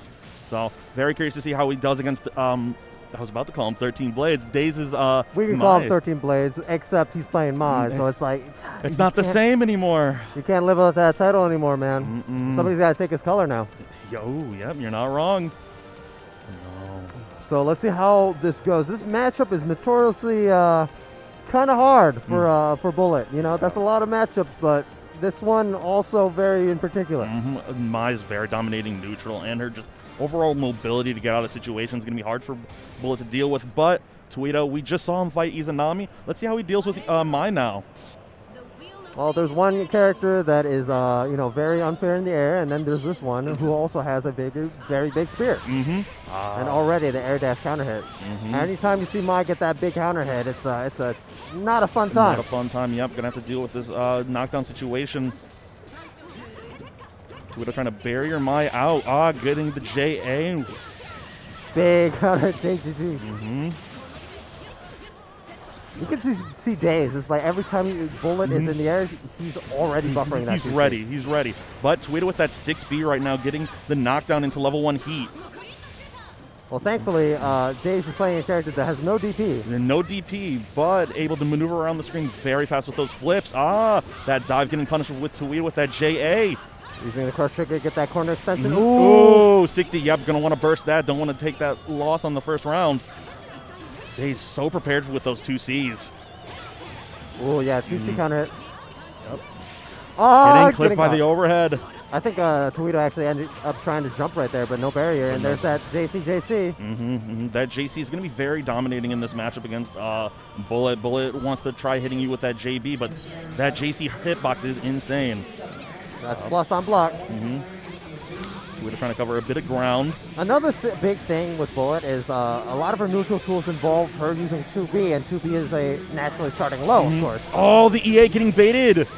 So very curious to see how he does against, I was about to call him 13 Blades. Daze is we can call him 13 Blades, except he's playing Mai, so it's like... It's not the same anymore. You can't live with that title anymore, man. Somebody's got to take his color now. Yep, you're not wrong. So let's see how this goes. This matchup is notoriously kind of hard for Bullet. You know, that's a lot of matchups, but this one also very in particular. Mai's very dominating neutral, and her just overall mobility to get out of situations is going to be hard for Bullet to deal with. But Towito, we just saw him fight Izanami. Let's see how he deals with Mai now. Well, there's one character that is, you know, very unfair in the air, and then there's this one who also has a very big spear. And already the air dash counter hit. Anytime you see Mai get that big counter hit, it's not a fun time. Not a fun time. Yep, gonna have to deal with this knockdown situation. Towito trying to bury your Mai out. Getting the JA. Big counter JGT. You can see Daze. It's like every time Bullet is in the air, he's already buffering that. He's ready. But Towito with that 6B right now, getting the knockdown into level 1 heat. Well, thankfully, Daze is playing a character that has no DP. No DP, but able to maneuver around the screen very fast with those flips. That dive getting punished with Towito with that JA. Using the crush trigger, get that corner extension. Ooh, 60. Yep, gonna want to burst that. Don't want to take that loss on the first round. He's so prepared with those 2Cs. Oh, yeah, 2C counter hit. Yep. Getting clipped by the overhead. I think Towito actually ended up trying to jump right there, but no barrier. And there's that JC. That JC is going to be very dominating in this matchup against Bullet. Bullet wants to try hitting you with that JB, but that JC hitbox is insane. That's plus on block. Towito trying to cover a bit of ground. Another big thing with Bullet is a lot of her neutral tools involve her using 2B, and 2B is a naturally starting low, of course. Oh, the EA getting baited.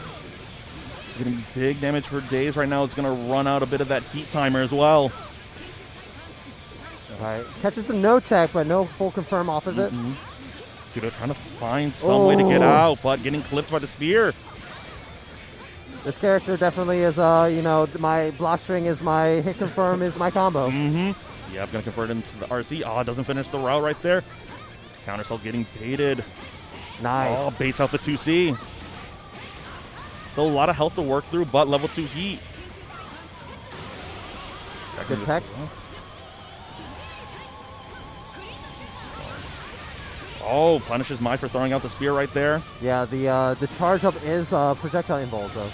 Getting big damage for Daze right now. It's going to run out a bit of that heat timer as well. All right, catches the no tech, but no full confirm off of it. Towito trying to find some way to get out, but getting clipped by the spear. This character definitely is, you know, my block string is my hit confirm is my combo. Yeah, I'm going to convert him to the RC. Doesn't finish the route right there. Counter cell getting baited. Nice. Baits out the 2C. Still a lot of health to work through, but level 2 heat. Good tech. Punishes Mai for throwing out the spear right there. Yeah, the charge up is projectile involved though.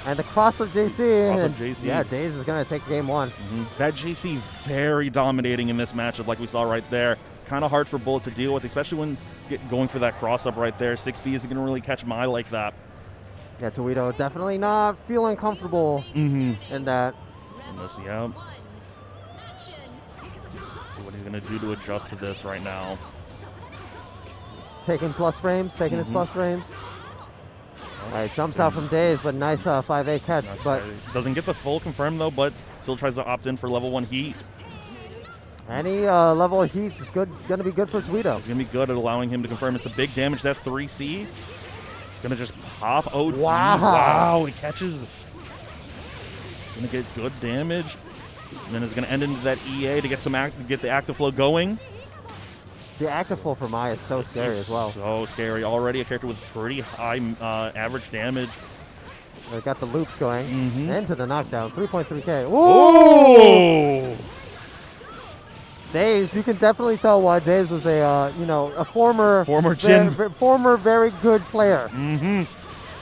And the cross of JC. Yeah, Daze is gonna take game 1. That JC very dominating in this matchup, like we saw right there. Kind of hard for Bullet to deal with, especially when going for that cross up right there. 6B isn't gonna really catch Mai like that. Yeah, Towito definitely not feeling comfortable in that. Yeah. See what he's gonna do to adjust to this right now. Taking plus frames, taking his plus frames. All right, jumps out from Daze, but nice 5A catch. But doesn't get the full confirm though, but still tries to opt in for level 1 heat. Any level of heat is gonna be good for Towito. It's gonna be good at allowing him to confirm. It's a big damage. That 3C. Gonna just pop OD. Wow, he catches. Gonna get good damage. And then it's gonna end into that EA to get the active flow going. The active flow for Mai is so scary as well. So scary. Already a character with pretty high average damage. They got the loops going. Into the knockdown. 3.3K. Ooh! Daze, you can definitely tell why Daze was a former Jin. former very good player.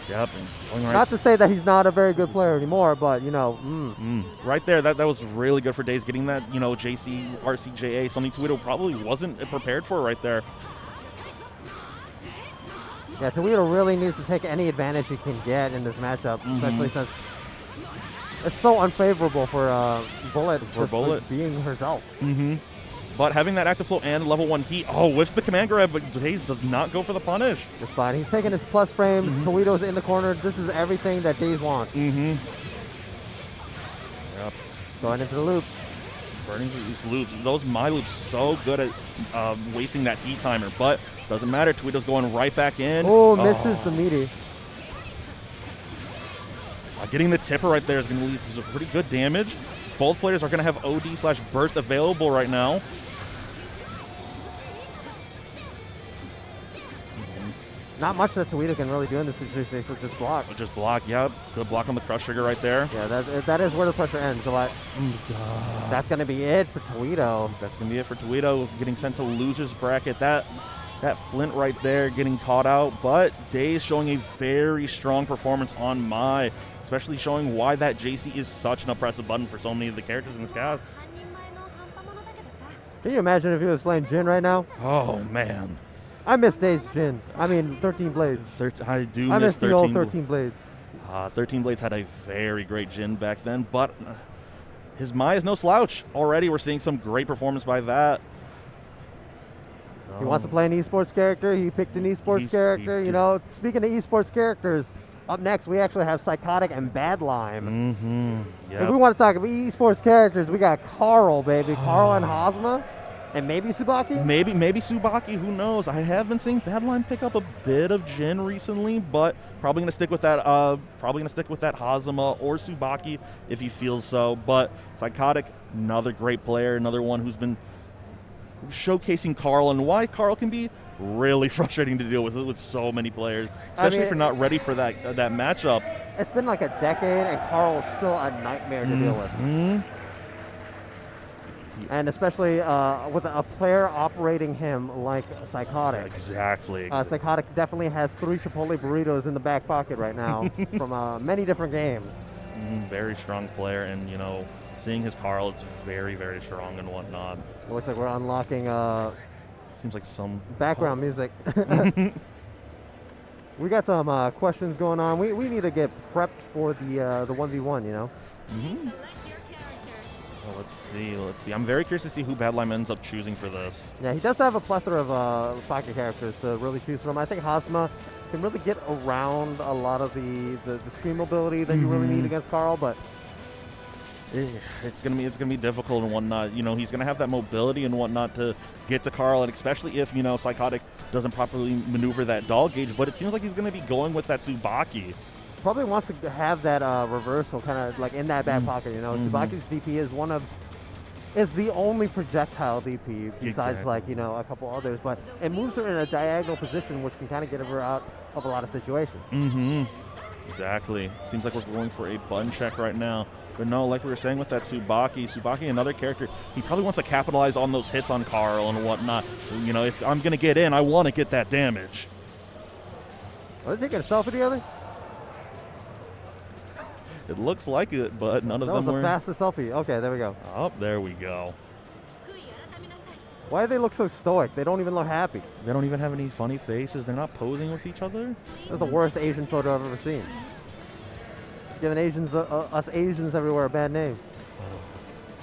Yep. And going right. Not to say that he's not a very good player anymore, but, you know, Right there, that was really good for Daze, getting that, you know, JC, RCJA, something Towito probably wasn't prepared for right there. Yeah, Towito really needs to take any advantage he can get in this matchup, especially since it's so unfavorable for Bullet for being herself. But having that active flow and level 1 heat, whiffs the command grab, but Daze does not go for the punish. It's fine. He's taking his plus frames. Towito's in the corner. This is everything that Daze wants. Yep. Going into the loops. Burning these loops. Those My loops so good at wasting that heat timer, but doesn't matter. Towito's going right back in. Oh, misses the meaty. Getting the tipper right there is going to lead to some pretty good damage. Both players are going to have OD/burst available right now. Not much that Towito can really do in this situation, so just block. Just block, yeah. Good block on the crush trigger right there. Yeah, that is where the pressure ends. So that's going to be it for Towito. That's going to be it for Towito, getting sent to loser's bracket. That Flint right there getting caught out, but Daze showing a very strong performance on Mai, especially showing why that JC is such an oppressive button for so many of the characters in this cast. Can you imagine if he was playing Jin right now? Oh, man. I miss Daze Jins. I mean, 13 Blades. I do I miss miss the old 13 Blades. 13 Blades had a very great Jin back then, but his Mai is no slouch. Already we're seeing some great performance by that. He wants to play an esports character. He picked an esports character. You know, speaking of esports characters, up next we actually have Psykotik and Badlime. Yep. If we want to talk about esports characters, we got Carl, baby. Carl and Hazma. And maybe Tsubaki? Maybe Tsubaki, who knows? I have been seeing Badlime pick up a bit of Jin recently, but probably gonna stick with that Hazama or Tsubaki if he feels so. But Psykotik, another great player, another one who's been showcasing Carl and why Carl can be really frustrating to deal with so many players, especially if you're not ready for that matchup. It's been like a decade, and Carl is still a nightmare to deal with. And especially with a player operating him like Psykotik. Exactly. Psykotik definitely has 3 Chipotle burritos in the back pocket right now from many different games. Very strong player, and you know, seeing his Carl, it's very, very strong and whatnot. It looks like we're unlocking seems like some background music. We got some questions going on. We need to get prepped for the 1v1, you know? Well, let's see. I'm very curious to see who Badlime ends up choosing for this. Yeah, he does have a plethora of pocket characters to really choose from. I think Hazma can really get around a lot of the screen mobility that you really need against Carl, but it's gonna be difficult and whatnot. You know, he's gonna have that mobility and whatnot to get to Carl, and especially if, you know, Psykotik doesn't properly maneuver that doll gauge. But it seems like he's gonna be going with that Tsubaki. Probably wants to have that reversal kind of like in that back pocket, you know. Tsubaki's DP is the only projectile DP besides like, you know, a couple others, but it moves her in a diagonal position, which can kind of get her out of a lot of situations. Exactly. Seems like we're going for a button check right now. But no, like we were saying with that Tsubaki, another character, he probably wants to capitalize on those hits on Carl and whatnot. You know, if I'm going to get in, I want to get that damage. Are they taking a selfie together? It looks like it, but none of them were. That was the fastest selfie. Okay, there we go. Oh, there we go. Why do they look so stoic? They don't even look happy. They don't even have any funny faces. They're not posing with each other. That's the worst Asian photo I've ever seen. Giving Asians, us Asians everywhere, a bad name.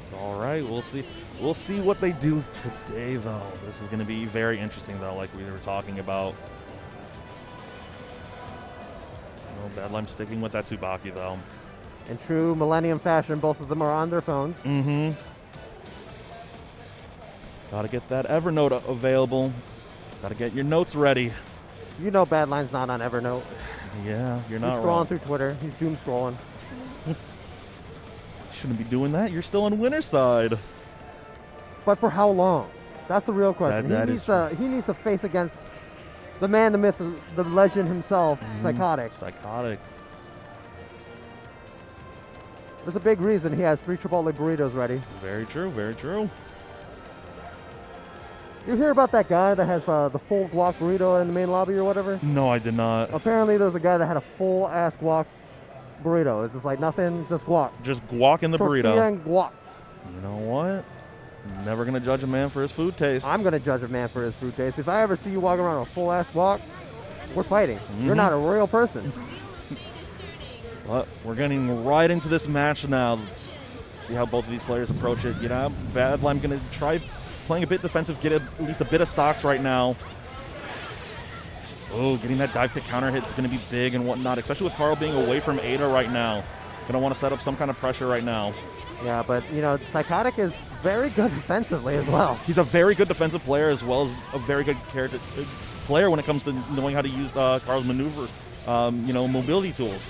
It's all right. We'll see what they do today, though. This is going to be very interesting, though, like we were talking about. Badlime sticking with that Tsubaki, though. In true Millennium fashion, both of them are on their phones. Gotta get that Evernote available. Gotta get your notes ready. You know Badlime's not on Evernote. Yeah, you're not He's scrolling wrong. through Twitter. He's doom scrolling. Shouldn't be doing that. You're still on winner's side. But for how long? That's the real question. He needs to face against the man, the myth, the legend himself, Psykotik. There's a big reason he has 3 Chipotle burritos ready. Very true, very true. You hear about that guy that has the full guac burrito in the main lobby or whatever? No, I did not. Apparently, there's a guy that had a full-ass guac burrito. It's just like nothing, just guac. Just guac in the Tortilla burrito. and guac. You know what? Never going to judge a man for his food taste. I'm going to judge a man for his food taste. If I ever see you walking around with a full-ass guac, we're fighting. You're not a real person. But we're getting right into this match now. See how both of these players approach it. You know, Badlime going to try playing a bit defensive, get at least a bit of stocks right now. Oh, getting that dive kick counter hit is going to be big and whatnot, especially with Carl being away from Ada right now. Going to want to set up some kind of pressure right now. Yeah, but, you know, Psykotik is very good defensively as well. He's a very good defensive player as well as a very good player when it comes to knowing how to use Carl's maneuver, mobility tools.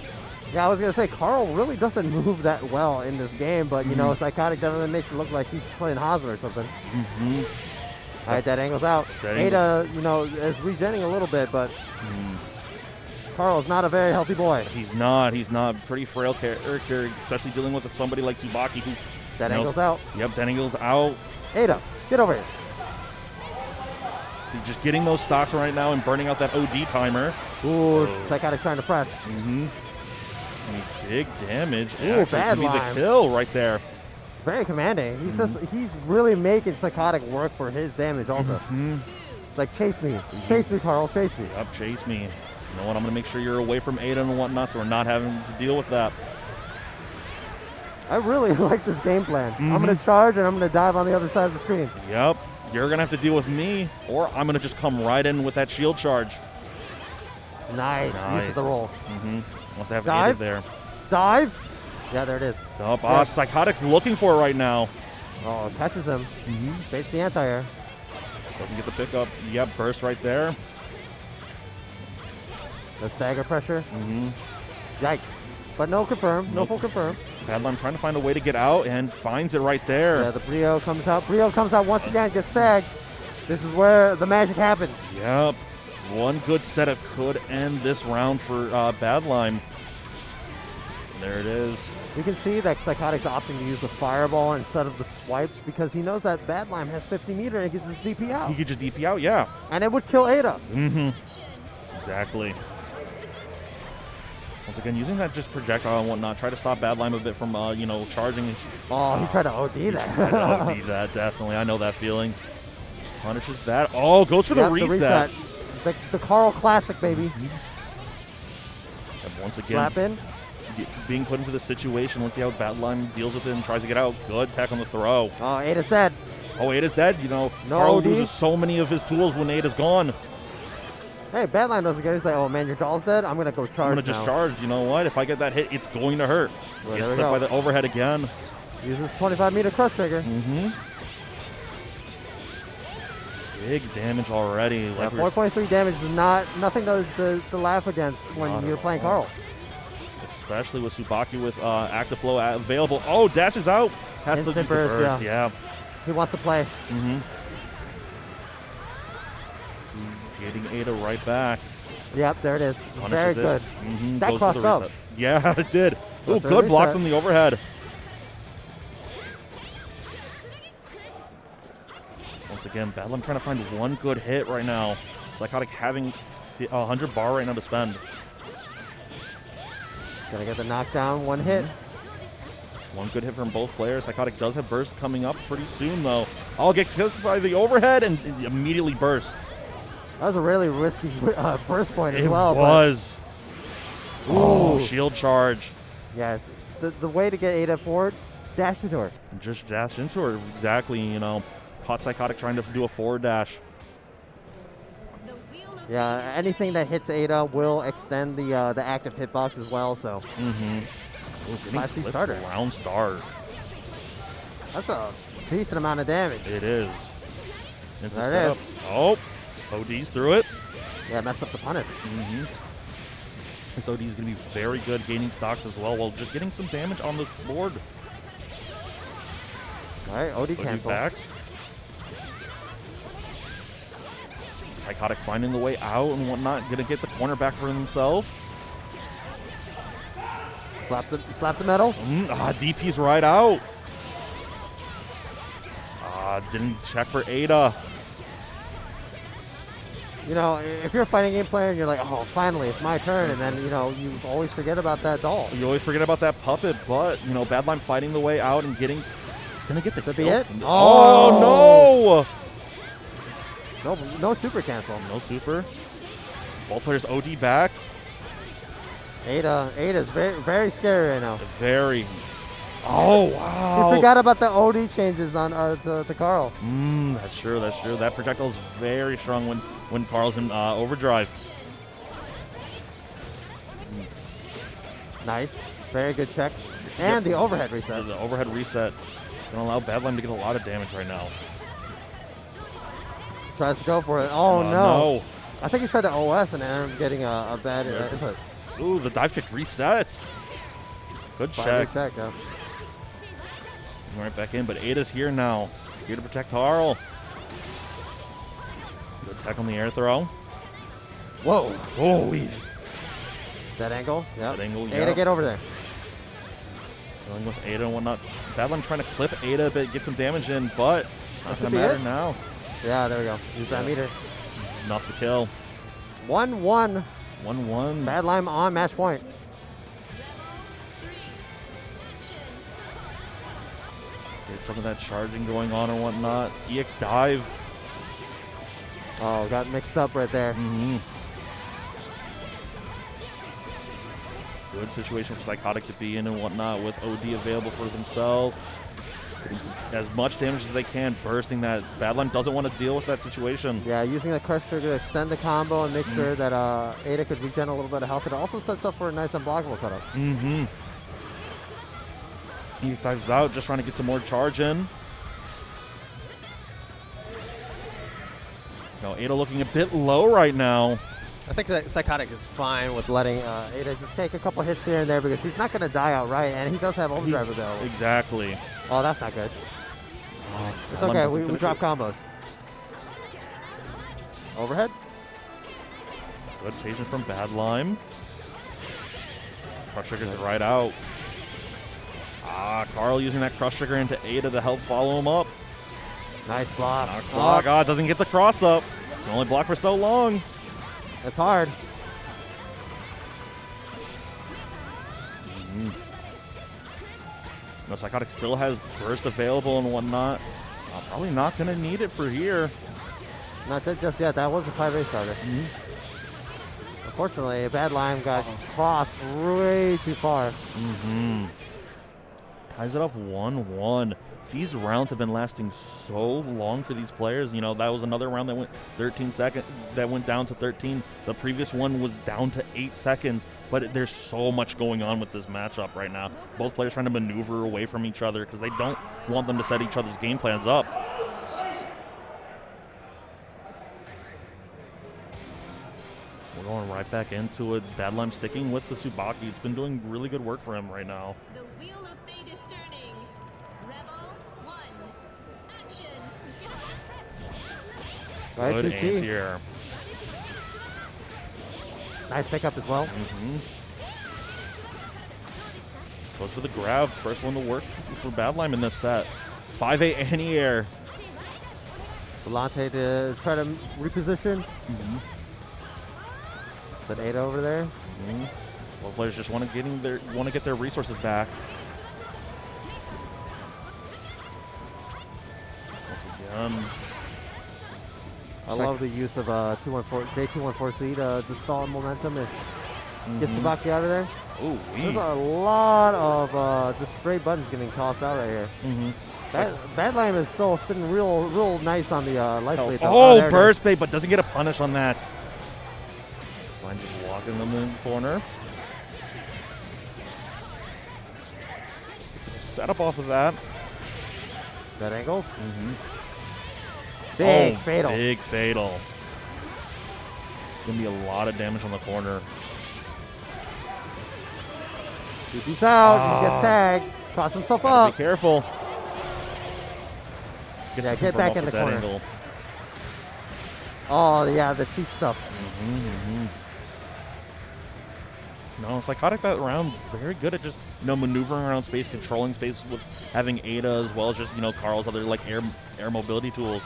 Yeah, I was going to say, Carl really doesn't move that well in this game, but, you know, Psykotik definitely makes it look like he's playing Hazard or something. All right, that angle's out. Ada, you know, is regenning a little bit, but Carl's not a very healthy boy. He's not. He's not. Pretty frail character, especially dealing with somebody like Tsubaki who... That angle's out. Yep, that angle's out. Ada, get over here. So just getting those stocks right now and burning out that OD timer. Ooh, Psykotik trying to press. Big damage. Ooh, Badlime. Means a kill right there. Very commanding. He's really making Psykotik work for his damage also. It's like, chase me. Chase me, Carl. Chase me. Yep, chase me. You know what? I'm going to make sure you're away from Ada and whatnot so we're not having to deal with that. I really like this game plan. I'm going to charge and I'm going to dive on the other side of the screen. Yep. You're going to have to deal with me, or I'm going to just come right in with that shield charge. Nice. Use of the roll. Must have dive there. Dive. Yeah, there it is. Psykotik's looking for it right now. Oh, catches him. Baits the anti-air. Doesn't get the pickup. Yep, burst right there. The stagger pressure. Yikes. But no confirm. No full confirm. Badlime trying to find a way to get out and finds it right there. Yeah, the Brio comes out. Brio comes out once again, gets tagged. This is where the magic happens. Yep. One good setup could end this round for Badlime. There it is. You can see that Psykotik's opting to use the fireball instead of the swipes because he knows that Badlime has 50 meter and he can just DP out. He could just DP out, yeah. And it would kill Ada. Exactly. Once again, using that just projectile and whatnot, try to stop Badlime a bit from, charging. Oh, he tried to OD that. He tried to OD that, definitely. I know that feeling. Punishes that. Oh, goes for the reset. The Carl classic, baby. And once again, slap in. Being put into the situation. Let's see how Badlime deals with it and tries to get out. Good tech on the throw. Oh, Ada's dead. Oh, Ada's dead. You know, no Carl OD. loses so many of his tools when Ada's gone. Hey, Badlime doesn't get it. He's like, oh man, your doll's dead. I'm gonna go charge. I'm gonna just charge. You know what? If I get that hit, it's going to hurt. Well, gets clipped by the overhead again. Uses 25 meter crush trigger. Big damage already. Yeah, 4.3 damage is nothing to laugh against when you're playing Carl. Especially with Tsubaki with active flow available. Oh, dashes out. Has Instant to burst. Yeah. He wants to play. Getting Ada right back. Yep, there it is. Very good. That goes crossed out. Yeah, it did. Oh, good blocks on the overhead. Once again, Badlime trying to find one good hit right now. Psykotik having 100 bar right now to spend. Gonna get the knockdown, one hit. One good hit from both players. Psykotik does have burst coming up pretty soon, though. All gets hit by the overhead and immediately burst. That was a really risky burst point as well. It was. Oh, shield charge. Yes. The way to get Ada forward, dash into her. Just dash into her, exactly, you know. Caught Psykotik trying to do a forward dash. Yeah, anything that hits Ada will extend the active hitbox as well, so. 5C starter. Round start. That's a decent amount of damage. It is. It's there it is. Oh, OD's through it. Yeah, messed up the punish. This OD is going to be very good gaining stocks as well, while just getting some damage on the board. All right, OD cancel. Backs. Psykotik finding the way out and whatnot. Going to get the corner back for himself. Slap the metal. DP's right out. Didn't check for Ada. You know, if you're a fighting game player and you're like, oh, finally, it's my turn, and then, you know, you always forget about that doll. You always forget about that puppet, but, you know, Badlime fighting the way out and getting... It's going to get the Could kill. be it? Oh, no! No super cancel. No super. Both players OD back. Ada's very, very scary right now. Very. Oh, wow. You forgot about the OD changes on to Carl. That's true. That's true. That projectile is very strong when Carl's in overdrive. Nice. Very good check. And the overhead reset. The overhead reset going to allow Badlime to get a lot of damage right now. Tries to go for it. Oh, no. No. I think he tried to OS and ended up getting a bad input. Ooh, the dive kick resets. Good check. Check, yeah. Right back in, but Ada's here now. Here to protect Carl. Good tech on the air throw. Whoa. Holy. That angle? Yeah. That angle, Ada, get over there. Dealing with Ada and whatnot. Badlime trying to clip Ada a bit, get some damage in, but it's not going to matter now. Yeah, there we go. Use that meter. Enough to kill. 1-1. 1-1. Badlime on match point. Get some of that charging going on and whatnot. EX dive. Oh, got mixed up right there. Good situation for Psykotik to be in and whatnot with OD available for themselves. Getting as much damage as they can, bursting that. Badlime doesn't want to deal with that situation. Yeah, using the crush trigger to extend the combo and make sure that Ada could regen a little bit of health. It also sets up for a nice unblockable setup. EX dives out, just trying to get some more charge in. No, Ada looking a bit low right now. I think that Psykotik is fine with letting Ada just take a couple hits here and there because he's not going to die outright, and he does have overdrive available. Exactly. Oh, that's not good. It's okay, we drop combos. Overhead. Good patience from Badlime. Crush trigger's right out. Carl using that crush trigger into Ada to help follow him up. Nice block. Nice block. Doesn't get the cross up. Can only block for so long. That's hard. No, Psykotik still has burst available and whatnot. Probably not going to need it for here. Not just yet. That was a 5A starter. Unfortunately, Badlime got crossed way too far. Ties it up 1-1. These rounds have been lasting so long for these players. You know, that was another round that went 13 seconds, that went down to 13. The previous one was down to 8 seconds, but there's so much going on with this matchup right now. Both players trying to maneuver away from each other because they don't want them to set each other's game plans up. We're going right back into it. Badlime sticking with the Tsubaki. It's been doing really good work for him right now. The wheel of fate is turning. Rebel 1. Action. Good Right, anti-air. Nice pickup as well. Goes for the grab. First one to work for Badlime in this set. 5-8 anti-air. Volante to try to reposition. Is that Ada over there? Both players just want to get their resources back. Once again. I love the use of J214C to stall momentum and get Tsubaki out of there. There's a lot of just straight buttons getting tossed out right here. Badlime is still sitting real nice on the life plate. Oh, burst bait, but doesn't get a punish on that. Fine, just walking them in the corner. Gets a setup off of that. That angle. Big fatal. Big fatal. It's going to be a lot of damage on the corner. He's out. He gets tagged. Cross himself up. Be careful. Yeah, get back in the corner. Angle. Oh, yeah, the cheap stuff. No, Psykotik that round very good at just maneuvering around space, controlling space with having Ada as well as just Carl's other like air mobility tools.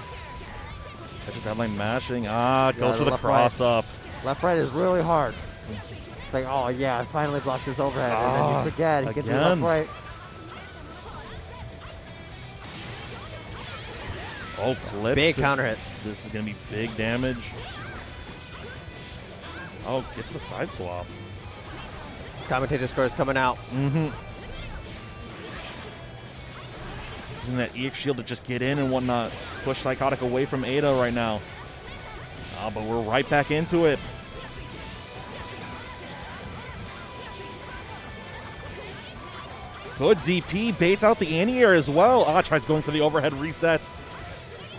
Badlime mashing. Goes for the left cross right. up. Left right is really hard. It's like, oh yeah, I finally blocked this overhead. And then you forget, you get to the left again. right. Oh, clips. Big counter hit. This is going to be big damage. Oh, gets the side swap. Commentator score is coming out. Mm-hmm. Using that EX shield to just get in and whatnot. Push Psykotik away from Ada right now. But we're right back into it. Good DP. Baits out the anti-air as well. Tries going for the overhead reset.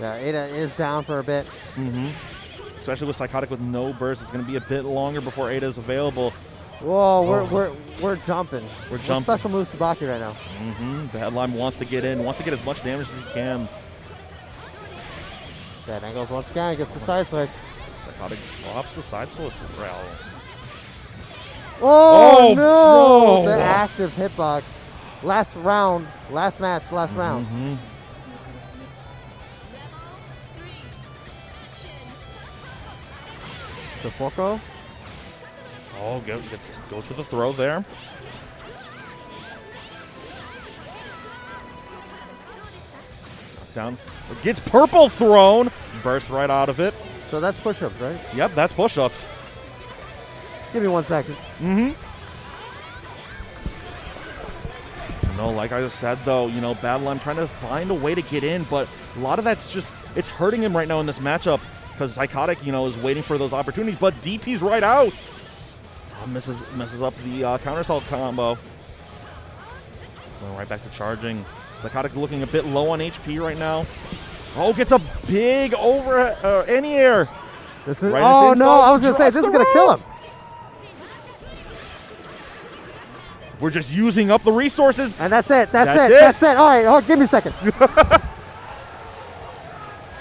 Yeah, Ada is down for a bit. Mm-hmm. Especially with Psykotik with no burst. It's going to be a bit longer before Ada is available. Whoa, we're jumping. We're jumping. Special move Tsubaki right now. Mm-hmm. Badlime wants to get in. Wants to get as much damage as he can. Bad angles once again. Gets the side switch. Psykotik drops the side switch. Oh, no! no! The active hitbox. Last round, last match, last round. Mm-hmm. The Forko. Oh, goes for the throw there. Down. Gets purple thrown. Bursts right out of it. So that's push-ups, right? Yep, that's push-ups. Give me 1 second. Mm-hmm. No, like I just said, though, you know, Badlime trying to find a way to get in, but a lot of that's just, it's hurting him right now in this matchup because Psykotik, you know, is waiting for those opportunities, but DP's right out. Misses up the counterassault combo. Going right back to charging. Psykotik looking a bit low on HP right now. Oh, gets a big anti-air. This is, oh no, I was going to say, this is going to kill him. We're just using up the resources. And that's it. That's it. All right, give me a second.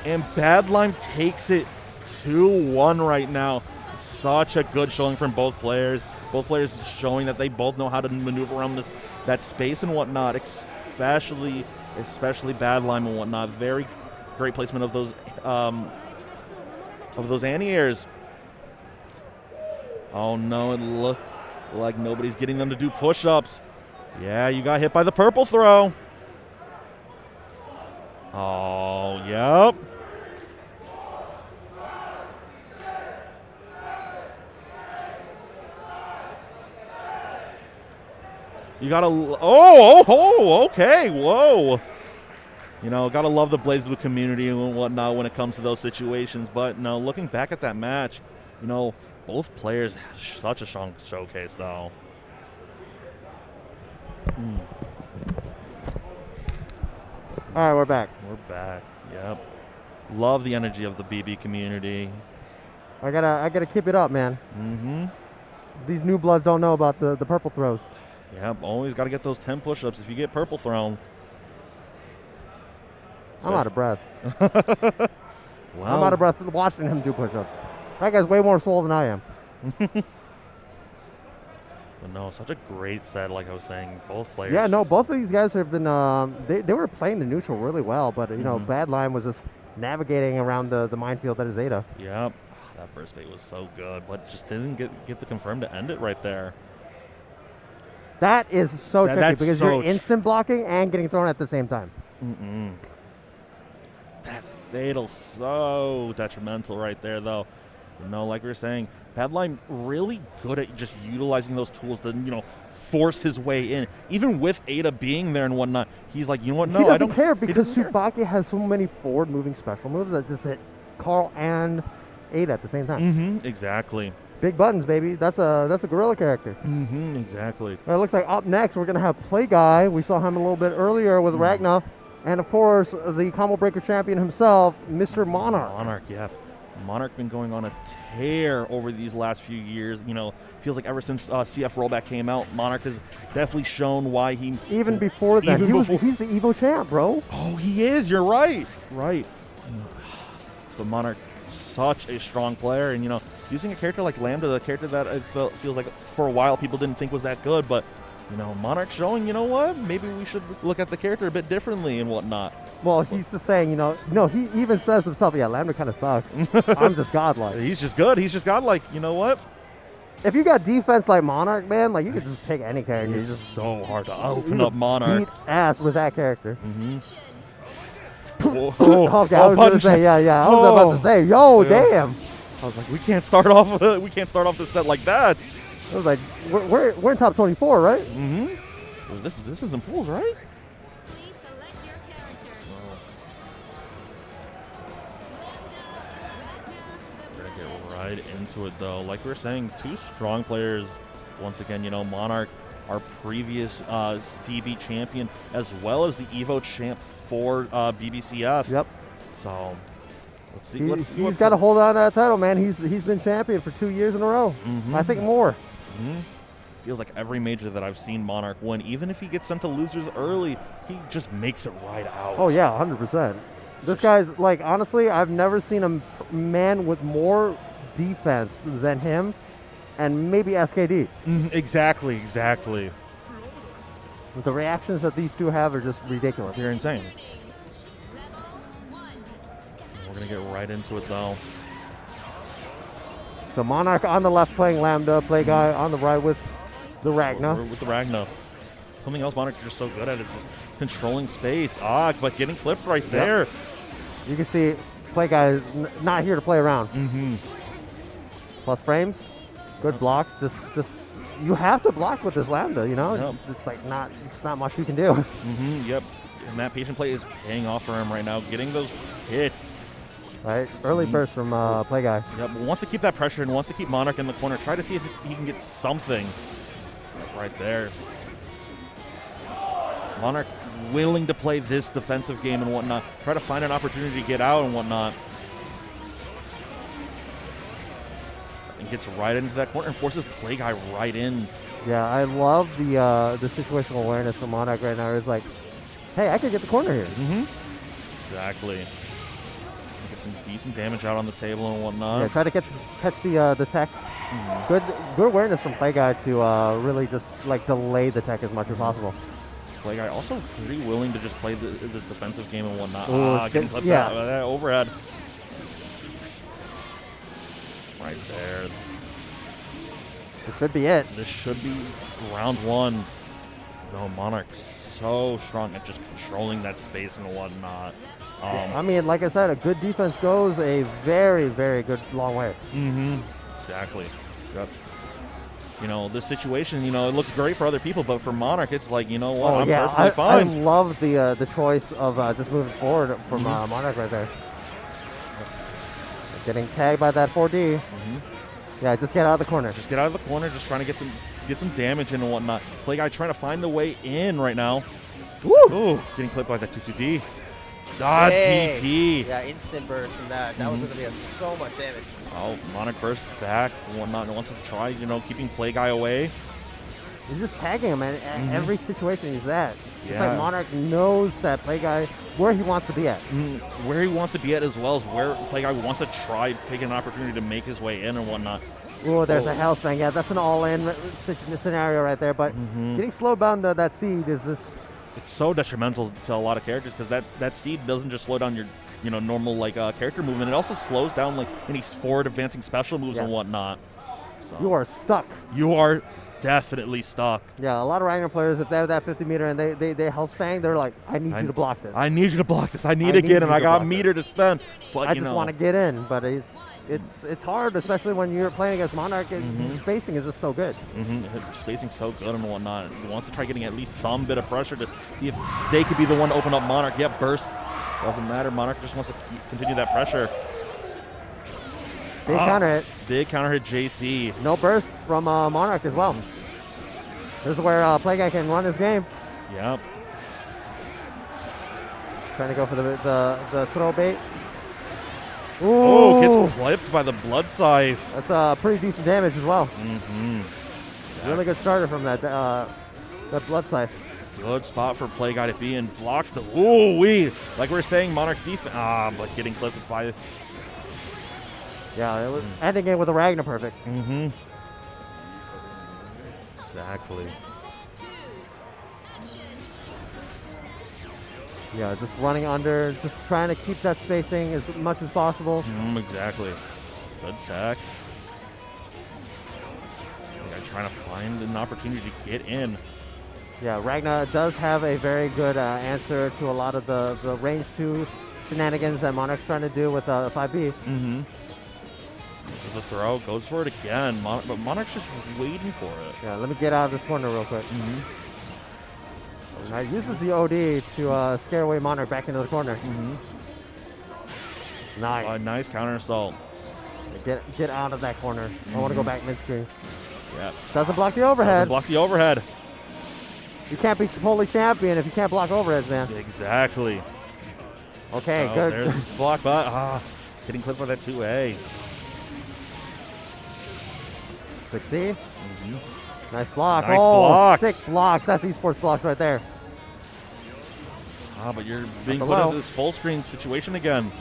And Badlime takes it 2-1 right now. Such a good showing from both players. Both players showing that they both know how to maneuver around that space and whatnot, especially Badlime and whatnot. Very great placement of those anti-airs. Oh no, it looks like nobody's getting them to do push-ups. Yeah, you got hit by the purple throw. Oh, yep. You gotta, okay, whoa. You know, gotta love the BlazBlue community and whatnot when it comes to those situations. But no, looking back at that match, you know, both players have such a strong showcase, though. All right, we're back. We're back. Yep. Love the energy of the BB community. I gotta keep it up, man. Mm-hmm. These new bloods don't know about the purple throws. Yep. Always got to get those 10 push-ups if you get purple thrown. I'm out of breath. Wow. I'm out of breath watching him do push-ups. That guy's way more swole than I am. But no, such a great set, like I was saying. Both players. Yeah, no, both of these guys have been, they were playing the neutral really well, but, you know, Badlime was just navigating around the minefield that is Ada. Yep. That burst bait was so good, but just didn't get the confirm to end it right there. That is so tricky because so you're instant blocking and getting thrown at the same time. That fatal so detrimental right there, though. You know, like we were saying, Badlime really good at just utilizing those tools to, you know, force his way in. Even with Ada being there and whatnot, he's like, you know what, no, I don't care because Tsubaki has so many forward-moving special moves that just hit Carl and Ada at the same time. Exactly. Big buttons, baby. That's a gorilla character. Exactly. It looks like up next we're gonna have Play Guy. We saw him a little bit earlier with Ragnar, and of course the combo breaker champion himself, Mr. Monarch. Monarch, yeah. Monarch been going on a tear over these last few years. You know, feels like ever since CF Rollback came out, Monarch has definitely shown why he. Even before that, he's the Evo champ, bro. Oh, he is. You're right. Right. But Monarch, such a strong player, and you know, using a character like Lambda, the character that it feels like for a while people didn't think was that good, but You know, Monarch showing, you know what? Maybe we should look at the character a bit differently and whatnot. Well, he's just saying, you know, no, he even says himself, yeah, Lambda kind of sucks. I'm just godlike. He's just good. He's just godlike. You know what? If you got defense like Monarch, man, like you could just pick any character. It's You just so hard to open up Monarch. beat ass with that character. Whoa. Okay, I was gonna say, yeah. I was about to say, yo, damn. I was like, we can't start off. We can't start off the set like that. I was like, we're in top 24, right? Well, this is in pools, right? Please select your character. We're gonna get right into it though. Like we were saying, two strong players. Once again, you know, Monarch, our previous CB champion, as well as the Evo champ for BBCF. Yep. So let's see. He's got to hold on to that title, man. He's been champion for 2 years in a row. I think more. Feels like every major that I've seen Monarch win, even if he gets sent to losers early, he just makes it right out. Oh yeah, 100%. This guy's like, honestly, I've never seen a man with more defense than him, and maybe SKD. Exactly. The reactions that these two have are just ridiculous. You're insane. We're gonna get right into it though. So Monarch on the left playing Lambda, Play Guy on the right with the Ragna. With the Ragna. Something else Monarch is just so good at is just controlling space. But getting clipped right there. You can see Play Guy is not here to play around. Plus frames, good blocks. Just you have to block with this Lambda, you know? It's like it's not much you can do. Yep. And that patient play is paying off for him right now, getting those hits. Right, early burst from Play Guy. Yep, wants to keep that pressure and wants to keep Monarch in the corner. Try to see if he can get something right there. Monarch willing to play this defensive game and whatnot. Try to find an opportunity to get out and whatnot. And gets right into that corner and forces Play Guy right in. Yeah, I love the situational awareness from Monarch right now. It's like, hey, I could get the corner here. Exactly. Get some decent damage out on the table and whatnot. Yeah, try to catch the tech. Good awareness from Play Guy to really just like delay the tech as much as possible. Play Guy also pretty willing to just play this defensive game and whatnot. Ooh, Getting clipped out. Overhead. Right there. This should be it. This should be round one. No, Monarch so strong at just controlling that space and whatnot. I mean, like I said, a good defense goes a very, very good long way. Exactly. Yep. You know, this situation, you know, it looks great for other people, but for Monarch, it's like, you know what, I'm perfectly fine. I love the choice of just moving forward from Monarch right there. Getting tagged by that 4D. Yeah, just get out of the corner. Just get out of the corner, just trying to get some damage in and whatnot. Play Guy trying to find the way in right now. Ooh, getting clipped by that 2-2D. DP. Yeah, instant burst from that. That was going to be so much damage. Oh, Monarch burst back and whatnot. And wants to try, you know, keeping Play Guy away. He's just tagging him at every situation he's at. It's Yeah. like Monarch knows that Play Guy, where he wants to be at. Where he wants to be at as well as where Play Guy wants to try taking an opportunity to make his way in and whatnot. Oh, there's a Hellsfang. Yeah, that's an all-in scenario right there. But getting slowed down to that seed is just... It's so detrimental to a lot of characters because that seed doesn't just slow down your normal like character movement. It also slows down like any forward advancing special moves and whatnot. So You are stuck. You are definitely stuck. Yeah, a lot of Ragnar players, if they have that 50 meter and they Hellsfang, they're like, I need you to block this. I need you to block this. I need to get in. I got meter to spend. But I just want to get in, but it's hard, especially when you're playing against Monarch. Spacing is just so good. Spacing's so good and whatnot. He wants to try getting at least some bit of pressure to see if they could be the one to open up Monarch. Yep, burst. Doesn't matter. Monarch just wants to continue that pressure. Big counter hit. Big counter hit JC. No burst from Monarch as well. This is where Play Guy can run his game. Yep. Trying to go for the throw bait. Ooh. Oh, gets clipped by the Blood Scythe. That's pretty decent damage as well. Really good starter from that Blood Scythe. Good spot for Play Guy to be in. Blocks the... Ooh-wee. Like we were saying, Monarch's defense... but getting clipped by... Yeah, it was ending it with a Ragnar perfect. Exactly. Yeah, just running under, just trying to keep that spacing as much as possible. Exactly. Good tech. Trying to find an opportunity to get in. Yeah, Ragna does have a very good answer to a lot of the range 2 shenanigans that Monarch's trying to do with 5B. This is the throw. Goes for it again. But Monarch's just waiting for it. Yeah, let me get out of this corner real quick. Now uses the OD to scare away Monarch back into the corner. Nice. Nice counter assault. Get out of that corner. I want to go back mid-screen. Yeah. Doesn't block the overhead. Doesn't block the overhead. You can't be Chipotle champion if you can't block overheads, man. Exactly. Okay, good. There's the block, but getting clipped by that 2A. 6C. Nice block. Nice oh, blocks. 6 blocks. That's esports blocks right there. But you're being put into this full screen situation again.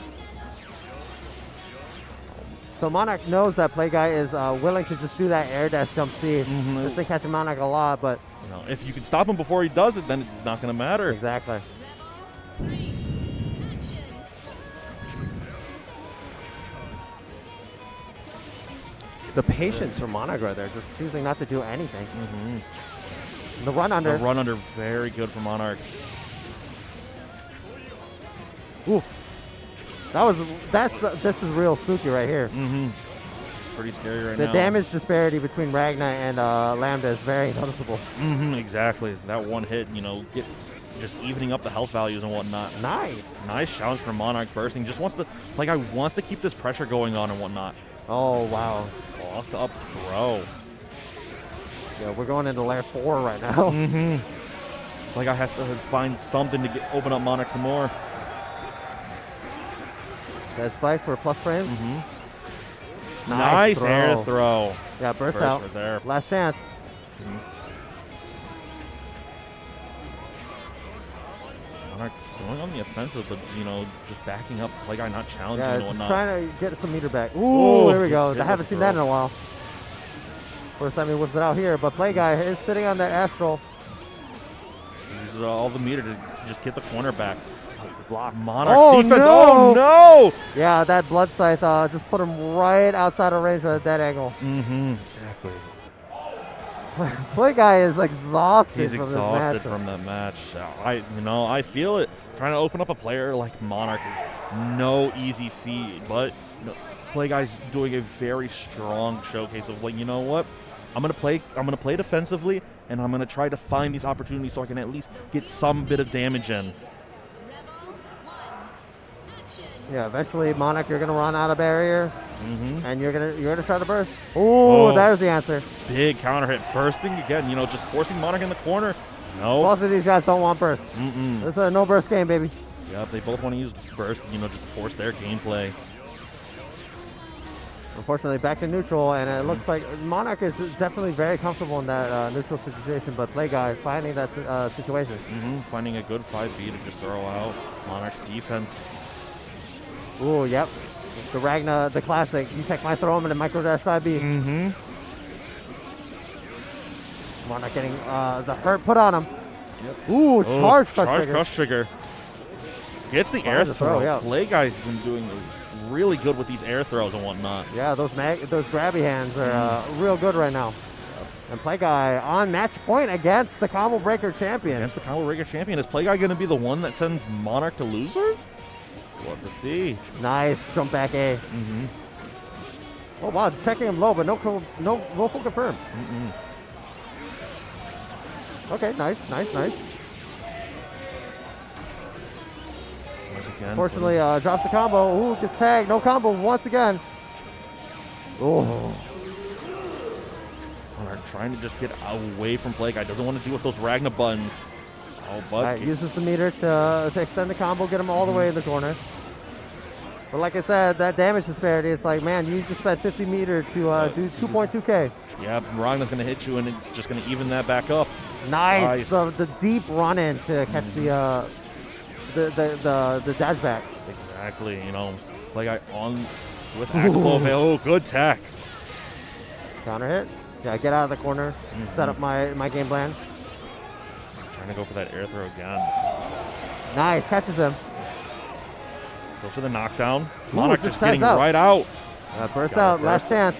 So Monarch knows that Play Guy is willing to just do that air dash jump C. Just been catching Monarch a lot, but if you can stop him before he does it, then it's not going to matter. Exactly. The patience from Monarch right there, just choosing not to do anything. The run under. The run under, very good for Monarch. Ooh. This is real spooky right here. It's pretty scary right now. The damage disparity between Ragna and Lambda is very noticeable. Exactly. That one hit, just evening up the health values and whatnot. Nice challenge for Monarch bursting. Just wants to keep this pressure going on and whatnot. Oh wow. Blocked up throw. Yeah, we're going into layer 4 right now. Like I have to find something to open up Monarch some more. That spike for a plus frame. Nice air throw. Yeah, burst out. Right there. Last chance. Monarch going on the offensive, but just backing up. Play Guy not challenging yeah, and just whatnot. trying to get some meter back. Ooh, there we go. I haven't seen that in a while. First time he whips it out here, but Play Guy is sitting on that astral. Uses all the meter to just get the corner back. Block. Monarch defense. No. Oh no! Yeah, that blood scythe just put him right outside of range with that angle. Exactly. Play Guy is exhausted. He's exhausted from that match. I feel it. Trying to open up a player like Monarch is no easy feat, but Play Guy's doing a very strong showcase of you know what? I'm gonna play defensively, and I'm gonna try to find these opportunities so I can at least get some bit of damage in. Yeah, eventually Monarch, you're gonna run out of barrier, and you're gonna try to burst. Ooh, there's the answer. Big counter hit, bursting again. Just forcing Monarch in the corner. No. Both of these guys don't want burst. This is a no burst game, baby. Yep, they both want to use burst. Just force their gameplay. Unfortunately, back to neutral, and it looks like Monarch is definitely very comfortable in that neutral situation, but Play Guy finding that situation. Finding a good 5B to just throw out Monarch's defense. Ooh, yep. The Ragna, the classic. You take my throw him and a micro dash 5B. Monarch getting the hurt put on him. Yep. Ooh, charge crush trigger. Gets the air throw. Yeah. Play Guy's been doing really good with these air throws and whatnot. Yeah, those grabby hands are real good right now. And Play Guy on match point against the Combo Breaker champion. Is Play Guy going to be the one that sends Monarch to losers? What to see. Nice jump back A. Oh wow, it's checking him low, but no full confirm. Okay, nice. Once again. Unfortunately, drops the combo. Ooh, gets tagged. No combo once again. Oh. Monarch trying to just get away from Play Guy. Doesn't want to deal with those Ragna buttons. But uses the meter to extend the combo, get him all the way in the corner. But like I said, that damage disparity, it's like, man, you just spent 50 meter to do 2.2k. Yeah, Ragna's going to hit you, and it's just going to even that back up. Nice. So the deep run-in to catch the dash back. Exactly. Play Guy on with Icecool. Oh, good tech. Counter hit. Yeah, get out of the corner. Set up my game plan. Trying to go for that air throw again. Nice, catches him. Goes for the knockdown. Monarch just tags getting out. right out. Burst Got out, it, last burst. chance.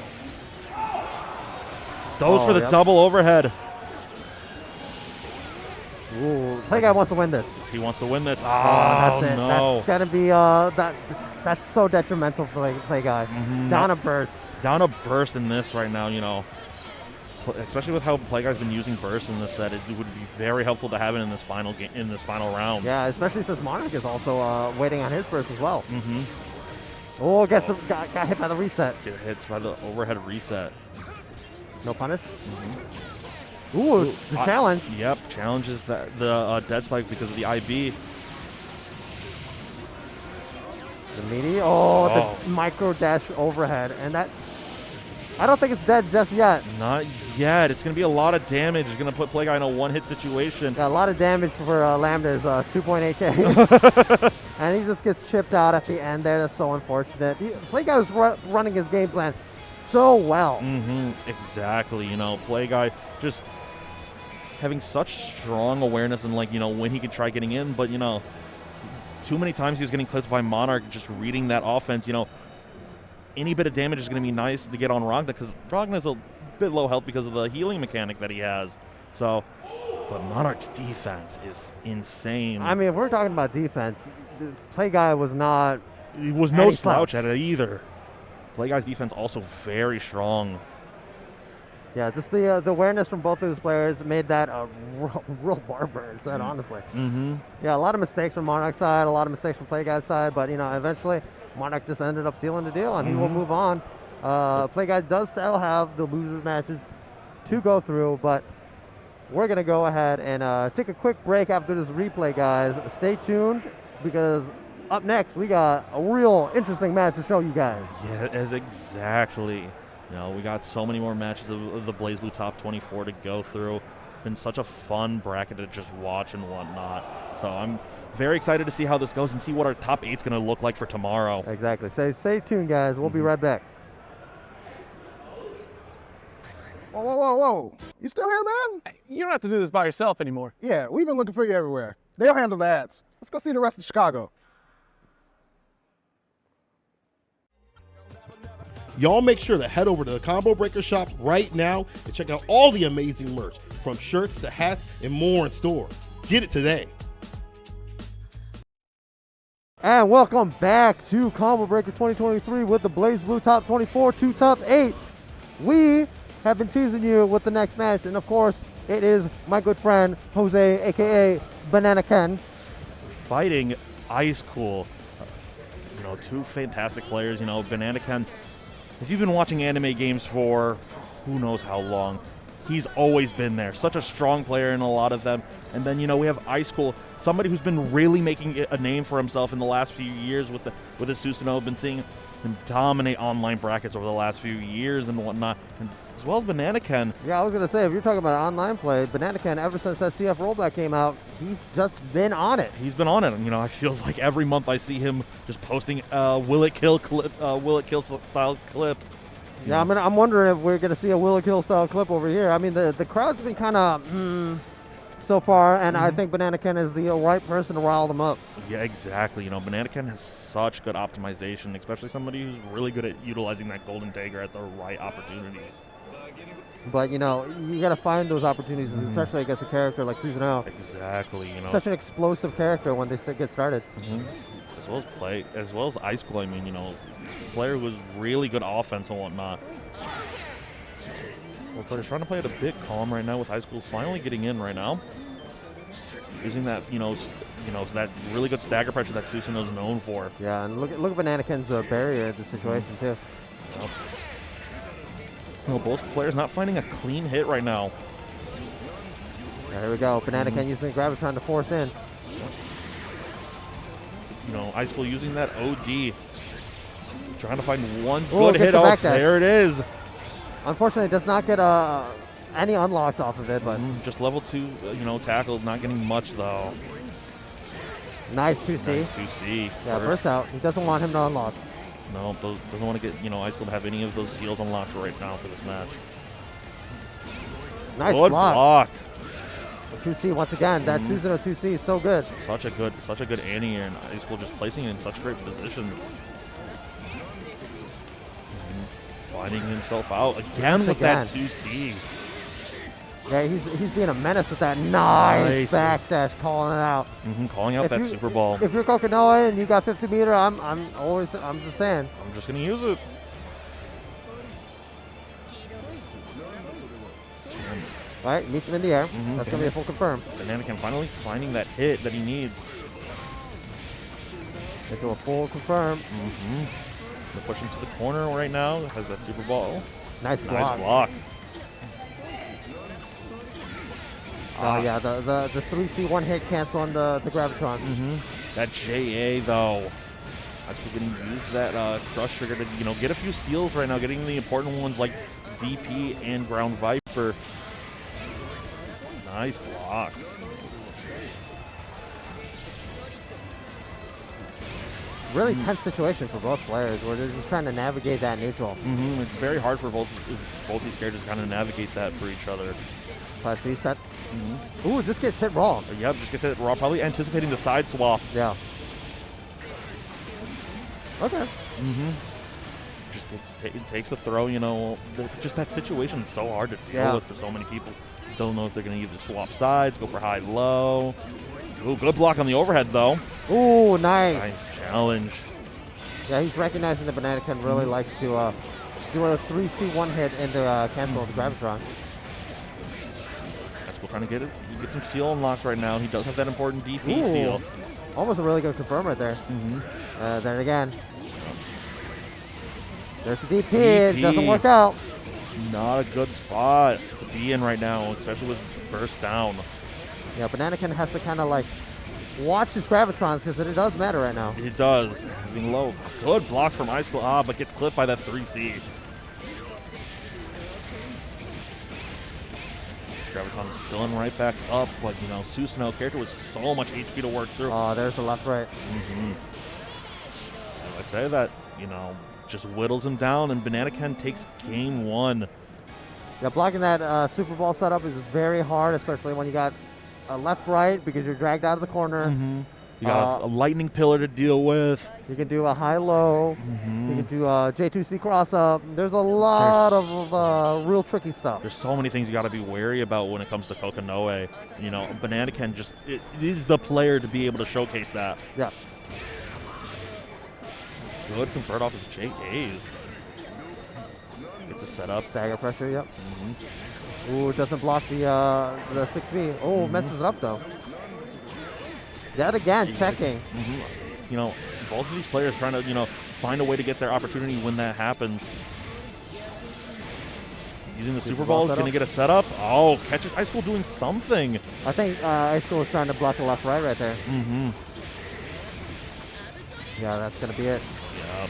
Goes for the yep. double overhead. Ooh, Play Guy wants to win this. He wants to win this. Oh, That's it. no. That's gonna be that's so detrimental for Play Guy. Down a burst. Down a burst in this right now, you know. Especially with how Play Guy's been using burst in this set, it would be very helpful to have it in this final game, in this final round. Yeah, especially since Monarch is also waiting on his burst as well. Mm-hmm. Oh, got hit by the reset. Get hit by the overhead reset. No punish. Ooh, the challenge. Yep, challenges the dead spike because of the IB. The meaty. Oh, the micro dash overhead, and that. I don't think it's dead just yet. Not yet. It's going to be a lot of damage. It's going to put Play Guy in a one-hit situation. Got a lot of damage for Lambda's 2.8k. And he just gets chipped out at the end there. That's so unfortunate. Play Guy was running his game plan so well. Exactly. You know, Play Guy just having such strong awareness and, like, you know, when he can try getting in. But, you know, too many times he was getting clipped by Monarch just reading that offense, you know. Any bit of damage is going to be nice to get on Ragna because Ragna's a bit low health because of the healing mechanic that he has. So, but Monarch's defense is insane. I mean, if we're talking about defense, the Play Guy was not. He was no slouch at it either. Play Guy's defense also very strong. Yeah, just the awareness from both of those players made that a real barber set, honestly. Yeah, a lot of mistakes from Monarch's side, a lot of mistakes from Play Guy's side, but, you know, eventually Monarch just ended up sealing the deal, and he will move on. Play Guy does still have the losers matches to go through, but we're going to go ahead and take a quick break after this replay, guys. Stay tuned, because up next we got a real interesting match to show you guys. Yeah, exactly. You know, we got so many more matches of the BlazBlue top 24 to go through. Been such a fun bracket to just watch and whatnot. So I'm very excited to see how this goes and see what our top 8's going to look like for tomorrow. Exactly. Stay tuned, guys. We'll be right back. Whoa, whoa, whoa, whoa. You still here, man? You don't have to do this by yourself anymore. Yeah, we've been looking for you everywhere. They'll handle the ads. Let's go see the rest of Chicago. Y'all make sure to head over to the Combo Breaker shop right now and check out all the amazing merch, from shirts to hats and more in store. Get it today. And welcome back to Combo Breaker 2023 with the BlazBlue top 24 to top 8. We have been teasing you with the next match, and of course, it is my good friend Jose, aka BananaKen, fighting Icecool. You know, two fantastic players. You know, BananaKen, if you've been watching anime games for who knows how long, he's always been there. Such a strong player in a lot of them. And then, you know, we have Icecool, somebody who's been really making a name for himself in the last few years with his Susanoo. Been seeing him dominate online brackets over the last few years and whatnot, and as well as BananaKen. Yeah, I was going to say, if you're talking about online play, BananaKen, ever since that CF rollback came out, he's just been on it. He's been on it. And, you know, I feels like every month I see him just posting will it kill style clip. Yeah, I'm wondering if we're going to see a Will It Kill style clip over here. I mean, the crowd's been kind of so far, and I think BananaKen is the right person to rile them up. Yeah, exactly. You know, BananaKen has such good optimization, especially somebody who's really good at utilizing that golden dagger at the right opportunities. But, you know, you got to find those opportunities, especially against a character like Susanoo. Exactly, you know. Such an explosive character when they get started. As well as Icecool. I mean, you know, player who was really good offense and whatnot. Well, players trying to play it a bit calm right now with Icecool finally getting in right now, using that that really good stagger pressure that Susanoo's known for. Yeah, and look at BananaKen's barrier in this situation too. Yep. Well, both players not finding a clean hit right now. Yeah, here we go. BananaKen using the Gravitron to force in. You know, Icecool using that OD. Trying to find one good hit off. There it is. Unfortunately, it does not get any unlocks off of it, but just level 2, tackle, not getting much though. Nice 2C. Nice 2C. Yeah, burst out. He doesn't want him to unlock. No, doesn't want to get, Icecool to have any of those seals unlocked right now for this match. Nice good block. 2C once again. That Susanoo 2C is so good. Such a good Annie and Icecool just placing it in such great positions. Finding himself out again with that 2C. Yeah, he's being a menace with that nice backdash, calling it out. Calling out that super ball. If you're Kokonoe and you got 50 meter, I'm just saying. I'm just gonna use it. All right, meets him in the air. That's gonna be a full confirm. BananaKen finally finding that hit that he needs. Into a full confirm. They're pushing to the corner right now. Has that super ball. Nice block. Oh yeah, the 3C one hit cancel on the Gravitron. That JA though. Icecool getting used that crush trigger to get a few seals right now, getting the important ones like DP and Ground Viper. Nice blocks. Really tense situation for both players where they're just trying to navigate that neutral. It's very hard for both these characters to kind of navigate that for each other. Plus he set. Ooh, just gets hit raw. Yep, just gets hit raw. Probably anticipating the side swap. Yeah. Okay. Just takes the throw, just that situation is so hard to deal with for so many people. Don't know if they're going to either swap sides, go for high-low. Ooh, good block on the overhead, though. Ooh, nice. Nice challenge. Yeah, he's recognizing that BananaKen really likes to do a 3C one hit and cancel the Gravitron. Icecool trying to get some seal unlocks right now. He does have that important DP seal. Almost a really good confirm right there. Then again. There's the DP. It doesn't work out. Not a good spot to be in right now, especially with burst down. Yeah, BananaKen has to kind of like watch his Gravitrons because it does matter right now. It does. Being low. Good block from Icecool. But gets clipped by that 3C. Gravitron's filling right back up, but Susanoo character with so much HP to work through. Oh, there's the left right. I say that, just whittles him down, and BananaKen takes game 1. Yeah, blocking that Super Ball setup is very hard, especially when you got a left-right because you're dragged out of the corner. You got a lightning pillar to deal with. You can do a high-low. You can do a J2C cross-up. There's a lot of real tricky stuff. There's so many things you got to be wary about when it comes to Kokonoe. BananaKen just is the player to be able to showcase that. Yes. Good convert off of JAs. Gets a setup. Stagger pressure, yep. Ooh, doesn't block the 6B. Oh, messes it up though. Yet again, checking. Both of these players trying to, find a way to get their opportunity when that happens. Using the Super Ball, going to get a setup. Oh, catches Icecool doing something. I think Icecool is trying to block the left-right right there. Yeah, that's going to be it. Yep.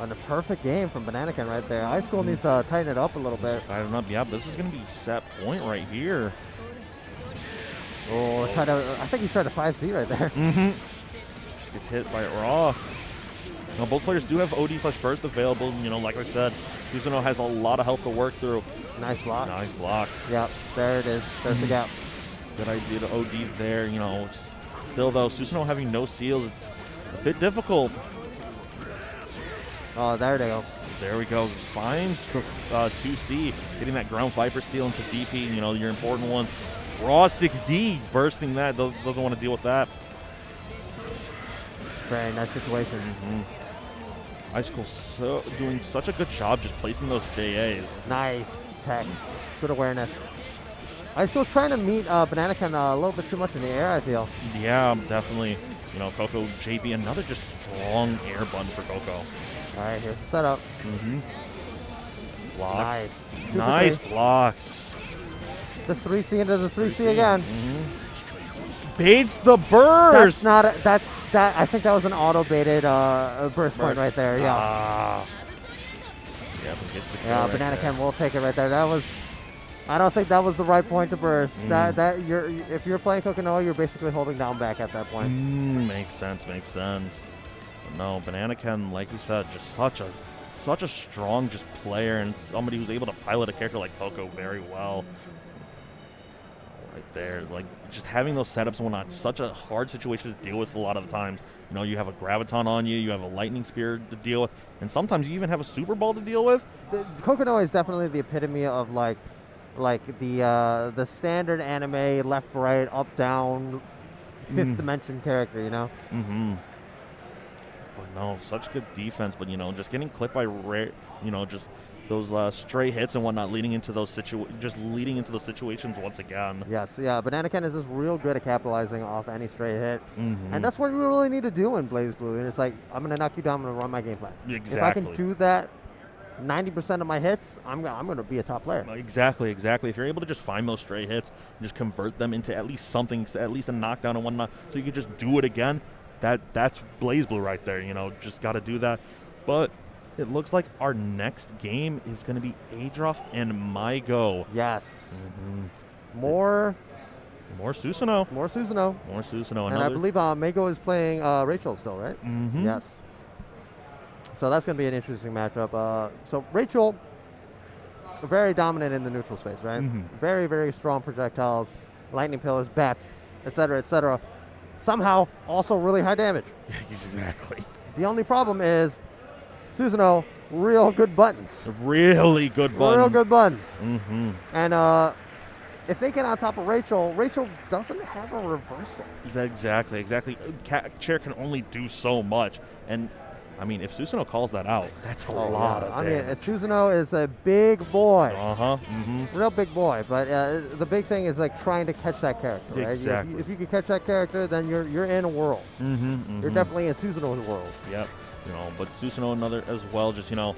And a perfect game from BananaKen right there. Icecool needs to tighten it up a little bit. Tighten up, yeah. This is going to be set point right here. Oh, I think he tried a 5C right there. Just gets hit by it raw. Both players do have OD/burst available. Like I said, Susanoo has a lot of health to work through. Nice block. Nice blocks. Yep, there it is. There's the gap. Good idea to OD there. Still though, Susanoo having no seals, it's a bit difficult. Oh, there they go. There we go. Finds the 2C, getting that Ground Viper seal into DP. Your important ones. Raw 6D bursting that. Doesn't want to deal with that. Very nice situation. Icecool doing such a good job just placing those JAs. Nice tech. Good awareness. Icecool trying to meet BananaKen a little bit too much in the air, I feel. Yeah, definitely. Coco, JB, another just strong air bun for Coco. All right, here's the setup. Blocks. Nice blocks. The 3C into the 3C again. Baits the burst. I think that was an auto baited burst point right there. Yeah. Yeah, BananaKen will take it right there. I don't think that was the right point to burst. If you're playing Kokonoe, you're basically holding down back at that point. Makes sense. But no, BananaKen, like we said, just such a strong player and somebody who's able to pilot a character like Coco very well. right there. Like, just having those setups and whatnot, such a hard situation to deal with a lot of the times. You know, you have a Graviton on you, you have a Lightning Spear to deal with, and sometimes you even have a Super Ball to deal with. The Kokono is definitely the epitome of like the standard anime left, right, up, down, fifth dimension character, you know? Mm-hmm. But no, such good defense. But, you know, just getting clipped by just those stray hits and whatnot, leading into those situations once again. Yes, yeah. BananaKen is just real good at capitalizing off any stray hit, and that's what we really need to do in BlazBlue. And it's like, I'm gonna knock you down. I'm gonna run my game plan. Exactly. If I can do that 90% of my hits, I'm gonna be a top player. Exactly. If you're able to just find those stray hits and just convert them into at least something, at least a knockdown and whatnot, so you can just do it again, that's BlazBlue right there. You know, just got to do that. But it looks like our next game is going to be Adroth and Maigo. Yes. More Susanoo. More Susanoo. And I believe Maigo is playing Rachel still, right? Yes. So that's going to be an interesting matchup. So Rachel, very dominant in the neutral space, right? Very, very strong projectiles, lightning pillars, bats, etc., etc. Somehow also really high damage. Exactly. The only problem is Susanoo, real good buttons. Really good buttons. Real good buttons. And if they get on top of Rachel, Rachel doesn't have a reversal. Exactly. Chair can only do so much. And, I mean, if Susanoo calls that out, that's a lot of damage. I mean, Susanoo is a big boy. Real big boy. But the big thing is, like, trying to catch that character, right? Exactly. If you can catch that character, then you're in a world. You're definitely in Susanoo's world. Yep. You know, but Susanoo another as well, just, you know,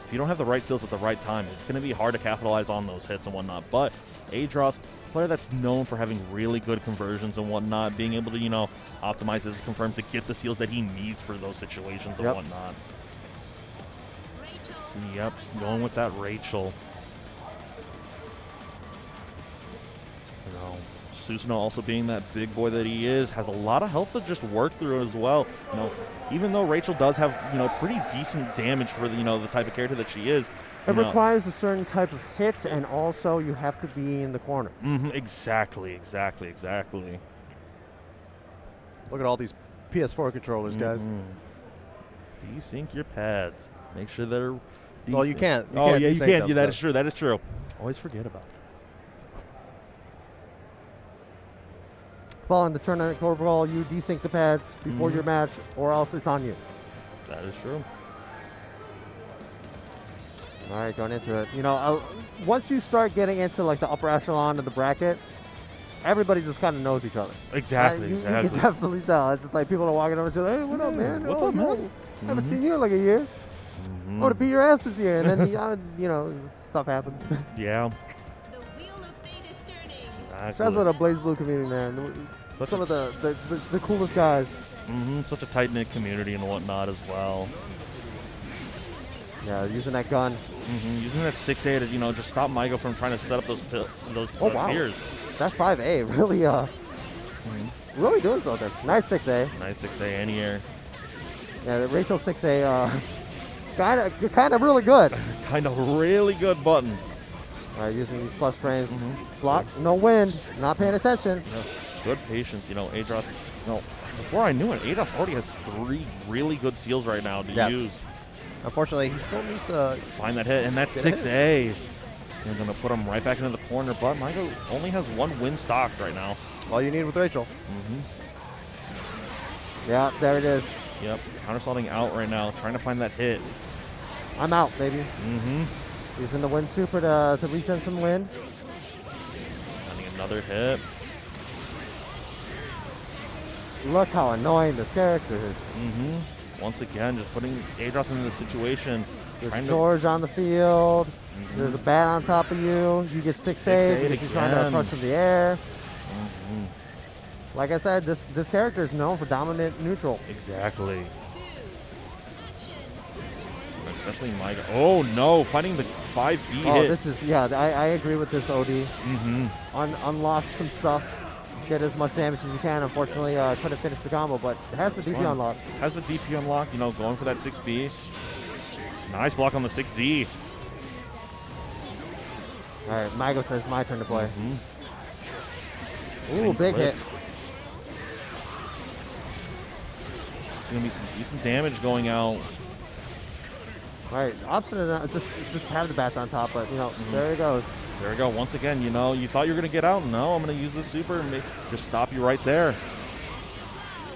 if you don't have the right skills at the right time, it's going to be hard to capitalize on those hits and whatnot. But Adroth, player that's known for having really good conversions and whatnot, being able to, you know, optimize his confirm to get the seals that he needs for those situations and whatnot. Yep, going with that Rachel. You know, Susanoo also being that big boy that he is, has a lot of health to just work through as well. You know, even though Rachel does have, you know, pretty decent damage for the, you know, the type of character that she is. It requires a certain type of hit, and also you have to be in the corner. Exactly. Look at all these PS4 controllers, guys. Desync your pads. Make sure they're decent. Well, you can't. You can't. Yeah, that is true. Always forget about that. Following the tournament protocol, you desync the pads before your match, or else it's on you. That is true. All right, going into it. You know, once you start getting into like the upper echelon of the bracket, everybody just kind of knows each other. Exactly. You can definitely tell. It's just like people are walking over to, hey, what up, man? What's up, man? Haven't seen you in like a year. I want to beat your ass this year, and then you know, stuff happens. Yeah. The wheel of fate is turning. Shouts out to the BlazBlue community, man. Some of the coolest guys. Such a tight-knit community and whatnot as well. Yeah, using that gun. Using that 6A to, you know, just stop Maigo from trying to set up those spears. That's 5A. Really, really doing something. Nice 6A. Nice 6A anti-air. Yeah, the Rachel 6A, kind of really good. Kind of really good button. All right, using these plus frames. Blocks, no wind, not paying attention. Yeah, good patience, you know, Adroth. You know, before I knew it, Adroth already has 3 really good seals right now to use. Unfortunately, he still needs to find that hit, and that's 6A. They're going to put him right back into the corner, but Maigo only has 1 win stocked right now. All you need with Rachel. Yeah, there it is. Yep, countersalting out right now, trying to find that hit. I'm out, baby. Using the wind super to regen some wind. Finding another hit. Look how annoying this character is. Once again, just putting Adroth into the situation. There's George on the field. There's a bat on top of you. You get 6A because you're trying to crush in the air. Like I said, this character is known for dominant neutral. Exactly. Especially Maigo. Oh no, finding the 5B hit. This is, I agree with this OD. Unlock some stuff. Get as much damage as you can. Unfortunately, couldn't finish the combo, but it has the DP unlock. Has the DP unlock, you know, going for that 6B. Nice block on the 6D. All right, Maigo says it's my turn to play. Ooh, big hit. There's going to be some decent damage going out. Right, opposite just have the bats on top, but, you know, there he goes. There we go. Once again, you know, you thought you were going to get out. No, I'm going to use the super and just stop you right there.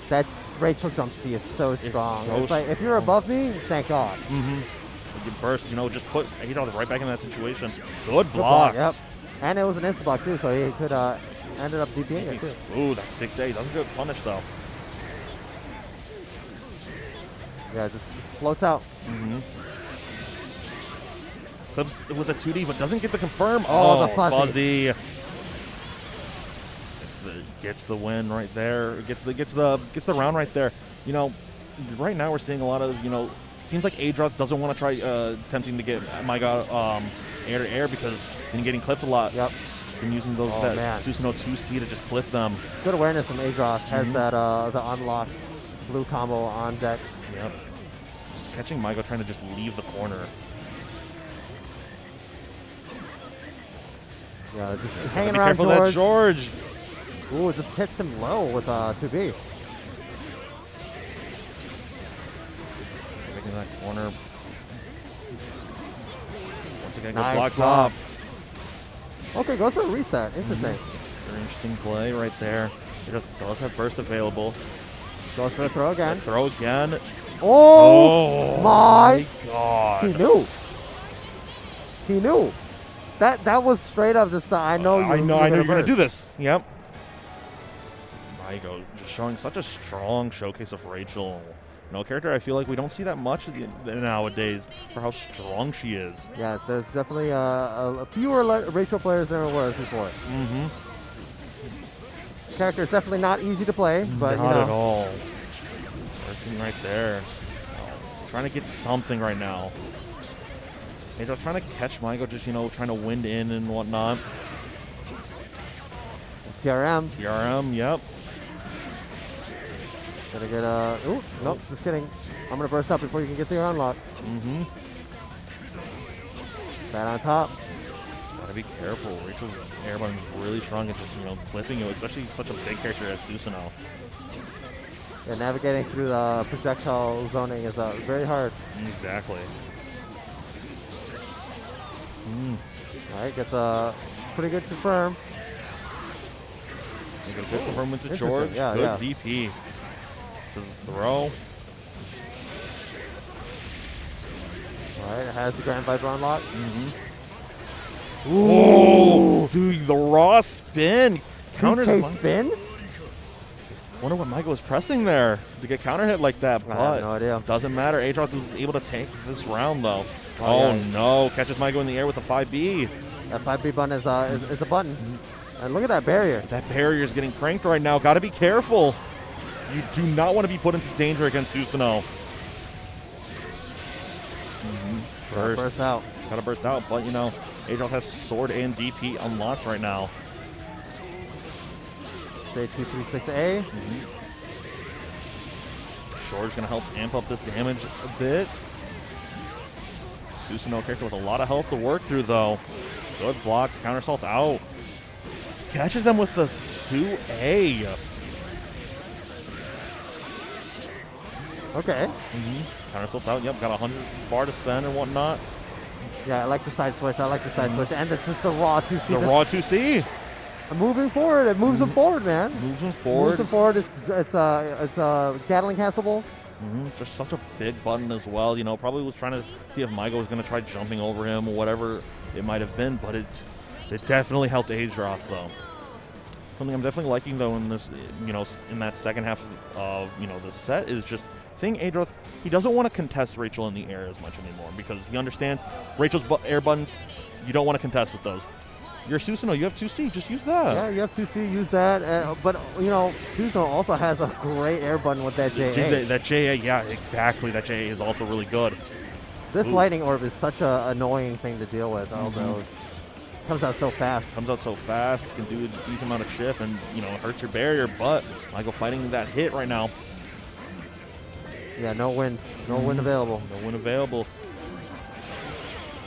That Rachel jump C is so strong. So It's like, if you're above me, thank God. You burst, you know, just put Adroth right back in that situation. Good blocks. Yep. And it was an insta block, too, so he could ended up DPing it, too. Ooh, that's 6A. Doesn't get punished, though. Yeah, just floats out. Clips with a 2D, but doesn't get the confirm. Oh, the fuzzy. Gets the win right there. Gets the round right there. You know, right now we're seeing a lot of, you know, seems like Adroth doesn't want to try attempting to get Maigo air to air because he's been getting clipped a lot. Yep. Been using those that Susanoo 2C to just clip them. Good awareness from Adroth. Has that the unlocked blue combo on deck. Yep. Catching Maigo trying to just leave the corner. Yeah, just hanging around careful that George. Ooh, it just hits him low with 2B. Making that corner. Once again, Nice good blocks block. off. Okay, goes for a reset. Interesting. Very interesting play right there. He does have burst available. Goes for a throw again. Throw again. Oh, my God. He knew. He knew. That was straight up just I know you're going to do this. Yep. Maigo just showing such a strong showcase of Rachel. You know, a character I feel like we don't see that much nowadays for how strong she is. Yes, there's definitely a fewer Rachel players than there was before. Character is definitely not easy to play, but not at all. Bursting right there. Trying to get something right now. Adroth trying to catch Maigo, just, you know, trying to wind in and whatnot. TRM. TRM, yep. Gotta get ooh, nope, just kidding. I'm gonna burst up before you can get the unlock. Bat on top. Gotta be careful. Rachel's airbun is really strong at just, you know, clipping you, especially such a big character as Susanoo. Yeah, navigating through the projectile zoning is very hard. Exactly. Alright, gets a pretty good confirm. You get a good confirm into George. Yeah, good DP. To the throw. Alright, it has the Grand Viper unlock. Ooh, dude, the raw spin. Counters spin? Wonder what Maigo was pressing there to get counter hit like that, but I have no idea. Doesn't matter. Adroth was able to take this round though. Oh no! Catches Maigo in the air with a 5B. That 5B button is a button. And look at that barrier. That barrier is getting cranked right now. Got to be careful. You do not want to be put into danger against Susanoo. Burst out. Gotta burst out, but you know, Adroth has sword and DP unlocked right now. Stage 236A. George gonna help amp up this damage a bit. Susanoo character with a lot of health to work through though. Good blocks, counter assaults out. Catches them with the 2A. Okay. Counter assaults out. Yep, got 100 bar to spend and whatnot. Yeah, I like the side switch. I like the side switch. And it's just the raw 2C. The raw 2C. Moving forward. It moves him forward, man. Moves him forward. Moves him forward. It's Gatling castable. Just such a big button as well. You know, probably was trying to see if Maigo was going to try jumping over him or whatever it might have been, but it definitely helped Adroth though. Something I'm definitely liking though in this, you know, in that second half of, you know, the set is just seeing Adroth. He doesn't want to contest Rachel in the air as much anymore because he understands Rachel's air buttons. You don't want to contest with those. You're Susanoo, you have 2C, just use that. Yeah, you have 2C, use that. But, you know, Susanoo also has a great air button with that JA. That JA, yeah, exactly. That JA is also really good. This lightning orb is such an annoying thing to deal with, although it comes out so fast. Comes out so fast, can do a decent amount of chip and, you know, hurts your barrier, but Maigo fighting that hit right now. Yeah, no wind. No wind available. No wind available.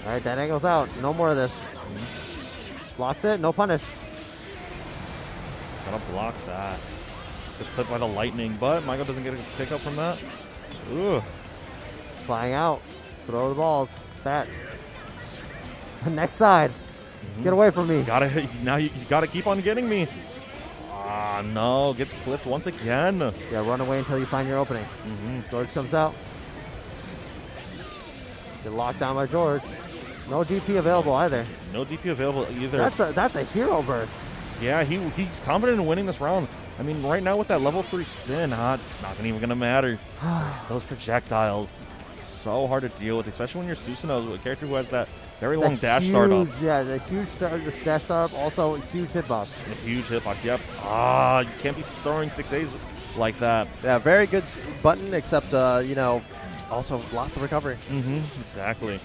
All right, that angle's out. No more of this. Blocks it, no punish. Gotta block that. Just clipped by the lightning, but Maigo doesn't get a pickup from that. Ooh. Flying out. Throw the balls. That. Next side. Get away from me. Now you gotta keep on getting me. Ah, no. Gets clipped once again. Yeah, run away until you find your opening. George comes out. Get locked down by George. No DP available either. No DP available either. That's a hero burst. Yeah, he's confident in winning this round. I mean, right now with that level 3 spin, not even gonna matter. Those projectiles, so hard to deal with, especially when you're Susanoo, a character who has that very long dash startup. Yeah, the huge dash startup, also a huge hitbox. A huge hitbox, yep. Ah, you can't be throwing 6As like that. Yeah, very good button, except, you know, also lots of recovery. Exactly.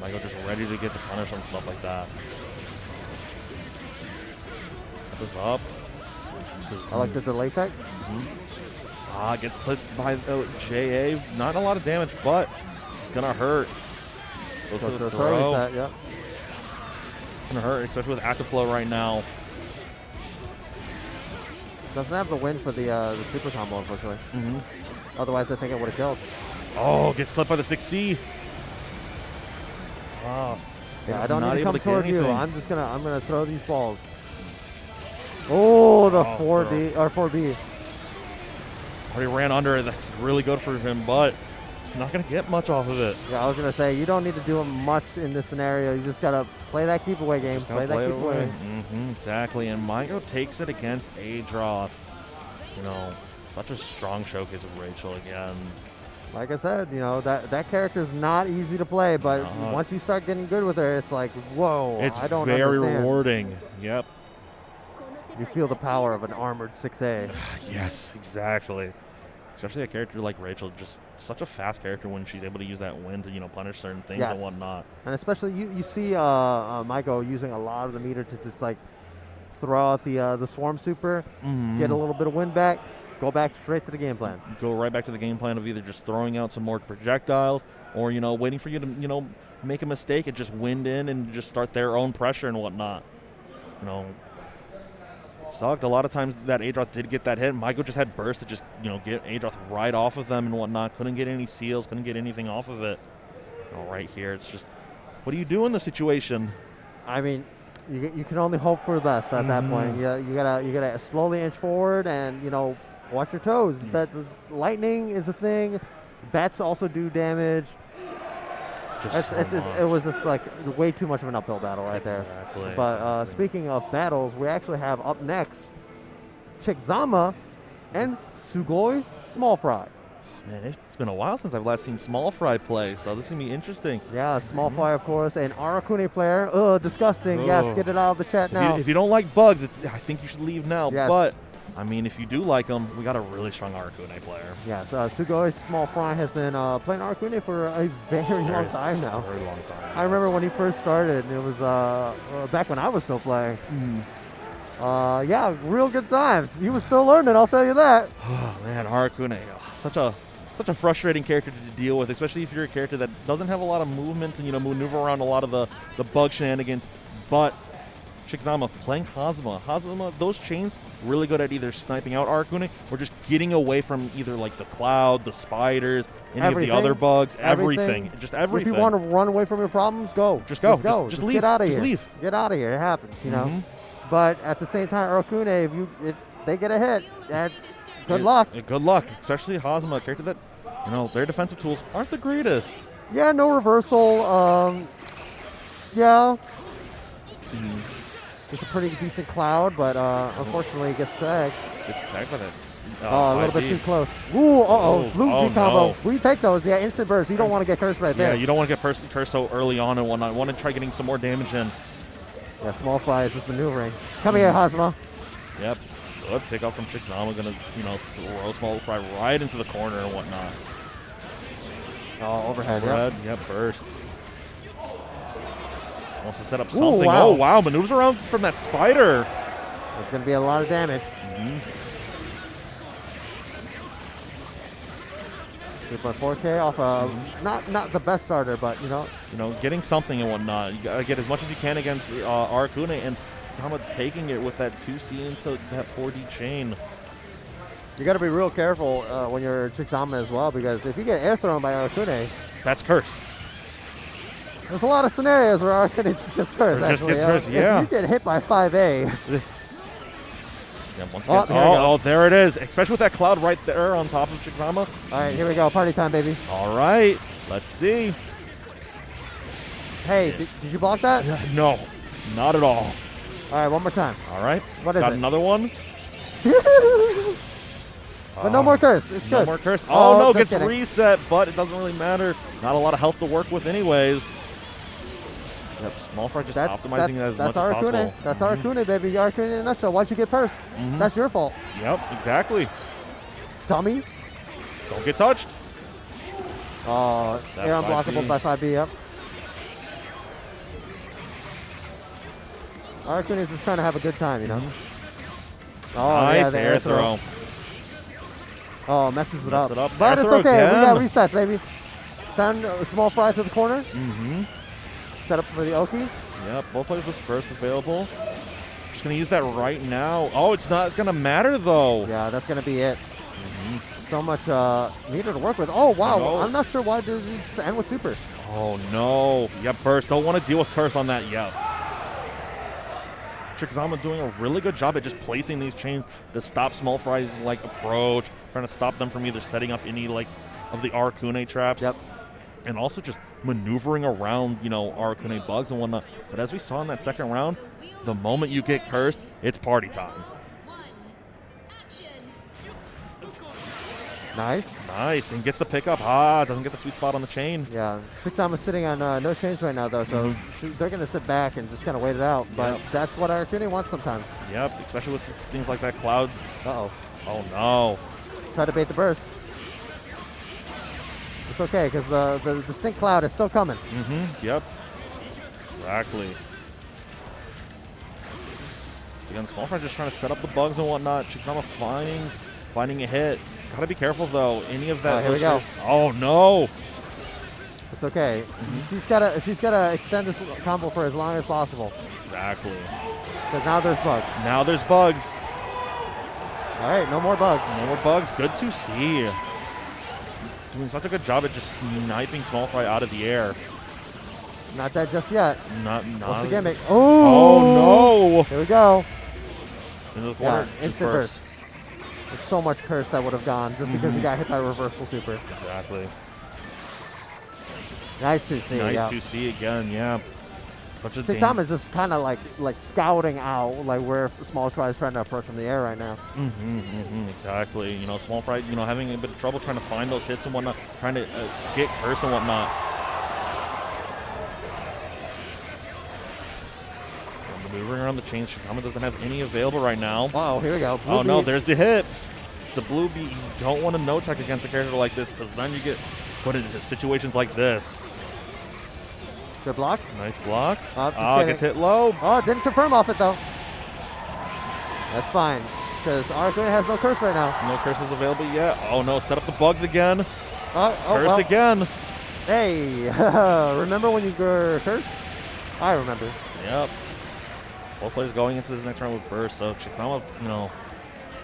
Maigo just ready to get the punish on stuff like that. That was up. I like the delay tech. Gets clipped by JA. Not a lot of damage, but it's gonna hurt. Goes for the throw. Yep. It's gonna hurt, especially with active flow right now. Doesn't have the win for the super combo, unfortunately. Otherwise, I think it would have killed. Oh, gets clipped by the 6C. Wow. Yeah, I don't need to come toward you. I'm gonna throw these balls. Oh, the 4D or 4B. Already ran under it. That's really good for him, but not gonna get much off of it. Yeah, I was gonna say you don't need to do much in this scenario. You just gotta play that keep away game. Play that keep away. Exactly. And Maigo takes it against Adroth. You know, such a strong showcase of Rachel again. Like I said, you know, that character is not easy to play, but once you start getting good with her, it's like, whoa, it's I don't very understand. rewarding. Yep. You feel the power of an armored 6A. Yes, exactly. Especially a character like Rachel, just such a fast character when she's able to use that wind to, you know, punish certain things and whatnot. And especially you see Maigo using a lot of the meter to just like throw out the swarm super, get a little bit of wind back, go back straight to the game plan. Go right back to the game plan of either just throwing out some more projectiles or, you know, waiting for you to, you know, make a mistake and just wind in and just start their own pressure and whatnot. You know, it sucked. A lot of times that Adroth did get that hit. Maigo just had burst to just, you know, get Adroth right off of them and whatnot. Couldn't get any seals, couldn't get anything off of it. You know, right here, it's just, what do you do in the situation? I mean, you can only hope for the best at that point. You gotta slowly inch forward and, you know, watch your toes. That lightning is a thing. Bats also do damage. It was just like way too much of an uphill battle right there. But speaking of battles, we actually have up next Chickzama and Sugoi SmallFry. Man, it's been a while since I've last seen SmallFry play, so this is going to be interesting. Yeah, SmallFry, of course, an Arakune player. Ugh, disgusting. Yes, get it out of the chat now. If you don't like bugs, I think you should leave now. Yes. But, I mean, if you do like them, we got a really strong Arakune player. Yes, Sugoi SmallFry has been playing Arakune for a very long time now. Very long time. I remember when he first started, and it was back when I was still playing. Yeah, real good times. He was still learning, I'll tell you that. Oh, man, Arakune, such a frustrating character to deal with, especially if you're a character that doesn't have a lot of movement and, you know, maneuver around a lot of the bug shenanigans. But Chickzama playing Hazama. Hazama, those chains, really good at either sniping out Arakune or just getting away from either like the cloud, the spiders, any of the other bugs, everything. Just everything. If you want to run away from your problems, go. Just go. Just leave. Get out of just here. Leave. Get out of here. It happens, you know. But at the same time, Arakune, if they get a hit, that's good luck. Good luck, especially Hazama, a character that, you know, their defensive tools aren't the greatest. Yeah, no reversal. Yeah. It's a pretty decent cloud, but unfortunately it gets tagged. Gets tagged by that. A little bit too close. Ooh, blue combo. No. We take those. Yeah, instant burst. You don't want to get cursed right there. Yeah, you don't want to get cursed so early on and whatnot. You want to try getting some more damage in. Yeah, SmallFry is just maneuvering. Come here, Hazama. Yep. Good pick up from Chickzama. Gonna, you know, throw SmallFry right into the corner and whatnot. Oh, overhead. Yep, burst. Wants to set up something. Ooh, wow. Oh, wow. Maneuvers around from that spider. There's going to be a lot of damage. 3.4K off of not the best starter, but, you know. Getting something and whatnot. You got to get as much as you can against Arakune. And Chickzama taking it with that 2C into that 4D chain. You got to be real careful when you're Chickzama as well, because if you get air thrown by Arcune, that's cursed. There's a lot of scenarios where Arcune just gets cursed. Just gets cursed, yeah. If you get hit by 5A. Yeah, once again, there it is. Especially with that cloud right there on top of Chickzama. All right, here we go. Party time, baby. All right, let's see. Hey, did you block that? No, not at all. All right, one more time. All right. What is Got it? another one. But no more curse. It's good. No more curse. Oh, no, gets kidding. reset, but it doesn't really matter. Not a lot of health to work with anyways. Yep, SmallFry just optimizing that as much as possible. That's Arcune, baby. Arcune in a nutshell. Why'd you get cursed? That's your fault. Yep, exactly. Dummy. Don't get touched. Air unblockable by 5B, yep. Arcune is just trying to have a good time, you know? Oh, nice yeah, the air throw. Oh, messes it up. Air But it's throw okay. again. We got resets, baby. Send SmallFry to the corner. Set up for the Oki. Yep, both players with burst available. Just going to use that right now. Oh, it's not going to matter, though. Yeah, that's going to be it. So much needed to work with. Oh, wow. No. I'm not sure why this end with super. Oh, no. Yep, burst. Don't want to deal with curse on that yet. Chickzama doing a really good job at just placing these chains to stop SmallFry's like approach, trying to stop them from either setting up any like of the Arcune traps. Yep. And also just maneuvering around, you know, Arcune bugs and whatnot. But as we saw in that second round, the moment you get cursed, it's party time. Nice. Nice, and gets the pickup. Doesn't get the sweet spot on the chain. Yeah, Chickzama's sitting on no chains right now, though, so they're going to sit back and just kind of wait it out. But that's what Arcune wants sometimes. Yep, especially with things like that cloud. Uh-oh. Oh, no. Try to bait the burst. It's okay, because the distinct cloud is still coming. Yep. Exactly. Again, SmallFry just trying to set up the bugs and whatnot. Chickzama finding a hit. Gotta be careful though. Any of that. Here we go. Oh no. It's okay. She's gotta extend this combo for as long as possible. Exactly. Because now there's bugs. Now there's bugs. All right, no more bugs. No more bugs. Good to see. Doing such a good job at just sniping SmallFry out of the air. Not dead just yet. Not. What's the gimmick? Oh no. Here we go. Into the corner. Yeah, instant burst. There's so much curse that would have gone just because he got hit by reversal super. Exactly. Nice to see. Nice to see again. Yeah. Such a Chickzama is just kind of like scouting out like where SmallFry is trying to approach from the air right now. Exactly. You know, SmallFry, you know, having a bit of trouble trying to find those hits and whatnot, trying to get curse and whatnot. Maneuvering around the chains, Chickzama doesn't have any available right now. Oh, here we go. Blue no, there's the hit. It's a blue beat. You don't want to no-tech against a character like this because then you get put into situations like this. Good block. Nice blocks. Gets hit low. Oh, didn't confirm off it though. That's fine because Arcune has no curse right now. No curses available yet. Oh no, set up the bugs again. Curse again. Hey, remember when you were cursed? I remember. Yep. Both players going into this next round with burst, so Chickzama, you know,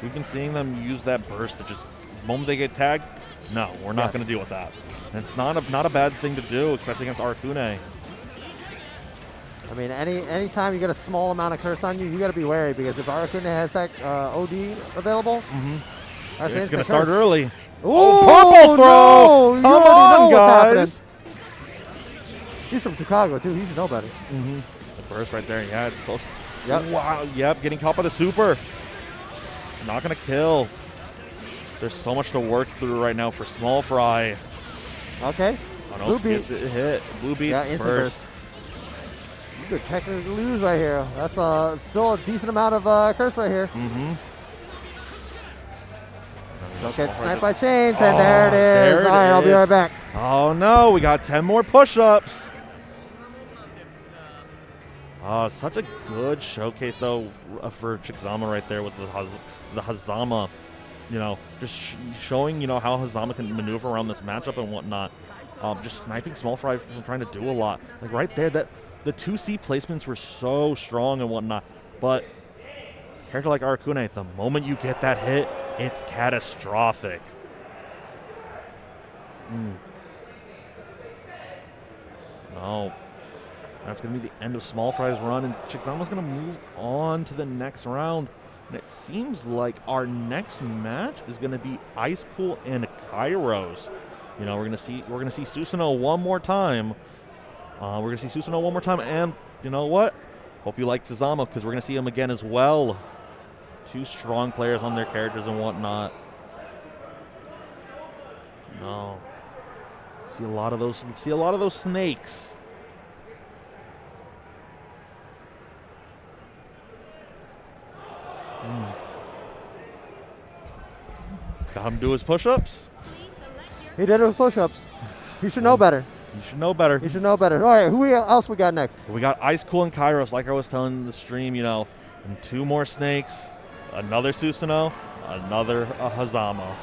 we've been seeing them use that burst to just, the moment they get tagged, no, we're not going to deal with that. And it's not a bad thing to do, especially against Arcune. I mean, anytime you get a small amount of curse on you, you got to be wary because if Arcune has that OD available, it's going to start early. Ooh, purple throw! No, Come on, guys! He's from Chicago too. He should know better. The burst right there, yeah, it's close. Yep. Wow, yep, getting caught by the super. Not going to kill. There's so much to work through right now for SmallFry. Okay. Oh, no, Blue beat. gets it hit. Blue beats instant burst. You could technically lose right here. That's still a decent amount of curse right here. Don't get sniped by chains, and there it is. All right, I'll be right back. Oh no, we got 10 more push-ups. Such a good showcase though for Chickzama right there with the Hazama. You know, just showing, you know, how Hazama can maneuver around this matchup and whatnot. Just sniping SmallFry from trying to do a lot. Like right there, that the 2C placements were so strong and whatnot. But a character like Arakune, the moment you get that hit, it's catastrophic. No. That's going to be the end of SmallFry's run, and Chickzama's going to move on to the next round. And it seems like our next match is going to be Icecool and Kyros. You know, we're going to see Susanoo one more time. And you know what? Hope you like Chickzama, because we're going to see him again as well. Two strong players on their characters and whatnot. No. See a lot of those snakes. Got him do his push-ups. He did his push-ups. He should know better. You should know better. You should know better. All right, who else we got next? We got Icecool and Kyros, like I was telling in the stream, you know, and two more snakes, another Susanoo, another Hazama.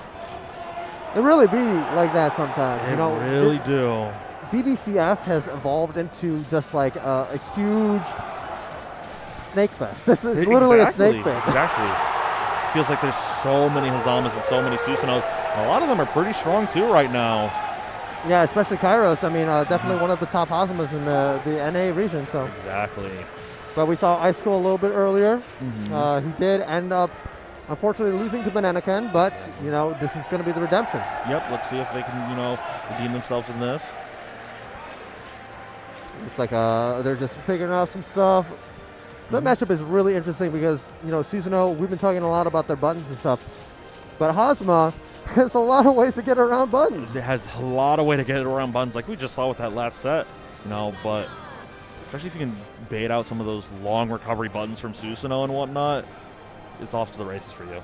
It really be like that sometimes. They you know, really do. BBCF has evolved into just like a huge snake fest. This is literally a snake fest. Exactly. Feels like there's so many Hazamas and so many Susanoos. A lot of them are pretty strong too right now. Yeah, especially Kyros. I mean, definitely one of the top Hazamas in the NA region. So exactly. But we saw Icecool a little bit earlier. He did end up, unfortunately, losing to BananaKen, but you know, this is going to be the redemption. Yep. Let's see if they can, you know, redeem themselves in this. It's like they're just figuring out some stuff. That matchup is really interesting because, you know, Susanoo, we've been talking a lot about their buttons and stuff, but Hazama has a lot of ways to get around buttons. It has a lot of way to get around buttons, like we just saw with that last set, you know, but especially if you can bait out some of those long recovery buttons from Susanoo and whatnot, it's off to the races for you.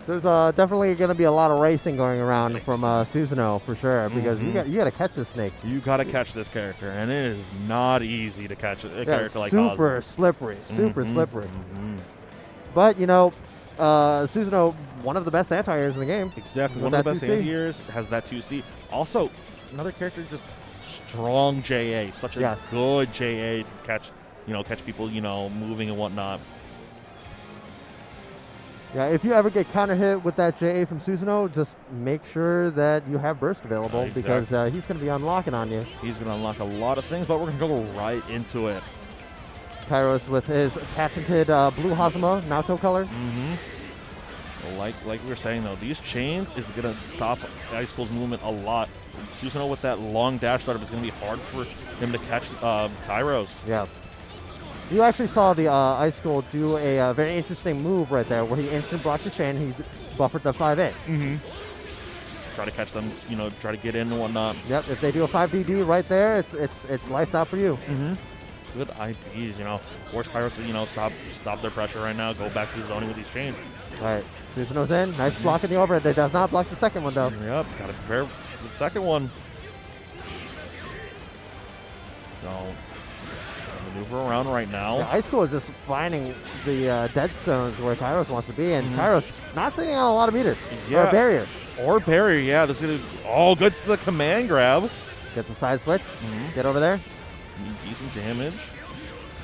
There's definitely going to be a lot of racing going around from Susanoo for sure, because you got to catch this snake. You got to catch this character, and it is not easy to catch a character like super slippery, super slippery. But you know, Susanoo, one of the best anti-airs in the game. Exactly, one of the best anti-airs, has that 2C. Also, another character just strong JA, such a good JA to catch, you know, catch people, you know, moving and whatnot. Yeah, if you ever get counter hit with that JA from Susanoo, just make sure that you have burst available because he's going to be unlocking on you. He's going to unlock a lot of things, but we're going to go right into it. Kyros with his patented blue Hazama Naoto color. Like we were saying though, these chains is going to stop Icecool's movement a lot. Susanoo with that long dash startup is going to be hard for him to catch Kyros. Yeah. You actually saw the Icecool do a very interesting move right there, where he instant blocked the chain. He buffered the 5A. Try to catch them, you know, try to get in and whatnot. Yep. If they do a 5DD right there, it's lights out for you. Good IPs, you know. Force Kyros to, you know, stop their pressure right now. Go back to zoning with these chains. All right. Susanoo's in. Nice block in the overhead. It does not block the second one though. Yep. Got to prepare for the second one. No. Maneuver around right now. Yeah, Icecool is just finding the dead zones where Kyros wants to be, and Kyros not sitting on a lot of meters. Or a barrier. Or barrier, yeah. This is all good to the command grab. Get the side switch. Get over there. Decent damage.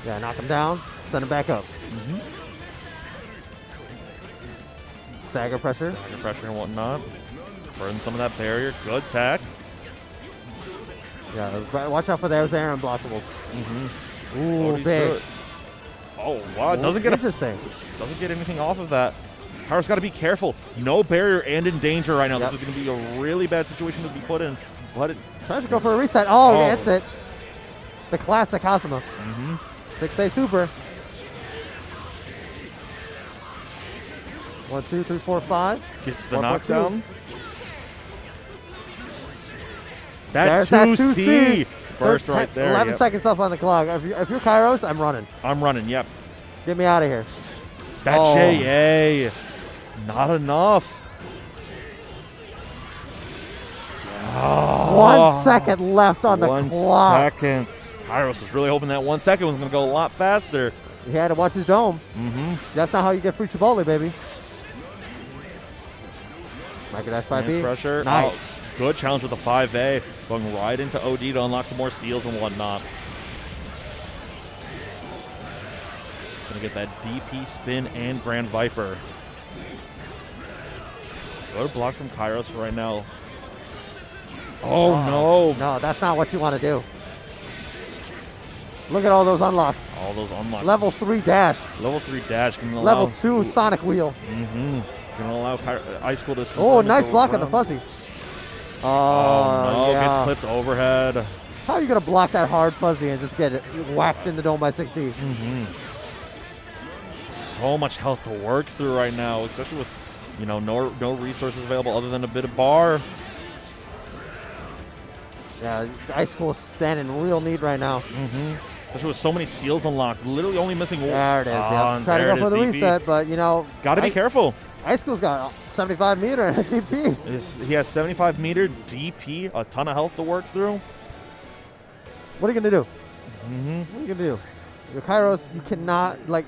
Yeah, knock him down. Send him back up. Stagger pressure. Stagger pressure and whatnot. Burn some of that barrier. Good tech. Yeah, watch out for those air unblockables. Ooh, big. Oh, wow. It doesn't get interesting. Doesn't get anything off of that. Kyros got to be careful. No barrier and in danger right now. This is going to be a really bad situation to be put in. But it tries to go for a reset. Oh, that's it. The classic Hazama. 6A super. 1, 2, 3, 4, 5. Gets the knockdown. There's 2C. Burst right there. 11 seconds left on the clock. If you're Kyros, I'm running. I'm running, yep. Get me out of here. That JA. Not enough. 1 second left on the clock. 1 second. Kyros was really hoping that 1 second was going to go a lot faster. He had to watch his dome. That's not how you get free Chipotle, baby. Micro dash 5B. Pressure. Nice. Oh, good challenge with the 5A. Going right into OD to unlock some more seals and whatnot. Gonna get that DP spin and Grand Viper. Good block from Kyros right now. Oh, no. No, that's not what you want to do. Look at all those unlocks. All those unlocks. Level 3 dash. Level 3 dash. Can allow, Level 2 Sonic Wheel. Mm-hmm. Can allow Icecool to... Oh, nice block on the fuzzy. Oh, no. Yeah. Gets clipped overhead. How are you going to block that hard fuzzy and just get it whacked in the dome by 60? Mm-hmm. So much health to work through right now, especially with, you know, no resources available other than a bit of bar. Yeah, Icecool is standing in real need right now. Mm-hmm. Especially with so many seals unlocked, literally only missing one. There it is. Yeah. Try to go for the reset, but you know, gotta be careful. Icecool's got 75 meter and DP. He has 75 meter DP, a ton of health to work through. What are you gonna do? Mm-hmm. What are you gonna do? Your Kyros, you cannot like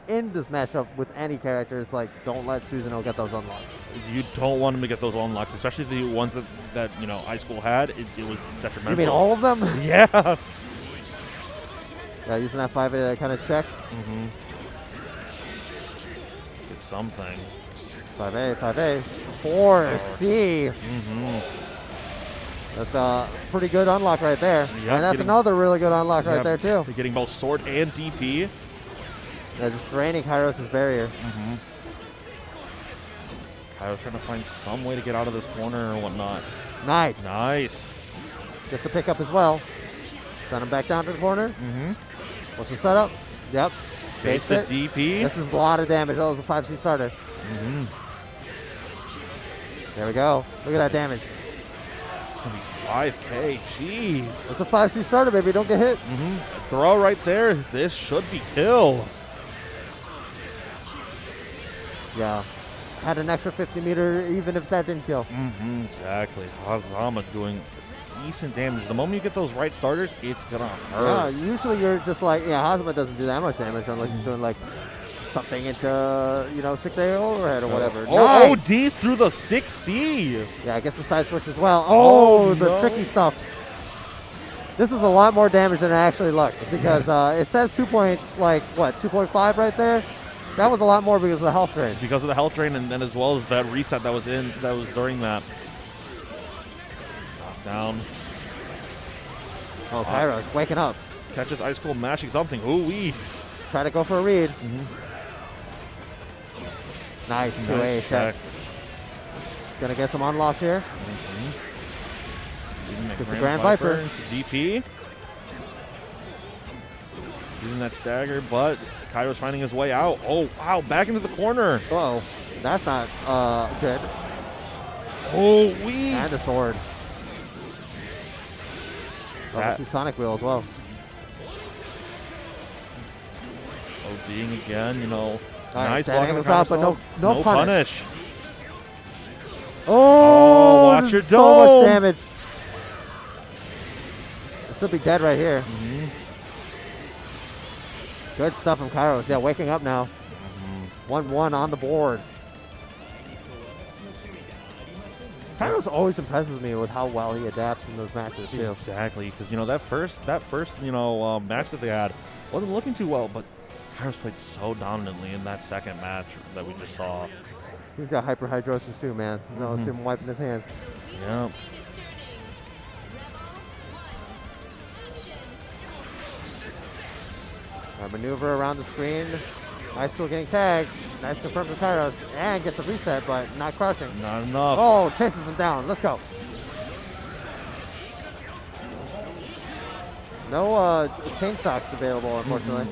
in this matchup with any character. It's like don't let Susanoo get those unlocks. You don't want him to get those unlocks, especially the ones that you know Icecool had. It was detrimental. You mean all of them? Yeah. Yeah, using that 5A to kind of check. Mm-hmm. Get something. 5A, 5A. 4C. Mm-hmm. That's a pretty good unlock right there. Yep, And that's another really good unlock right there, too. Getting both sword and DP. Yeah, just draining Kyros' barrier. Mm-hmm. Kyros trying to find some way to get out of this corner or whatnot. Nice. Nice. Gets the pick up as well. Send him back down to the corner. Mm-hmm. What's the setup? Yep. Takes the DP. This is a lot of damage. That was a 5C starter. Mm-hmm. There we go. Look at that damage. It's going to be 5K. Jeez. It's a 5C starter, baby. Don't get hit. Mm-hmm. Throw right there. This should be kill. Yeah. Had an extra 50 meter even if that didn't kill. Mm-hmm. Exactly. Chickzama doing decent damage. The moment you get those right starters, it's going to hurt. Yeah, usually you're just like, yeah, Hazama doesn't do that much damage unless he's doing like something into, you know, 6A overhead or whatever. Oh, Nice. D's through the 6C. Yeah, I guess the side switch as well. Oh, the no. tricky stuff. This is a lot more damage than it actually looks because it says 2 points, like, what, 2.5 right there? That was a lot more because of the health drain. Because of the health drain and then as well as that reset that was during that. Knocked down. Oh, Kyros waking up. Catches Icecool mashing something. Ooh-wee. Try to go for a read. Nice 2A check. Gonna get some unlock here. Gets the Grand Viper. Into DP. Using that stagger, but Kyros finding his way out. Oh, wow, back into the corner. Uh-oh. That's not good. Oh, wee. And a sword. Level 2 Sonic Wheel as well. ODing again, you know. Right, nice that block on the angles out, but no punish. Oh, watch this your is so much dome. damage. It should be dead right here. Good stuff from Kyros. Yeah, waking up now. 1-1 on the board. Kyros always impresses me with how well he adapts in those matches too. Exactly, because you know that first you know match that they had wasn't looking too well, but Kyros played so dominantly in that second match that we just saw. He's got hyperhidrosis too, man. No, see him wiping his hands. Yeah. A maneuver around the screen. Icecool getting tagged. Nice confirm to Kyros. And gets a reset, but not crouching. Not enough. Oh, chases him down. Let's go. No chain stocks available, unfortunately.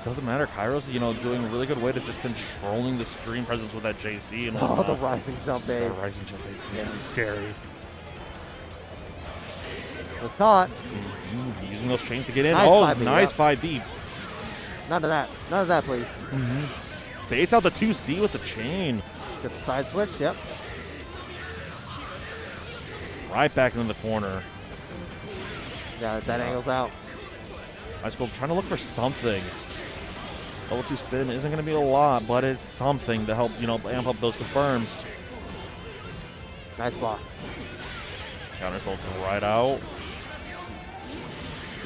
Doesn't matter. Kyros, you know, doing a really good way to just controlling the screen presence with that JC. And Oh, the rising jump bait. The rising jump bait. Yeah, scary. It's hot. Using those chains to get in. Nice oh, 5B, nice yep. 5B. None of that. None of that, please. Baits out the 2C with the chain. Get the side switch. Yep. Right back into the corner. Yeah, that angles out. Icecool trying to look for something. Level 2 spin isn't going to be a lot, but it's something to help, you know, amp up those confirms. Nice block. Counter sold right out.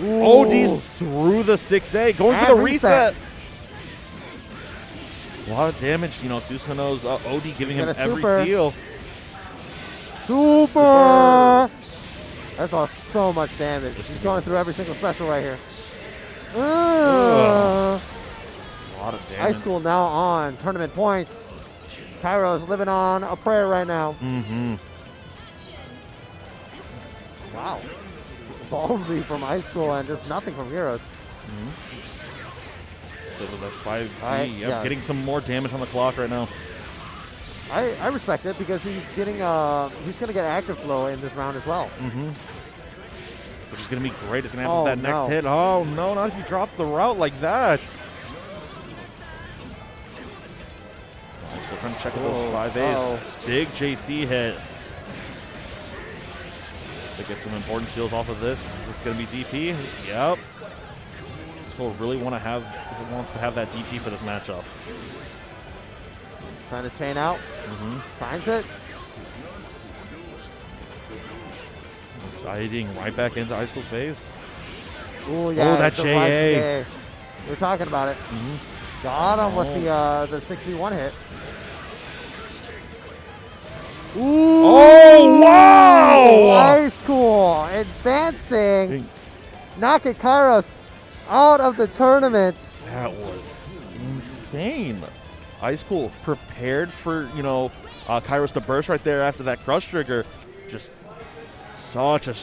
Ooh. OD's through the 6A, going And for the reset. A lot of damage. You know, Susanoo's OD giving him every super. seal. Super! That's so much damage. He's going through every single special right here. A lot of damage. Icecool now on tournament points. Kyros living on a prayer right now. Mm-hmm. Wow. Ballsy from Icecool and just nothing from Kyros. So that's 5Z. Right, Yep, yeah. getting some more damage on the clock right now. I respect it because he's getting he's gonna get active flow in this round as well. Which is gonna be great. It's gonna happen with that no. next hit. Oh no, not if you drop the route like that. We're trying to check out those 5As. Big JC hit. To get some important shields off of this. Is this gonna be DP? Yep. So really wants to have that DP for this matchup. Trying to chain out. Finds it. Sliding right back into Icecool's face. Ooh, yeah. Oh, that the JA. rising JA. We were talking about it. Got him with the 6v1 hit. Ooh! Oh, wow! Icecool advancing. Knocking Kyros out of the tournament. That was insane. Icecool prepared for, you know, Kyros to burst right there after that crush trigger. Just such a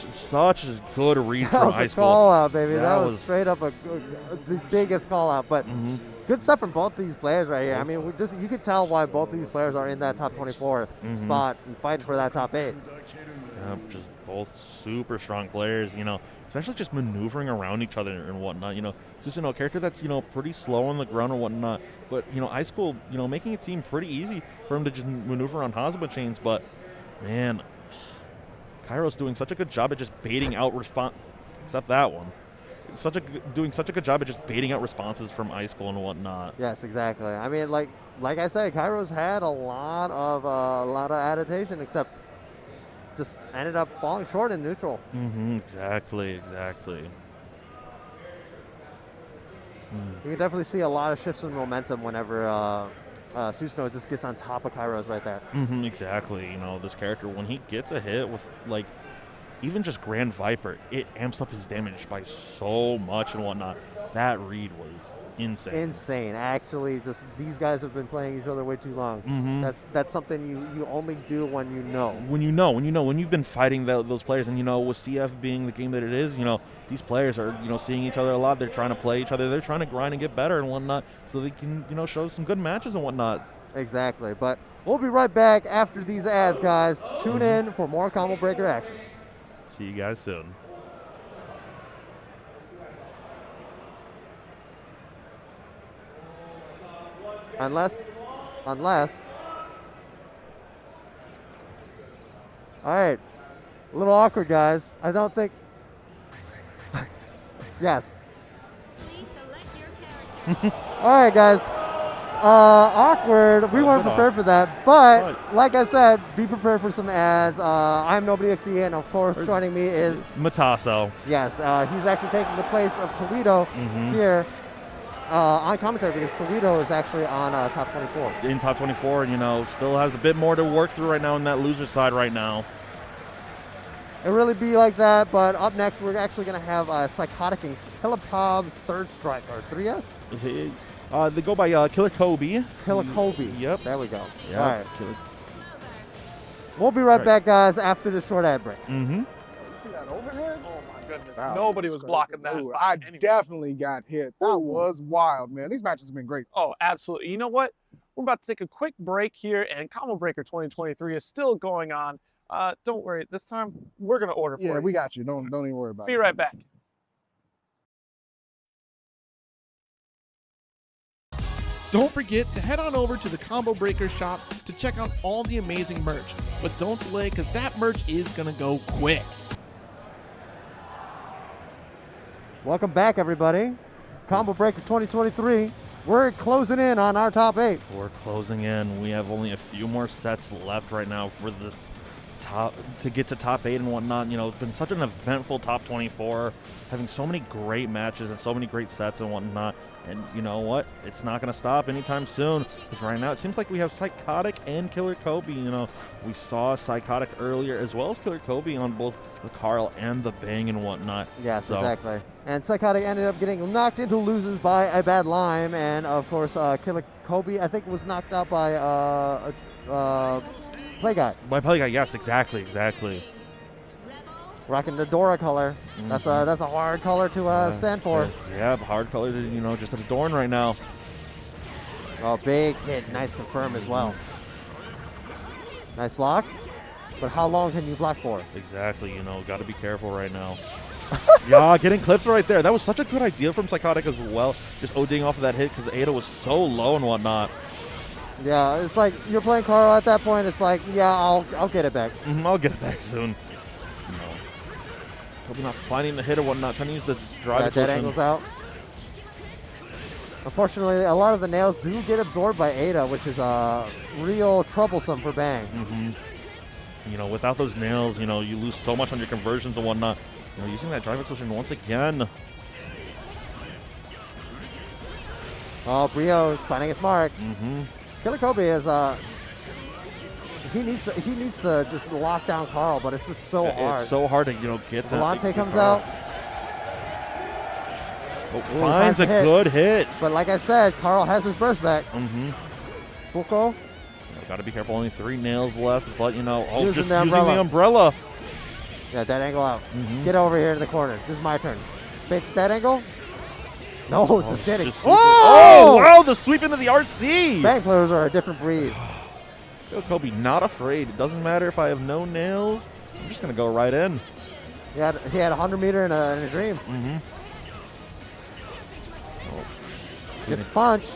good read from Icecool. That was a call out, baby. That That was was straight up the biggest call out. But good stuff from both these players right here. I mean, you can tell why both these players are in that top 24 spot and fighting for that top 8. Yeah, just both super strong players, you know, especially just maneuvering around each other and whatnot. You know, just, you know, a character that's, you know, pretty slow on the ground and whatnot. But, you know, Icecool, you know, making it seem pretty easy for him to just maneuver on Hazama chains. But, man, Kyros doing such a good job at just baiting out except that one. Doing such a good job at just baiting out responses from Icecool and whatnot. Yes, exactly. I mean, like I said, Kyros had a lot of adaptation, except just ended up falling short in neutral. Exactly. You can definitely see a lot of shifts in momentum whenever Susanoo just gets on top of Kyros right there. Exactly. You know, this character, when he gets a hit with, like, even just Grand Viper, it amps up his damage by so much and whatnot. That read was insane. Insane. Actually, just these guys have been playing each other way too long. That's something you only do when you know. When you've been fighting those players, and, you know, with CF being the game that it is, you know, these players are, you know, seeing each other a lot. They're trying to play each other. They're trying to grind and get better and whatnot, so they can, you know, show some good matches and whatnot. Exactly. But we'll be right back after these ads, guys. Tune in for more Combo Breaker action. See you guys soon. Unless. All right. A little awkward, guys. I don't think. Yes. All right, guys. Awkward. We weren't prepared for that, but like I said, be prepared for some ads. I'm NWXE, and of course, joining me is Matasso. Yes, he's actually taking the place of Towito here on commentary, because Towito is actually on top 24. In top 24, and, you know, still has a bit more to work through right now on that loser side right now. It really be like that, but up next, we're actually going to have Psykotik and Kilopov third strike, or 3S? They go by Killer Kobe. Killer Kobe. Yep. There we go. Yep. All right. We'll be right back, guys, after the short ad break. You see that overhead? Oh my goodness. Wow, Nobody was crazy. blocking that. Ooh, I definitely got hit. That was wild, man. These matches have been great. Oh, absolutely. You know what? We're about to take a quick break here, and Combo Breaker 2023 is still going on. Don't worry. This time, we're going to order for you. Yeah, we got you. Don't even worry about it. Be right back. Don't forget to head on over to the Combo Breaker shop to check out all the amazing merch. But don't delay, because that merch is going to go quick. Welcome back, everybody. Combo Breaker 2023. We're closing in on our top 8. We're closing in. We have only a few more sets left right now for this get to top 8 and whatnot. You know, it's been such an eventful top 24, having so many great matches and so many great sets and whatnot. And you know what? It's not going to stop anytime soon, because right now it seems like we have Psykotik and Killer Kobe. You know, we saw Psykotik earlier as well as Killer Kobe on both the Carl and the Bang and whatnot. Yes, exactly. And Psykotik ended up getting knocked into losers by a Badlime, and of course Killer Kobe, I think, was knocked out by Play Guy. By Play Guy, yes, exactly. Rocking the Dora color. That's a hard color to stand for. Yeah, hard color to, you know, just adorn right now. Oh, big hit. Nice confirm as well. Nice blocks. But how long can you block for? Exactly, you know, got to be careful right now. Yeah, getting clips right there. That was such a good idea from Psykotik as well. Just ODing off of that hit because Ada was so low and whatnot. Yeah, it's like you're playing Carl at that point. It's like, yeah, I'll get it back. I'll get it back soon. No. Probably not finding the hit or whatnot. Trying to use the drive. That angle's out. Unfortunately, a lot of the nails do get absorbed by Ada, which is real troublesome for Bang. You know, without those nails, you know, you lose so much on your conversions and whatnot. You know, using that drive explosion once again. Oh, Brio finding his mark. Killer Kobe is he needs to just lock down Carl, but it's just so hard. It's so hard to, you know, get that. Volante comes out. Finds a good hit. But like I said, Carl has his burst back. Fuko. Got to be careful. Only 3 nails left, but you know, just the using the umbrella. Yeah, that angle out. Get over here in the corner. This is my turn. Fake that angle. No, just kidding. Oh, wow, the sweep into the RC. Bang players are a different breed. Kobe not afraid. It doesn't matter if I have no nails. I'm just going to go right in. He had 100 meter in a dream. Gets punched.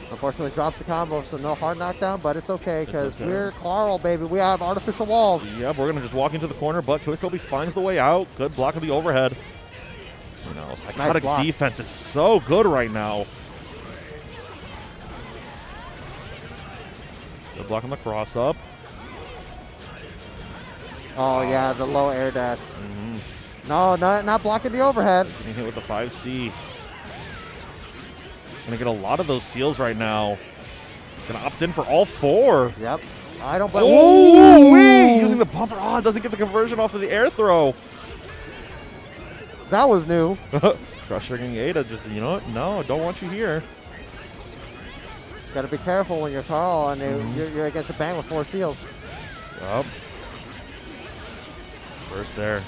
Unfortunately, drops the combo, so no hard knockdown, but it's okay because we're Carl, baby. We have artificial walls. Yeah, we're going to just walk into the corner, but Killer Kobe finds the way out. Good block of the overhead. You know, Psykotik's defense is so good right now. Good block on the cross up. Oh, yeah, the low air dash. No, not blocking the overhead. Getting hit with the 5C. Gonna get a lot of those seals right now. Gonna opt in for all 4. Yep. I don't blame. Oh, using the bumper. Oh, doesn't get the conversion off of the air throw. That was new. Crushing Ada, just, you know what? No, don't want you here. Got to be careful when you're Carl and you're against a Bang with 4 seals. Yep. First there.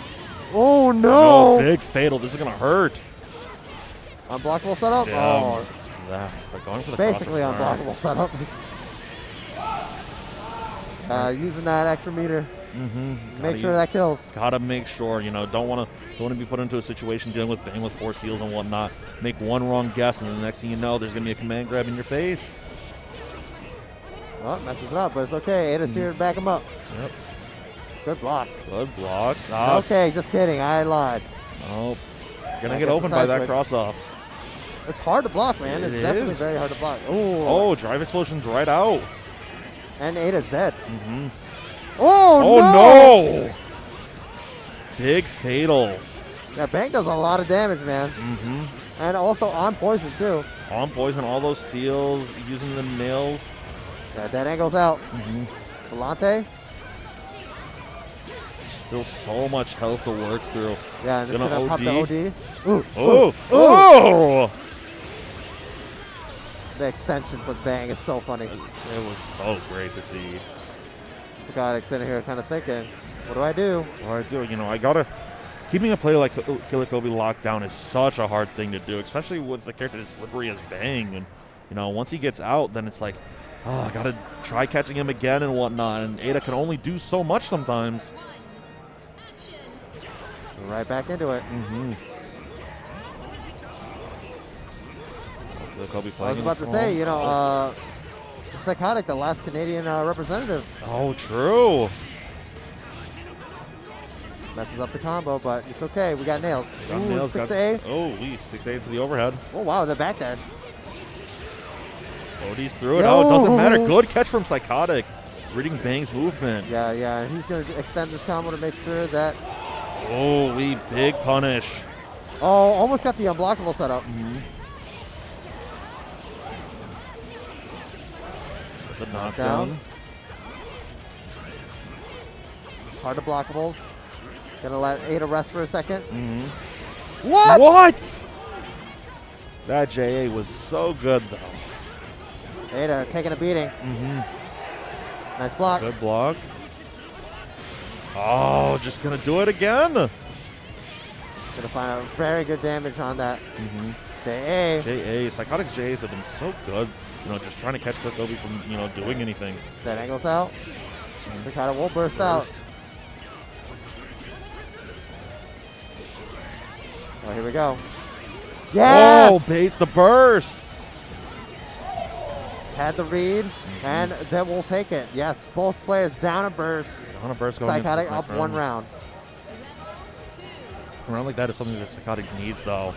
Oh, no. Big fatal. This is going to hurt. Unblockable setup? Yeah. Oh. They're going for the basically unblockable setup. Using that extra meter. Make sure that kills. Gotta make sure, you know, don't want to be put into a situation dealing with Bang with 4 seals and whatnot. Make one wrong guess, and the next thing you know, there's gonna be a command grab in your face. Well, messes it up, but it's okay. Ada's here to back him up. Yep. Good block. Good block. Okay, just kidding. I lied. Oh, gonna get opened by that cross off. It's hard to block, man. It's definitely very hard to block. Oh, drive explosion's right out. And Ada's dead. Oh, no! Big fatal. Yeah, Bang does a lot of damage, man. And also on poison, too. On poison, all those seals, using the nails. Yeah, that angle's out. Volante. Still so much health to work through. Yeah, and it's gonna pop the OD. Oh! The extension for Bang is so funny. It was so great to see. Psykotik sitting here kind of thinking, what do I do? What do I do? You know, I gotta... Keeping a player like Killer Kobe locked down is such a hard thing to do, especially with the character as slippery as Bang. And, you know, once he gets out, then it's like, oh, I gotta try catching him again and whatnot. And Ada can only do so much sometimes. Right back into it. Kobe I was about to say, you know, Psykotik, the last Canadian representative. Oh, true. Messes up the combo, but it's okay. We got nails. Got nails. 6A. Oh, 6A to the overhead. Oh, wow, the back dash. OD's through it. Oh, it doesn't matter. Good catch from Psykotik. reading Bang's movement. Yeah. He's going to extend this combo to make sure that... Holy big punish. Oh, almost got the unblockable set up. The knockdown. It's hard to blockables. Gonna let Ada rest for a second. What? What? That JA was so good, though. Ada taking a beating. Nice block. Good block. Oh, just gonna do it again. Gonna find out very good damage on that. JA. Psykotik JAs have been so good. Just trying to catch Kobe from, doing anything. That angle's out. Psykotik will burst out. Oh, here we go. Yes! Oh, baits the burst. Had the read, and that will take it. Yes, both players down a burst. On a burst going Psykotik up one round. A round like that is something that Psykotik needs, though.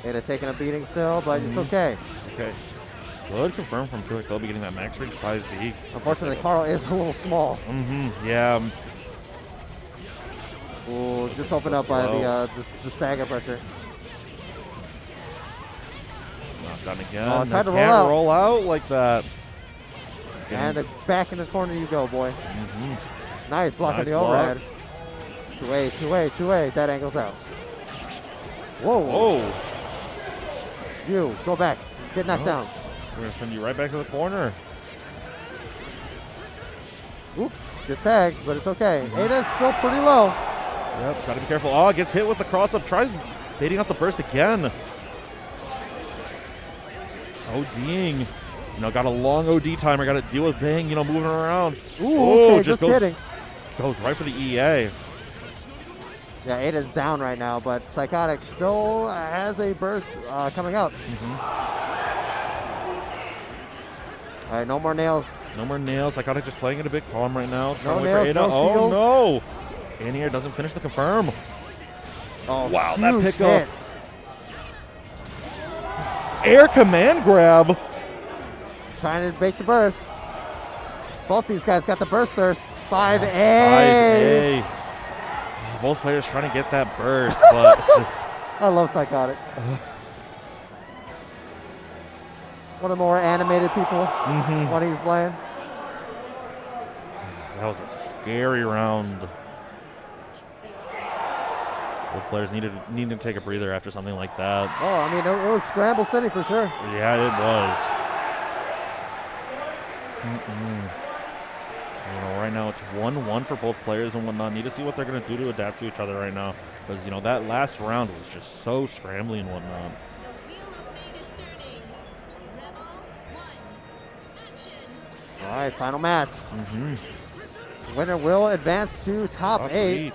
Ada taking a beating still, but it's okay. Okay. Good confirm from Kobe getting that max range 5B. Unfortunately, Carl is a little small. Yeah. Ooh, just opened up by the stagger pressure. Not done again. Oh, tried to can't roll out like that. And back in the corner you go, boy. Nice block on the block. overhead. 2A. That angle's out. Whoa. You, go back. Get knocked down. We're going to send you right back to the corner. Oop, good tag, but it's okay. Ada's still pretty low. Yep, got to be careful. Oh, gets hit with the cross-up. Tries baiting out the burst again. ODing. Got a long OD timer. Got to deal with Bang, moving around. Ooh, okay, just kidding. Goes right for the EA. Yeah, Ada's down right now, but Psykotik still has a burst coming up. All right, no more nails. No more nails. Psykotik just playing it a bit calm right now. No nails, Ada. no Oh, shields. no. Annier doesn't finish the confirm. Oh, wow, that huge pickup. hit. Air command grab. Trying to bake the burst. Both these guys got the burst thirst. 5A. 5A. Both players trying to get that burst, but it's just... I love Psykotik. One of the more animated people when he's playing. That was a scary round. Both players needed to take a breather after something like that. Oh, I mean, it was Scramble City for sure. Yeah, it was. Right now it's 1-1 for both players and whatnot. Need to see what they're going to do to adapt to each other right now. Because, that last round was just so scrambly and whatnot. All right, final match. Winner will advance to top 8.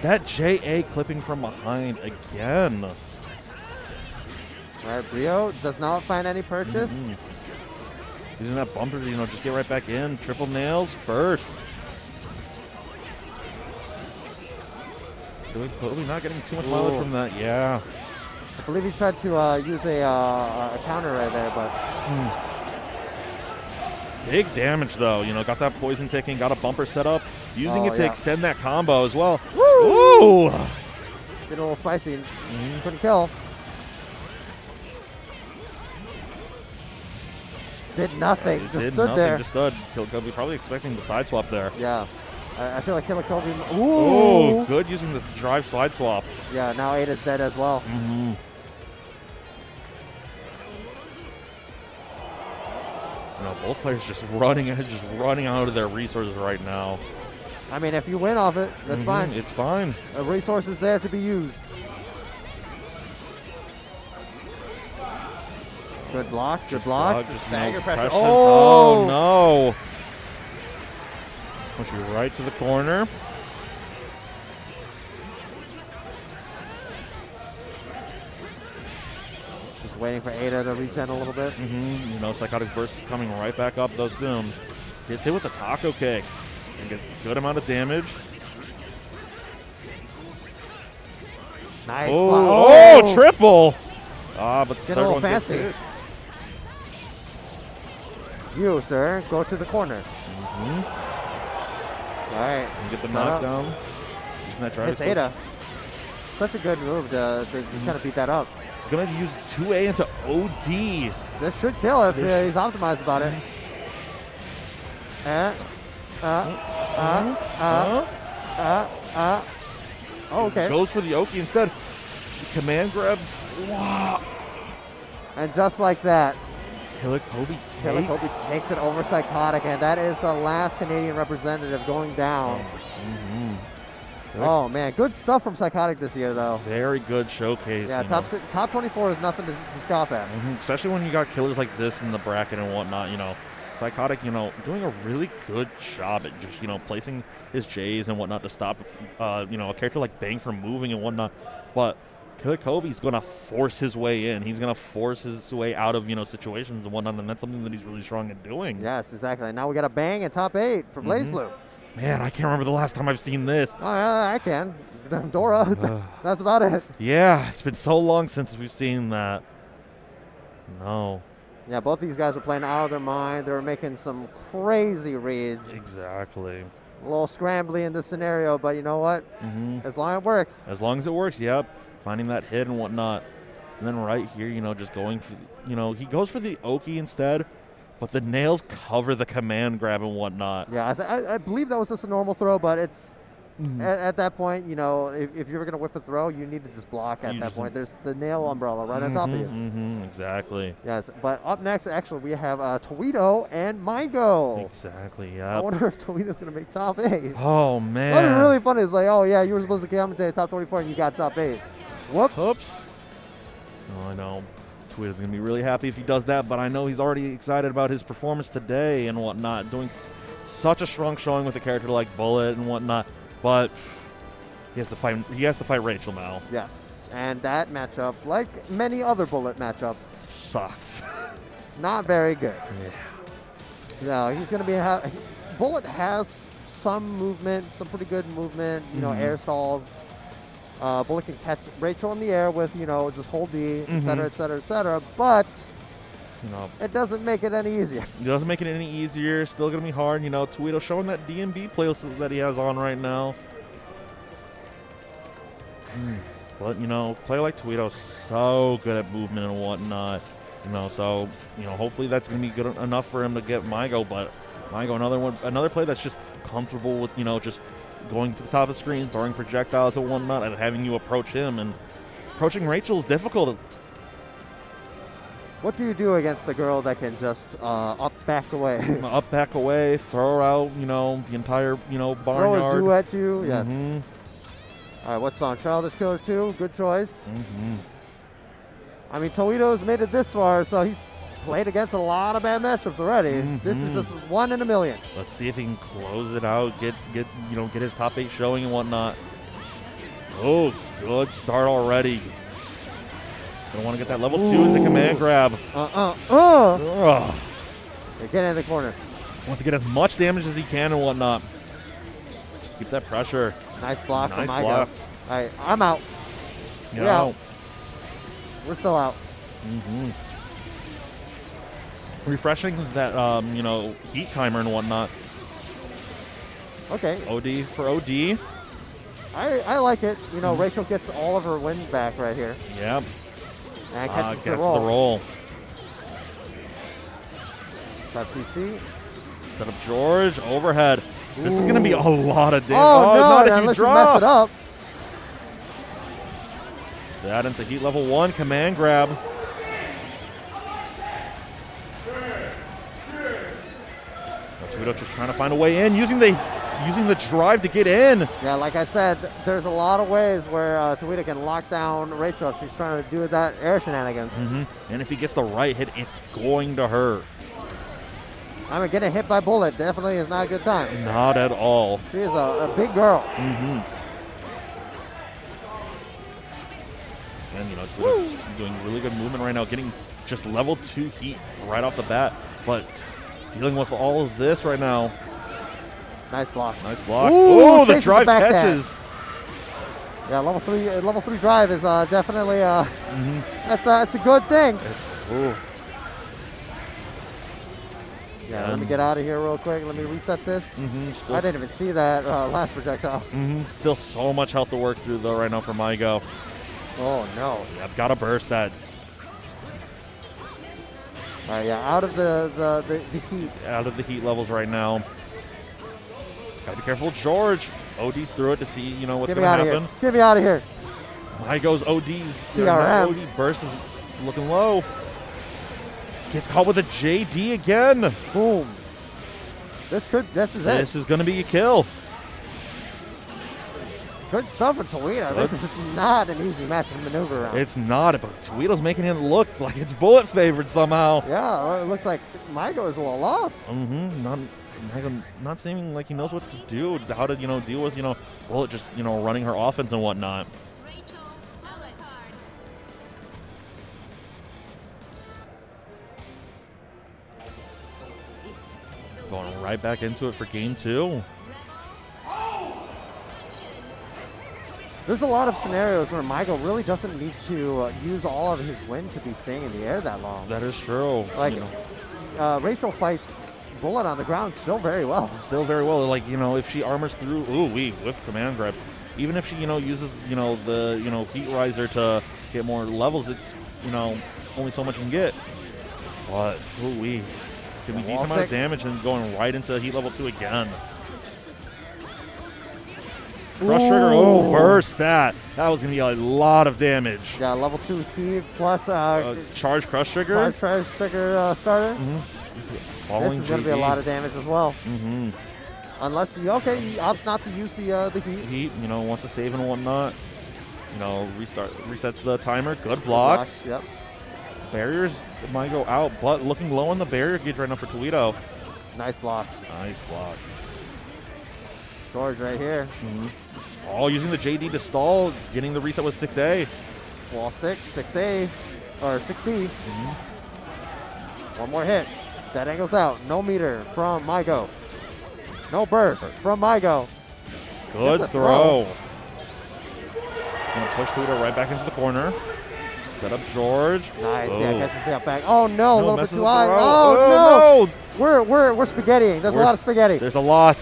That JA clipping from behind again. All right, Brio does not find any purchase. Using that bumper to, just get right back in. Triple nails first. Probably not getting too much mileage from that. Yeah. I believe he tried to use a counter right there, but... Big damage, though. Got that poison ticking, got a bumper set up. Using it to extend that combo as well. Woo! Get a little spicy. Couldn't kill. Did nothing. Just stood there. Just stood. Kobe probably expecting the side swap there. Yeah. I feel like Kobe. Ooh, good using the drive slide swap. Yeah, now Ada's dead as well. Both players just running out of their resources right now. I mean, if you win off it, that's fine. It's fine. A resource is there to be used. Good blocks. Good blocks. Just Stagger no pressure. Oh no! Push you right to the corner. Just waiting for Ada to regen a little bit. Psykotik burst coming right back up though soon. Gets hit with a taco kick and gets a good amount of damage. Nice. Oh, triple. Ah, but the Get a third little one gets fancy. hit. You, sir, go to the corner. All right. And get the set knockdown. up. Using that drive It's Ada. Such a good move to just kind of beat that up. He's going to use 2A into OD. This should kill if he's optimized about it. Okay. Goes for the Oki instead. Command grab. Wow. And just like that, Killakobe takes it over Psykotik, and that is the last Canadian representative going down. Oh man, good stuff from Psykotik this year, though. Very good showcase. Yeah, top 24 is nothing to scoff at. Especially when you got killers like this in the bracket and whatnot. Psykotik, doing a really good job at just placing his J's and whatnot to stop, a character like Bang from moving and whatnot. But Killakobe's going to force his way in. He's going to force his way out of, situations and whatnot, and that's something that he's really strong at doing. Yes, exactly. Now we got a Bang in top 8 for BlazBlue. Man, I can't remember the last time I've seen this. Oh, yeah, I can. Dora, that's about it. Yeah, it's been so long since we've seen that. No. Yeah, both these guys are playing out of their mind. They're making some crazy reads. Exactly. A little scrambly in this scenario, but you know what? As long as it works. As long as it works, yep. Finding that hit and whatnot. And then right here, just going for, he goes for the Oki instead, but the nails cover the command grab and whatnot. Yeah, I believe that was just a normal throw, but it's at that point, if you were going to whiff a throw, you need to just block at that point. There's the nail umbrella right on top of you. Exactly. Yes, but up next, actually, we have Towito and Maigo. Exactly, yeah. I wonder if Towito's going to make top 8. Oh, man. That'd be really funny. It's like, oh, yeah, you were supposed to commentate top 24 and you got top 8. Whoops. Oops. Oh, I know. Towito's going to be really happy if he does that, but I know he's already excited about his performance today and whatnot, doing such a strong showing with a character like Bullet and whatnot. But he has to fight Rachel now. Yes, and that matchup, like many other Bullet matchups, sucks. Not very good. Yeah. No, he's going to be Bullet has some movement, some pretty good movement. Air stalls. Bullet can catch Rachel in the air with just hold D, etc., etc., etc. But it doesn't make it any easier. It doesn't make it any easier. Still going to be hard. Towito showing that DMB playlist that he has on right now. But, play like Towito's so good at movement and whatnot. So, hopefully that's going to be good enough for him to get Maigo. But Maigo, another play that's just comfortable with, just going to the top of the screen, throwing projectiles and whatnot, and having you approach him. And approaching Rachel is difficult. What do you do against a girl that can just up, back away? Up, back away, throw out, the entire, barnyard. Throw a zoo at you, yes. All right, what's on? Childish Killer 2, good choice. I mean, Towito's made it this far, so he's played against a lot of bad matchups already. This is just 1 in a million. Let's see if he can close it out, get his top 8 showing and whatnot. Oh, good start already. Don't want to get that level 2 into command grab. You're getting in the corner. Wants to get as much damage as he can and whatnot. Keep that pressure. Nice block from Maigo. Blocks. All right, I'm out. We're out. We're still out. Refreshing that, heat timer and whatnot. Okay. OD for OD. I like it. Rachel gets all of her wins back right here. Yep. And catches gets the roll. Top CC. Set up George, overhead. This is going to be a lot of damage. Oh, no, not if unless you you mess it up. That into heat level 1, command grab. Towito just trying to find a way in, using the drive to get in. Yeah, like I said, there's a lot of ways where Towito can lock down Rachel if she's trying to do that air shenanigans. And if he gets the right hit, it's going to hurt. I mean, getting hit by Bullet definitely is not a good time. Not at all. She is a big girl. And, Towito's doing really good movement right now, getting just level 2 heat right off the bat. But dealing with all of this right now. Nice block. Nice block. Oh, the drive the catches. Yeah, level 3 drive is definitely that's a good thing. Ooh. Yeah, let me get out of here real quick. Let me reset this. I didn't even see that last projectile. Still so much health to work through though right now for Maigo. Oh no. Yep, gotta burst that. All right, yeah, out of the heat. Out of the heat levels right now. Gotta be careful, George. OD's through it to see, what's Get me gonna out of happen. here. Get me out of here. Maigo's OD. TRM. OD burst is looking low. Gets caught with a JD again. Boom. This is it. This is gonna be a kill. Good stuff for Towito. This is not an easy match to maneuver around. It's not, but Towito's making it look like it's bullet favored somehow. Yeah, well, it looks like Maigo is a little lost. Maigo not seeming like he knows what to do, how to, deal with, Bullet just, running her offense and whatnot. Going right back into it for game 2. There's a lot of scenarios where Maigo really doesn't need to use all of his wind to be staying in the air that long. That is true. Like, Rachel fights Bullet on the ground still very well. Still very well. Like, if she armors through, whiff command grab. Even if she, uses, the, heat riser to get more levels, it's, only so much you can get. But, can be decent amount of damage and going right into heat level 2 again. Crush trigger, burst that. That was going to be a lot of damage. Yeah, level 2 heat plus charge crush trigger. Charge trigger starter. Following this is going to be a lot of damage as well. Unless he opts not to use the heat. Heat, wants to save and whatnot. Resets the timer. Good blocks. Yep. Barriers might go out, but looking low on the barrier gauge right now for Towito. Nice block. Nice block. George right here. All using the JD to stall, getting the reset with 6A. Wall 6, 6A, or 6C. One more hit. That angles out. No meter from Maigo. No burst from Maigo. Good throw. Gonna push Towito right back into the corner. Set up George. Nice. Yeah, catches the up back. Oh no, a little bit too high. Oh no. We're spaghettiing. There's a lot of spaghetti. There's a lot.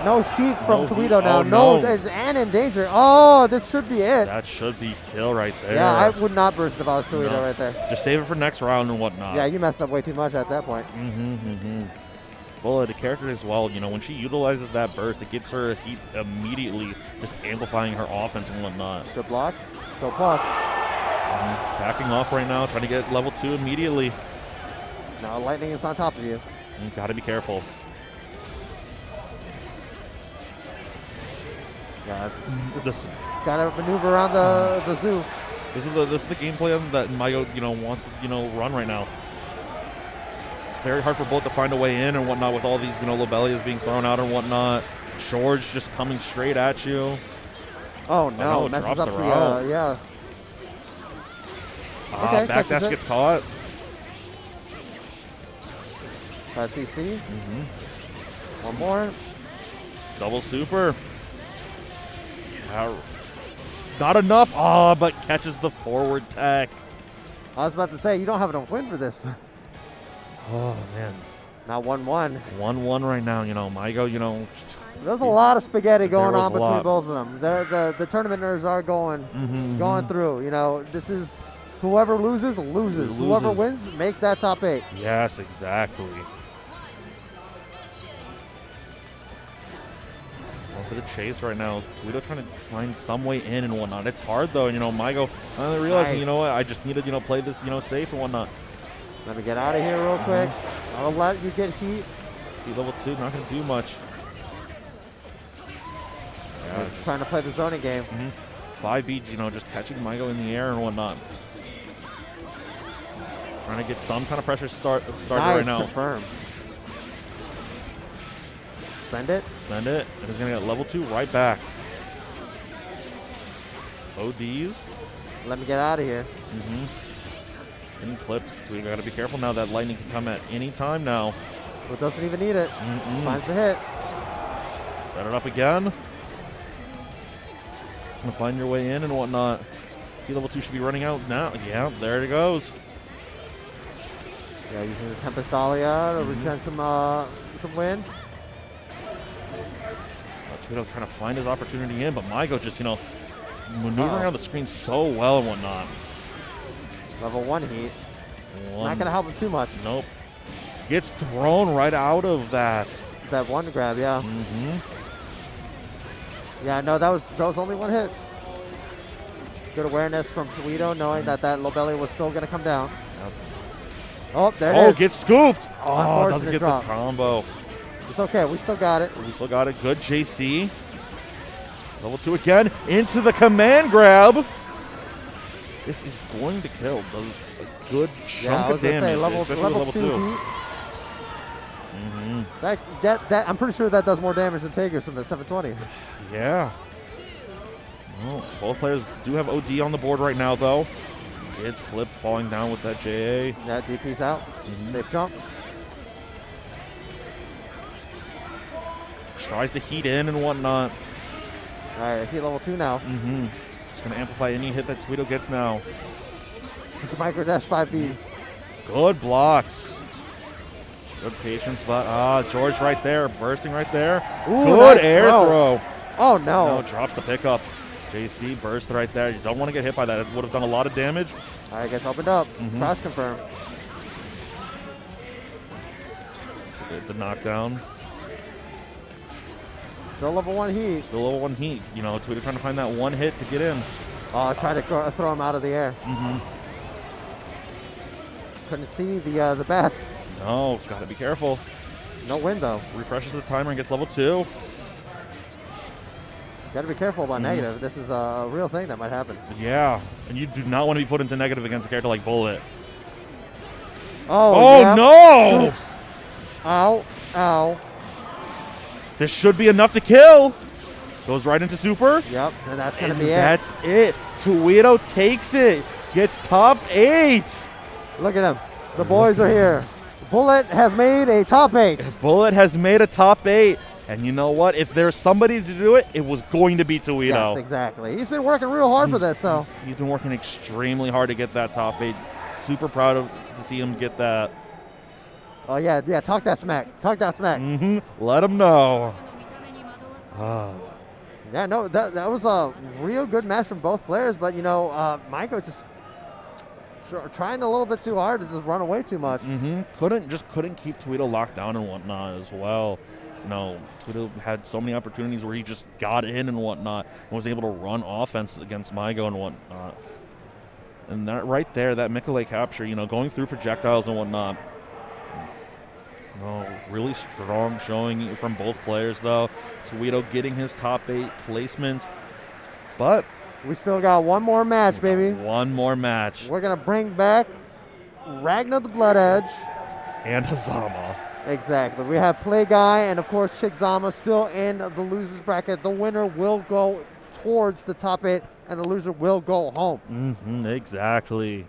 No heat from Towito now. No, and in danger. Oh, this should be it. That should be kill right there. Yeah, I would not burst if I was Towito right there. Just save it for next round and whatnot. Yeah, you messed up way too much at that point. Well, the character as well, when she utilizes that burst, it gets her heat immediately, just amplifying her offense and whatnot. Good block. Go plus. Backing off right now, trying to get level 2 immediately. Now lightning is on top of you. Gotta be careful. Yeah, just gotta maneuver around the zoo. This is the gameplay that Maigo wants to run right now. It's very hard for Bullet to find a way in and whatnot with all these Lobelias being thrown out and whatnot. George just coming straight at you. Oh no, messes up the yeah. Backdash gets caught. 5cc. One more. Double super. Not enough. But catches the forward tech. I was about to say, you don't have enough wind for this. Oh, man. Now 1-1. 1-1 right now, Maigo, There's a lot of spaghetti going on between both of them. The tournament nerds are going through. This is whoever loses. Whoever wins makes that top 8. Yes, exactly. For the chase right now, Towito trying to find some way in and whatnot. It's hard though, Maigo finally realizing, what, I just need to, play this, safe and whatnot. Let me get out of here real quick. I'll let you get heat. Heat level 2, not gonna do much. Yeah, trying to play the zoning game. 5B, just catching Maigo in the air and whatnot. Trying to get some kind of pressure started right now. Confirm. Spend it. Spend it. And it's going to get level 2 right back. ODs. Let me get out of here. Getting clipped. We got to be careful now. That lightning can come at any time now. It doesn't even need it. Finds the hit. Set it up again. going to find your way in and whatnot. He level 2 should be running out now. Yeah, there it goes. Yeah, using the Tempest Dahlia to return some wind. Towito trying to find his opportunity in, but Maigo just, maneuvering around the screen so well and whatnot. Level 1 heat. Not going to help him too much. Nope. Gets thrown right out of that. That one grab, yeah. Yeah, no, that was only one hit. Good awareness from Towito, knowing that low belly was still going to come down. Yep. Oh, there it is. Oh, gets scooped. Oh, doesn't get drop. the combo. It's okay. We still got it. We still got it. Good JC. Level 2 again. Into the command grab. This is going to kill a good chunk of damage. Level 2 heat. That I'm pretty sure that does more damage than Tigers from the 720. Yeah. Well, both players do have OD on the board right now, though. It's Clip falling down with that JA. Yeah, DP's out. Safe jump. Tries to heat in and whatnot. All right, heat level 2 now. Just going to amplify any hit that Towito gets now. It's a micro dash 5Bs. Good blocks. Good patience, but George right there, bursting right there. Ooh, good nice air throw. Oh, no. No, drops the pickup. JC burst right there. You don't want to get hit by that. It would have done a lot of damage. All right, gets opened up. Crash confirm. The knockdown. Still level 1 heat. Still level 1 heat. Towito trying to find that one hit to get in. Oh, trying to throw him out of the air. Couldn't see the bats. No, got to be careful. No win, though. Refreshes the timer and gets level 2. Got to be careful about negative. This is a real thing that might happen. Yeah, and you do not want to be put into negative against a character like Bullet. Oh yeah. No! Oops. Ow. Ow. This should be enough to kill. Goes right into super. Yep, and that's going to be it. That's it. Towito takes it. Gets top 8. Look at them. The boys are here. Bullet has made a top 8. Bullet has made a top 8. And you know what? If there's somebody to do it, it was going to be Towito. Yes, exactly. He's been working real hard for this, so. He's been working extremely hard to get that top 8. Super proud to see him get that. Oh, yeah, talk that smack. Talk that smack. Let him know. Yeah, no, that was a real good match from both players, but, Maigo just trying a little bit too hard to just run away too much. Couldn't keep Towito locked down and whatnot as well. Towito had so many opportunities where he just got in and whatnot and was able to run offense against Maigo and whatnot. And that right there, that Mikulé capture, going through projectiles and whatnot. Really strong showing from both players, though. Towito getting his top 8 placements. But we still got one more match, baby. One more match. We're going to bring back Ragnar the Blood Edge. And Hazama. Exactly. We have Play Guy and, of course, Chickzama still in the loser's bracket. The winner will go towards the top 8, and the loser will go home. Exactly.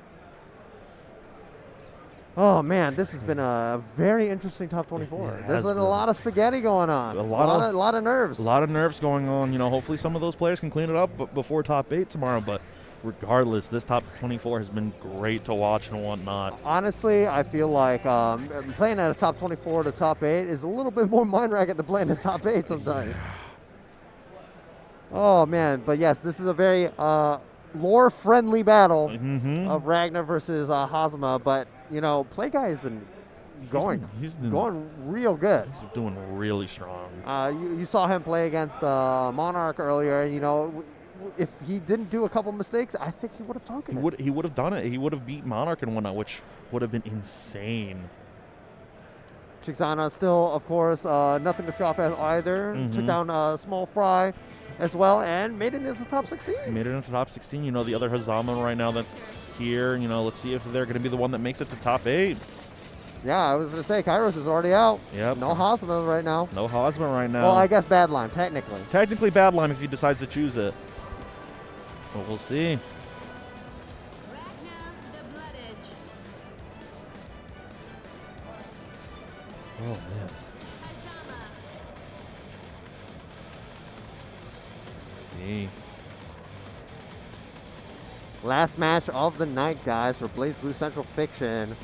Oh, man, this has been a very interesting top 24. There's been a lot of spaghetti going on. A lot of nerves. A lot of nerves going on. Hopefully some of those players can clean it up before top 8 tomorrow. But regardless, this top 24 has been great to watch and whatnot. Honestly, I feel like playing at a top 24 to top 8 is a little bit more mind-racket than playing at top 8 sometimes. Oh, man. But, yes, this is a very lore-friendly battle of Ragnar versus Hazama. But, Play Guy has been going real good. He's doing really strong. You saw him play against Monarch earlier. If he didn't do a couple mistakes, I think he would have taken it. He would have done it. He would have beat Monarch and whatnot, which would have been insane. Chickzama still, of course, nothing to scoff at either. Took down SmallFry as well and made it into the top 16. Made it into top 16. The other Hazama right now that's here. Let's see if they're going to be the one that makes it to top 8. Yeah, I was going to say, Kyros is already out. Yep. No Hazama right now. No Hazama right now. Well, I guess Badlime, technically. Technically Badlime if he decides to choose it. But we'll see. Oh, man. See. Last match of the night, guys, for BlazBlue Central Fiction.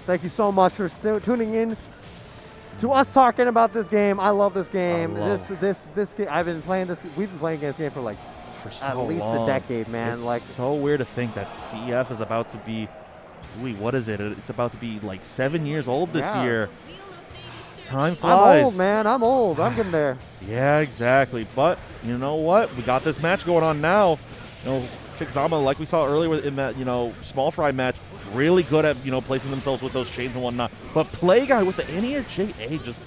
Thank you so much for tuning in to us talking about this game. I love this game. This game. I've been playing this. We've been playing this game for like at least a decade, man. It's like so weird to think that CF is about to be. Wait, what is it? It's about to be like 7 years old this year. Time flies. I'm old, man. I'm old. I'm getting there. Yeah, exactly. But you know what? We got this match going on now. You know, Chickzama, like we saw earlier in that, SmallFry match, really good at, placing themselves with those chains and whatnot. But Play Guy with the anti-air JA just,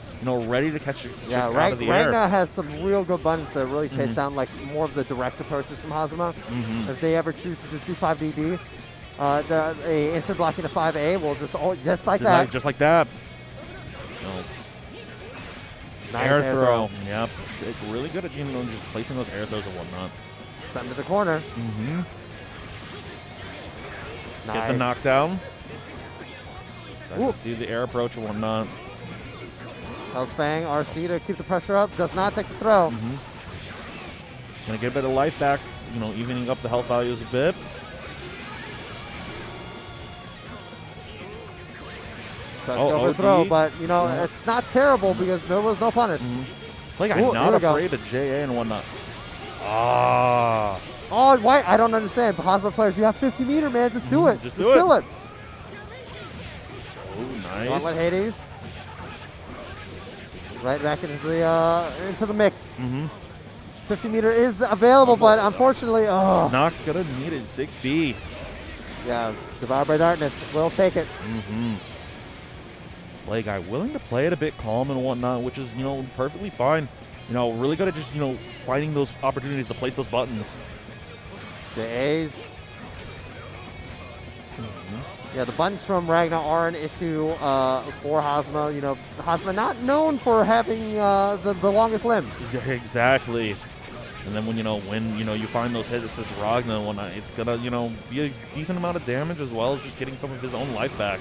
ready to catch it out of the air. Ragnar has some real good buttons that really chase down like more of the direct approaches from Hazama. If they ever choose to just do 5DD, the instant blocking to 5A will just like that. Just like that. Nice air throw. Yep. It's really good at just placing those air throws and whatnot. Send to the corner. Nice. Get the knockdown. See the air approach and whatnot. Hellsfang, RC to keep the pressure up. Does not take the throw. Gonna get a bit of life back, evening up the health values a bit. Go for throw, but it's not terrible because there was no punish. Like I'm not afraid of JA and whatnot. Oh, why? I don't understand. Hazama players, you have 50 meter, man. Just do it. Just kill it. Oh, nice. Gauntlet Hades. Right back into the mix. 50 meter is available, but unfortunately, not gonna need it. 6B. Yeah, Devoured by Darkness. We'll take it. Play Guy willing to play it a bit calm and whatnot, which is, perfectly fine. Really good at just, finding those opportunities to place those buttons. Daze. Yeah, the buttons from Ragnar are an issue for Hazama. Hazama not known for having the longest limbs. Exactly. And then when you find those hits, it says Ragnar and whatnot, it's gonna, be a decent amount of damage as well as just getting some of his own life back.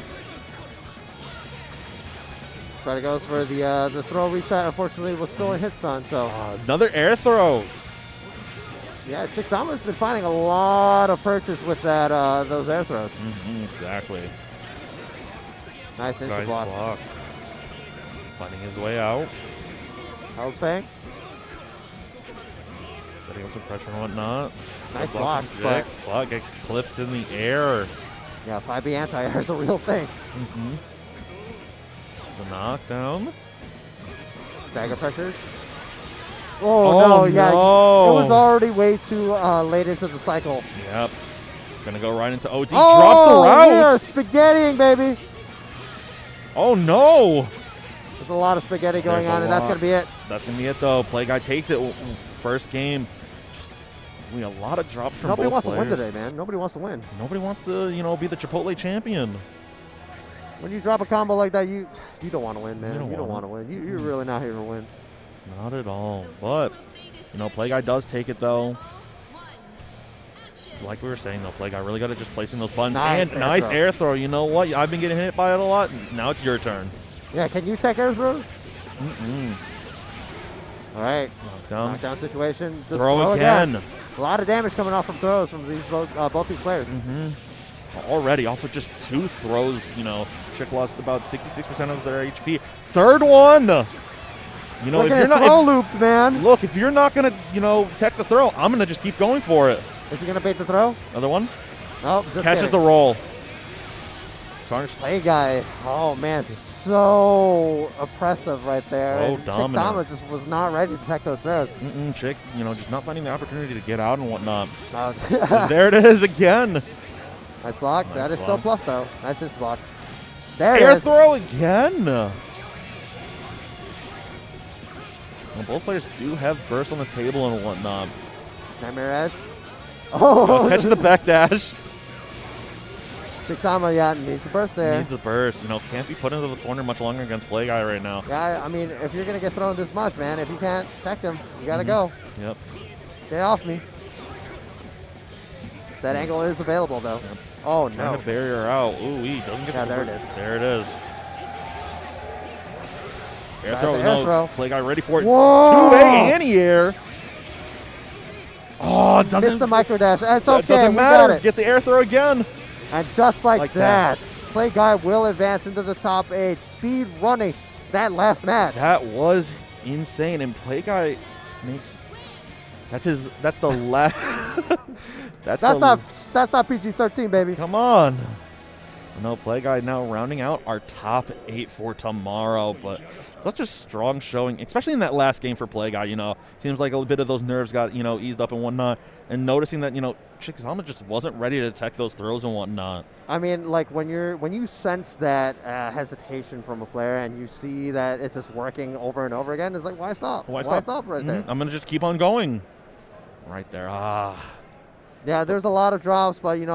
Try to go for the throw reset. Unfortunately, it was still a hit stun. So another air throw. Yeah, Chickzama's been finding a lot of purchase with that those air throws. Exactly. Nice instant block. Finding his way out. Hellsfang. Setting up some pressure and whatnot. Nice blocks, but block get clipped in the air. Yeah, 5B anti-air is a real thing. The knockdown. Stagger pressures. Oh, no, yeah. No. It was already way too late into the cycle. Yep. Gonna go right into OD. Drops the route. We are spaghettiing, baby. Oh, no. There's a lot of spaghetti going on, and that's going to be it. That's going to be it, though. Play Guy takes it. First game. Just, a lot of drops from Nobody both wants players. to win today, man. Nobody wants to win. Nobody wants to, be the Chipotle champion. When you drop a combo like that, you don't want to win, man. You don't want to win. You're really not here to win. Not at all. But, Play Guy does take it, though. Like we were saying, though, Play Guy really good at just placing those buttons. Nice air throw. You know what? I've been getting hit by it a lot. Now it's your turn. Yeah, can you take air throws? All right. Knockdown situation. Just throw again. A lot of damage coming off from throws from these both these players. Already off of just 2 throws, Chick lost about 66% of their HP. Third one. If you're not looped, man. Look, if you're not gonna, tech the throw, I'm gonna just keep going for it. Is he gonna bait the throw? Another one. Nope. Just catches the roll. Play Guy. Oh man, so oppressive right there. Oh, dominant. Chickzama just was not ready to tech those throws. Chick, just not finding the opportunity to get out and whatnot. There it is again. Nice block. Nice that is block. still plus though. Nice instant block. There Air it is. throw again. Well, both players do have burst on the table and whatnot. Nightmare Edge. Oh! Catch the back dash. Chickzama, yeah, needs the burst there. Needs the burst. Can't be put into the corner much longer against Play Guy right now. Yeah, I mean, if you're going to get thrown this much, man, if you can't tech him, you got to go. Yep. Get off me. That angle is available, though. Yep. Oh, no. Trying to barrier out. Ooh, he doesn't get there it is. There it is. Air Nice throw. air No, throw. Play Guy ready for it. Whoa! 2A anti-air. Oh, Oh, it doesn't. Missed the micro dash. It's It okay. doesn't We matter. got it. Get the air throw again. And just like that. Play Guy will advance into the top 8. Speed running that last match. That was insane. And Play Guy makes. That's the last. That's not PG-13, baby. Come on. No, Play Guy now rounding out our top 8 for tomorrow, but such a strong showing, especially in that last game for Play Guy. Seems like a bit of those nerves got eased up and whatnot, and noticing that Chickzama just wasn't ready to detect those throws and whatnot. I mean, like when you sense that hesitation from a player and you see that it's just working over and over again, it's like, why stop? Why stop right there? I'm gonna just keep on going. Right there. Yeah, there's a lot of drops, but you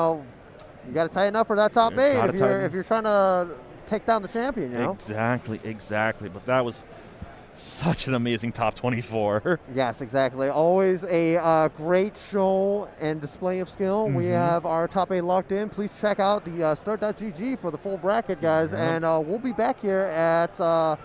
got to tighten up for that top 8 if you're trying to take down the champion. Exactly. But that was such an amazing top 24. Yes, exactly. Always a great show and display of skill. We have our top 8 locked in. Please check out the start.gg for the full bracket, guys. And we'll be back here at, I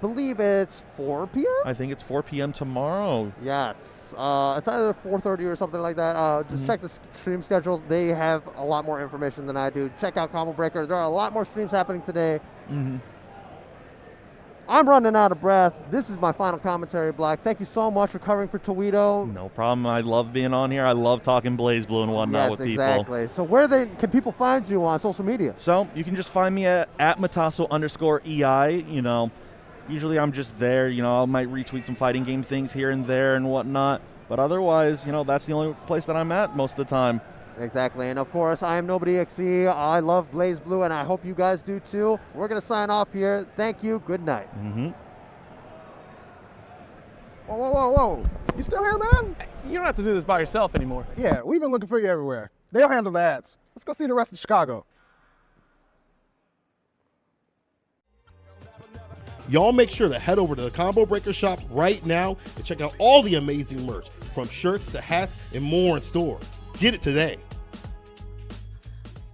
believe it's 4 p.m.? I think it's 4 p.m. tomorrow. Yes. It's either 4:30 or something like that. Just check the stream schedule. They have a lot more information than I do. Check out Combo Breaker. There are a lot more streams happening today. I'm running out of breath. This is my final commentary block. Thank you so much for covering for Towito. No problem. I love being on here. I love talking BlazBlue and whatnot with people. Yes, exactly. So where can people find you on social media? So you can just find me at Matasso_EI. Usually I'm just there. I might retweet some fighting game things here and there and whatnot. But otherwise, that's the only place that I'm at most of the time. Exactly. And of course, I am NobodyXE. I love BlazBlue, and I hope you guys do too. We're going to sign off here. Thank you. Good night. Whoa. You still here, man? You don't have to do this by yourself anymore. Yeah, we've been looking for you everywhere. They'll handle the ads. Let's go see the rest of Chicago. Y'all make sure to head over to the Combo Breaker shop right now and check out all the amazing merch, from shirts to hats and more in store. Get it today.